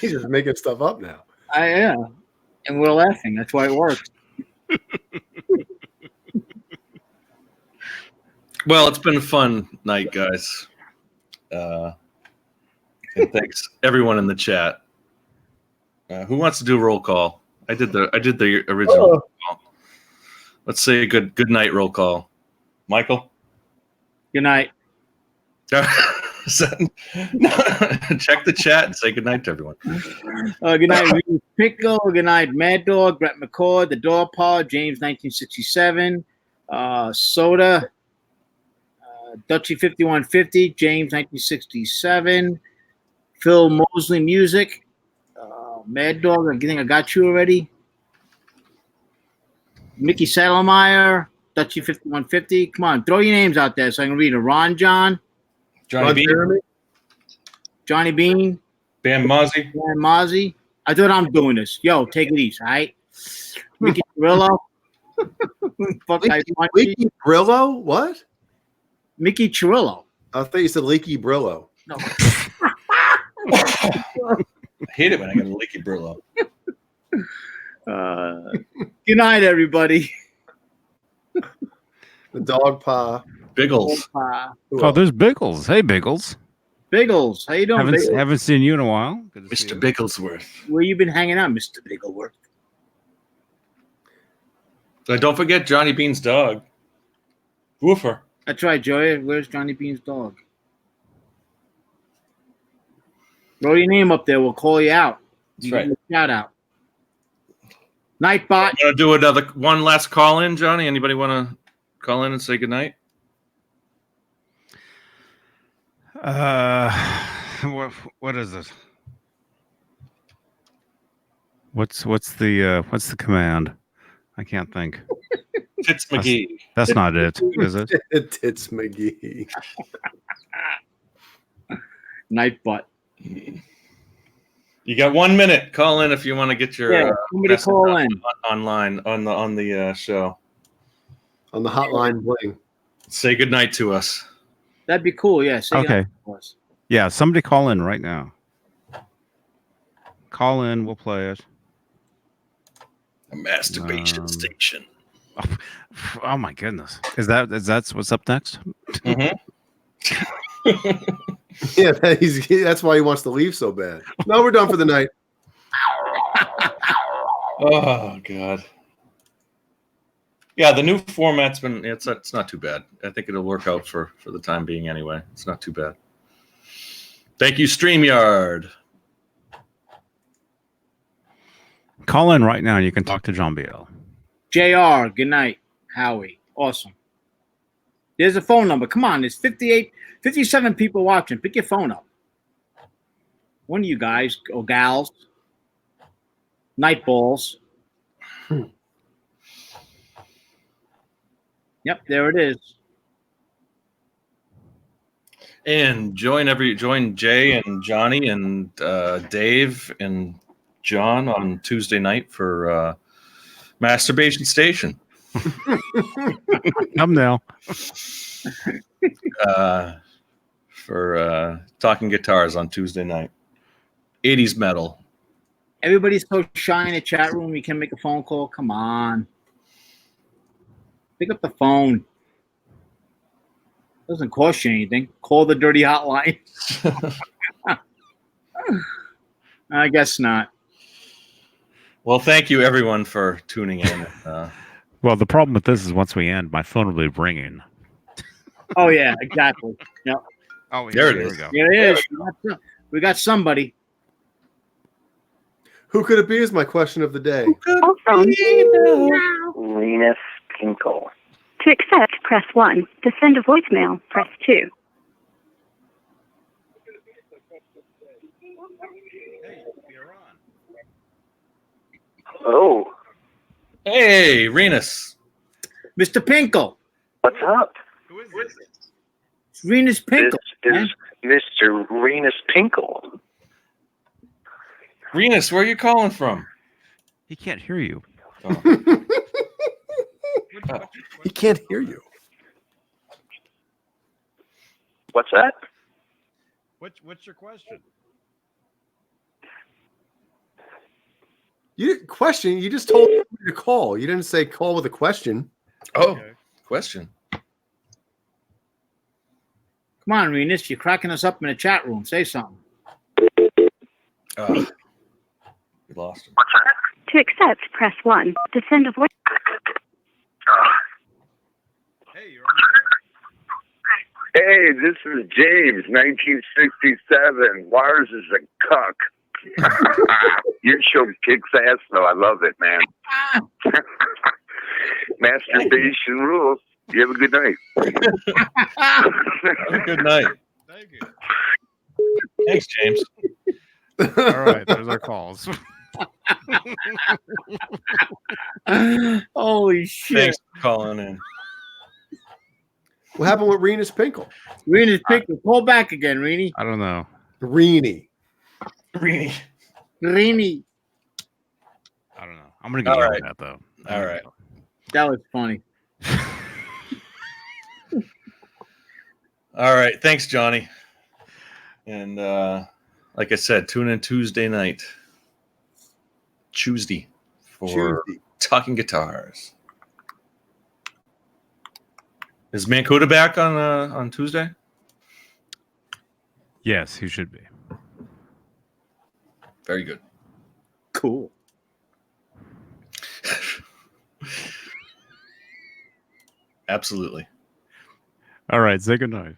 He's just making stuff up now. I am. And we're laughing. That's why it works. Well, it's been a fun night, guys. And thanks everyone in the chat. Who wants to do a roll call? I did the original roll call. Let's say a good night roll call. Michael? Good night. No, check the chat and say good night to everyone. Good night, Reed Pickle. Good night, Mad Dog, Brett McCord, the Dog Paw, James 1967, Soda, Dutchy 5150, James 1967, Phil Mosley Music, Mad Dog. I think I got you already. Mickey Saddlemeyer, Dutchy 5150. Come on, throw your names out there so I can read it. Ron John. Johnny Beane. Johnny Beane. Bam Mozzie. Bam Mozzie. I thought I'm doing this. Yo, take it easy, all right? Mickey Cirillo. Leaky Brillo? What? Mickey Cirillo. I thought you said Leaky Brillo. No. I hate it when I get a leaky Brillo. Good night, everybody. The Dog Paw. Biggles. Oh, there's Biggles. Hey, Biggles. Biggles. How you doing, Biggles? Haven't seen you in a while. Good to see Mr. you. Bigglesworth. Where you been hanging out, Mr. Bigglesworth? Don't forget Johnny Bean's dog. Woofer. That's right, Joey. Where's Johnny Bean's dog? Throw your name up there. We'll call you out. That's right. Shout out. Nightbot. Want to do one last call in, Johnny? Anybody want to call in and say goodnight? What is it? What's the command? I can't think. Tits McGee. That's not it, is it? Tits McGee. Nightbot. You got 1 minute. Call in if you want to get your somebody call in online on the show. On the hotline bling. Say goodnight to us. That'd be cool. Yeah. Okay. Yeah, somebody call in right now. Call in, we'll play it. A masturbation station. Oh my goodness. That's what's up next? Mm-hmm. Yeah, that's why he wants to leave so bad. No, we're done for the night. Oh God. Yeah, the new format's been it's not too bad. I think it'll work out for the time being anyway. It's not too bad. Thank you, StreamYard. Call in right now and you can talk to John BL. JR, good night. Howie, awesome. There's a phone number. Come on, there's 57 people watching. Pick your phone up. One of you guys or gals. Night balls. Yep, there it is. And join Jay and Johnny and Dave and John on Tuesday night for Masturbation Station. Thumbnail. For talking guitars on Tuesday night. 80s metal. Everybody's so shy in the chat room. You can make a phone call. Come on. Pick up the phone. Doesn't cost you anything. Call the dirty hotline. I guess not. Well, thank you everyone for tuning in. Well, the problem with this is once we end, my phone will be ringing. Oh yeah, exactly. Yep. Oh, there it is. Here it is. We got somebody. Who could it be is my question of the day. Venus Kinkle. To accept, press 1. To send a voicemail, press 2. Oh, Hey, Renus. Mr. Pinkle. what's up? Who is this? It's Renus Pinkle. This is Mr. Venus Pinkle. Renus, where are you calling from? He can't hear you. Oh. He can't hear you. What's that? What's your question? You just told me to call. You didn't say call with a question. Oh, Okay. question. Come on, Renus. You're cracking us up in the chat room. Say something. We lost him. To accept, press 1. To send a voice. Hey, you're on the air. Hey, this is James, 1967. Lars is a cuck. Your show kicks ass, though. I love it, man. Masturbation rules. You have a good night. Have a good night. Thank you. Thanks, James. All right, there's our calls. Holy shit. Thanks for calling in. What happened with Renus Pinkle? Renus Pinkle. Call back again, Rini. I don't know. Reenie. Rini. Rini. I don't know. I'm gonna get All yelled right. at though. All right. That was funny. All right. Thanks, Johnny. And like I said, tune in Tuesday night. Tuesday for Talking Guitars. Is Mancuda back on Tuesday? Yes, he should be. Very good. Cool. Absolutely. All right, say goodnight.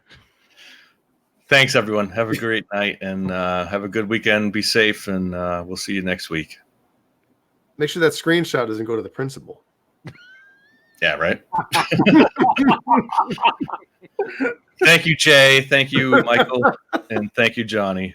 Thanks, everyone. Have a great night and have a good weekend. Be safe, and we'll see you next week. Make sure that screenshot doesn't go to the principal. Yeah, right? Thank you, Jay. Thank you, Michael. And thank you, Johnny.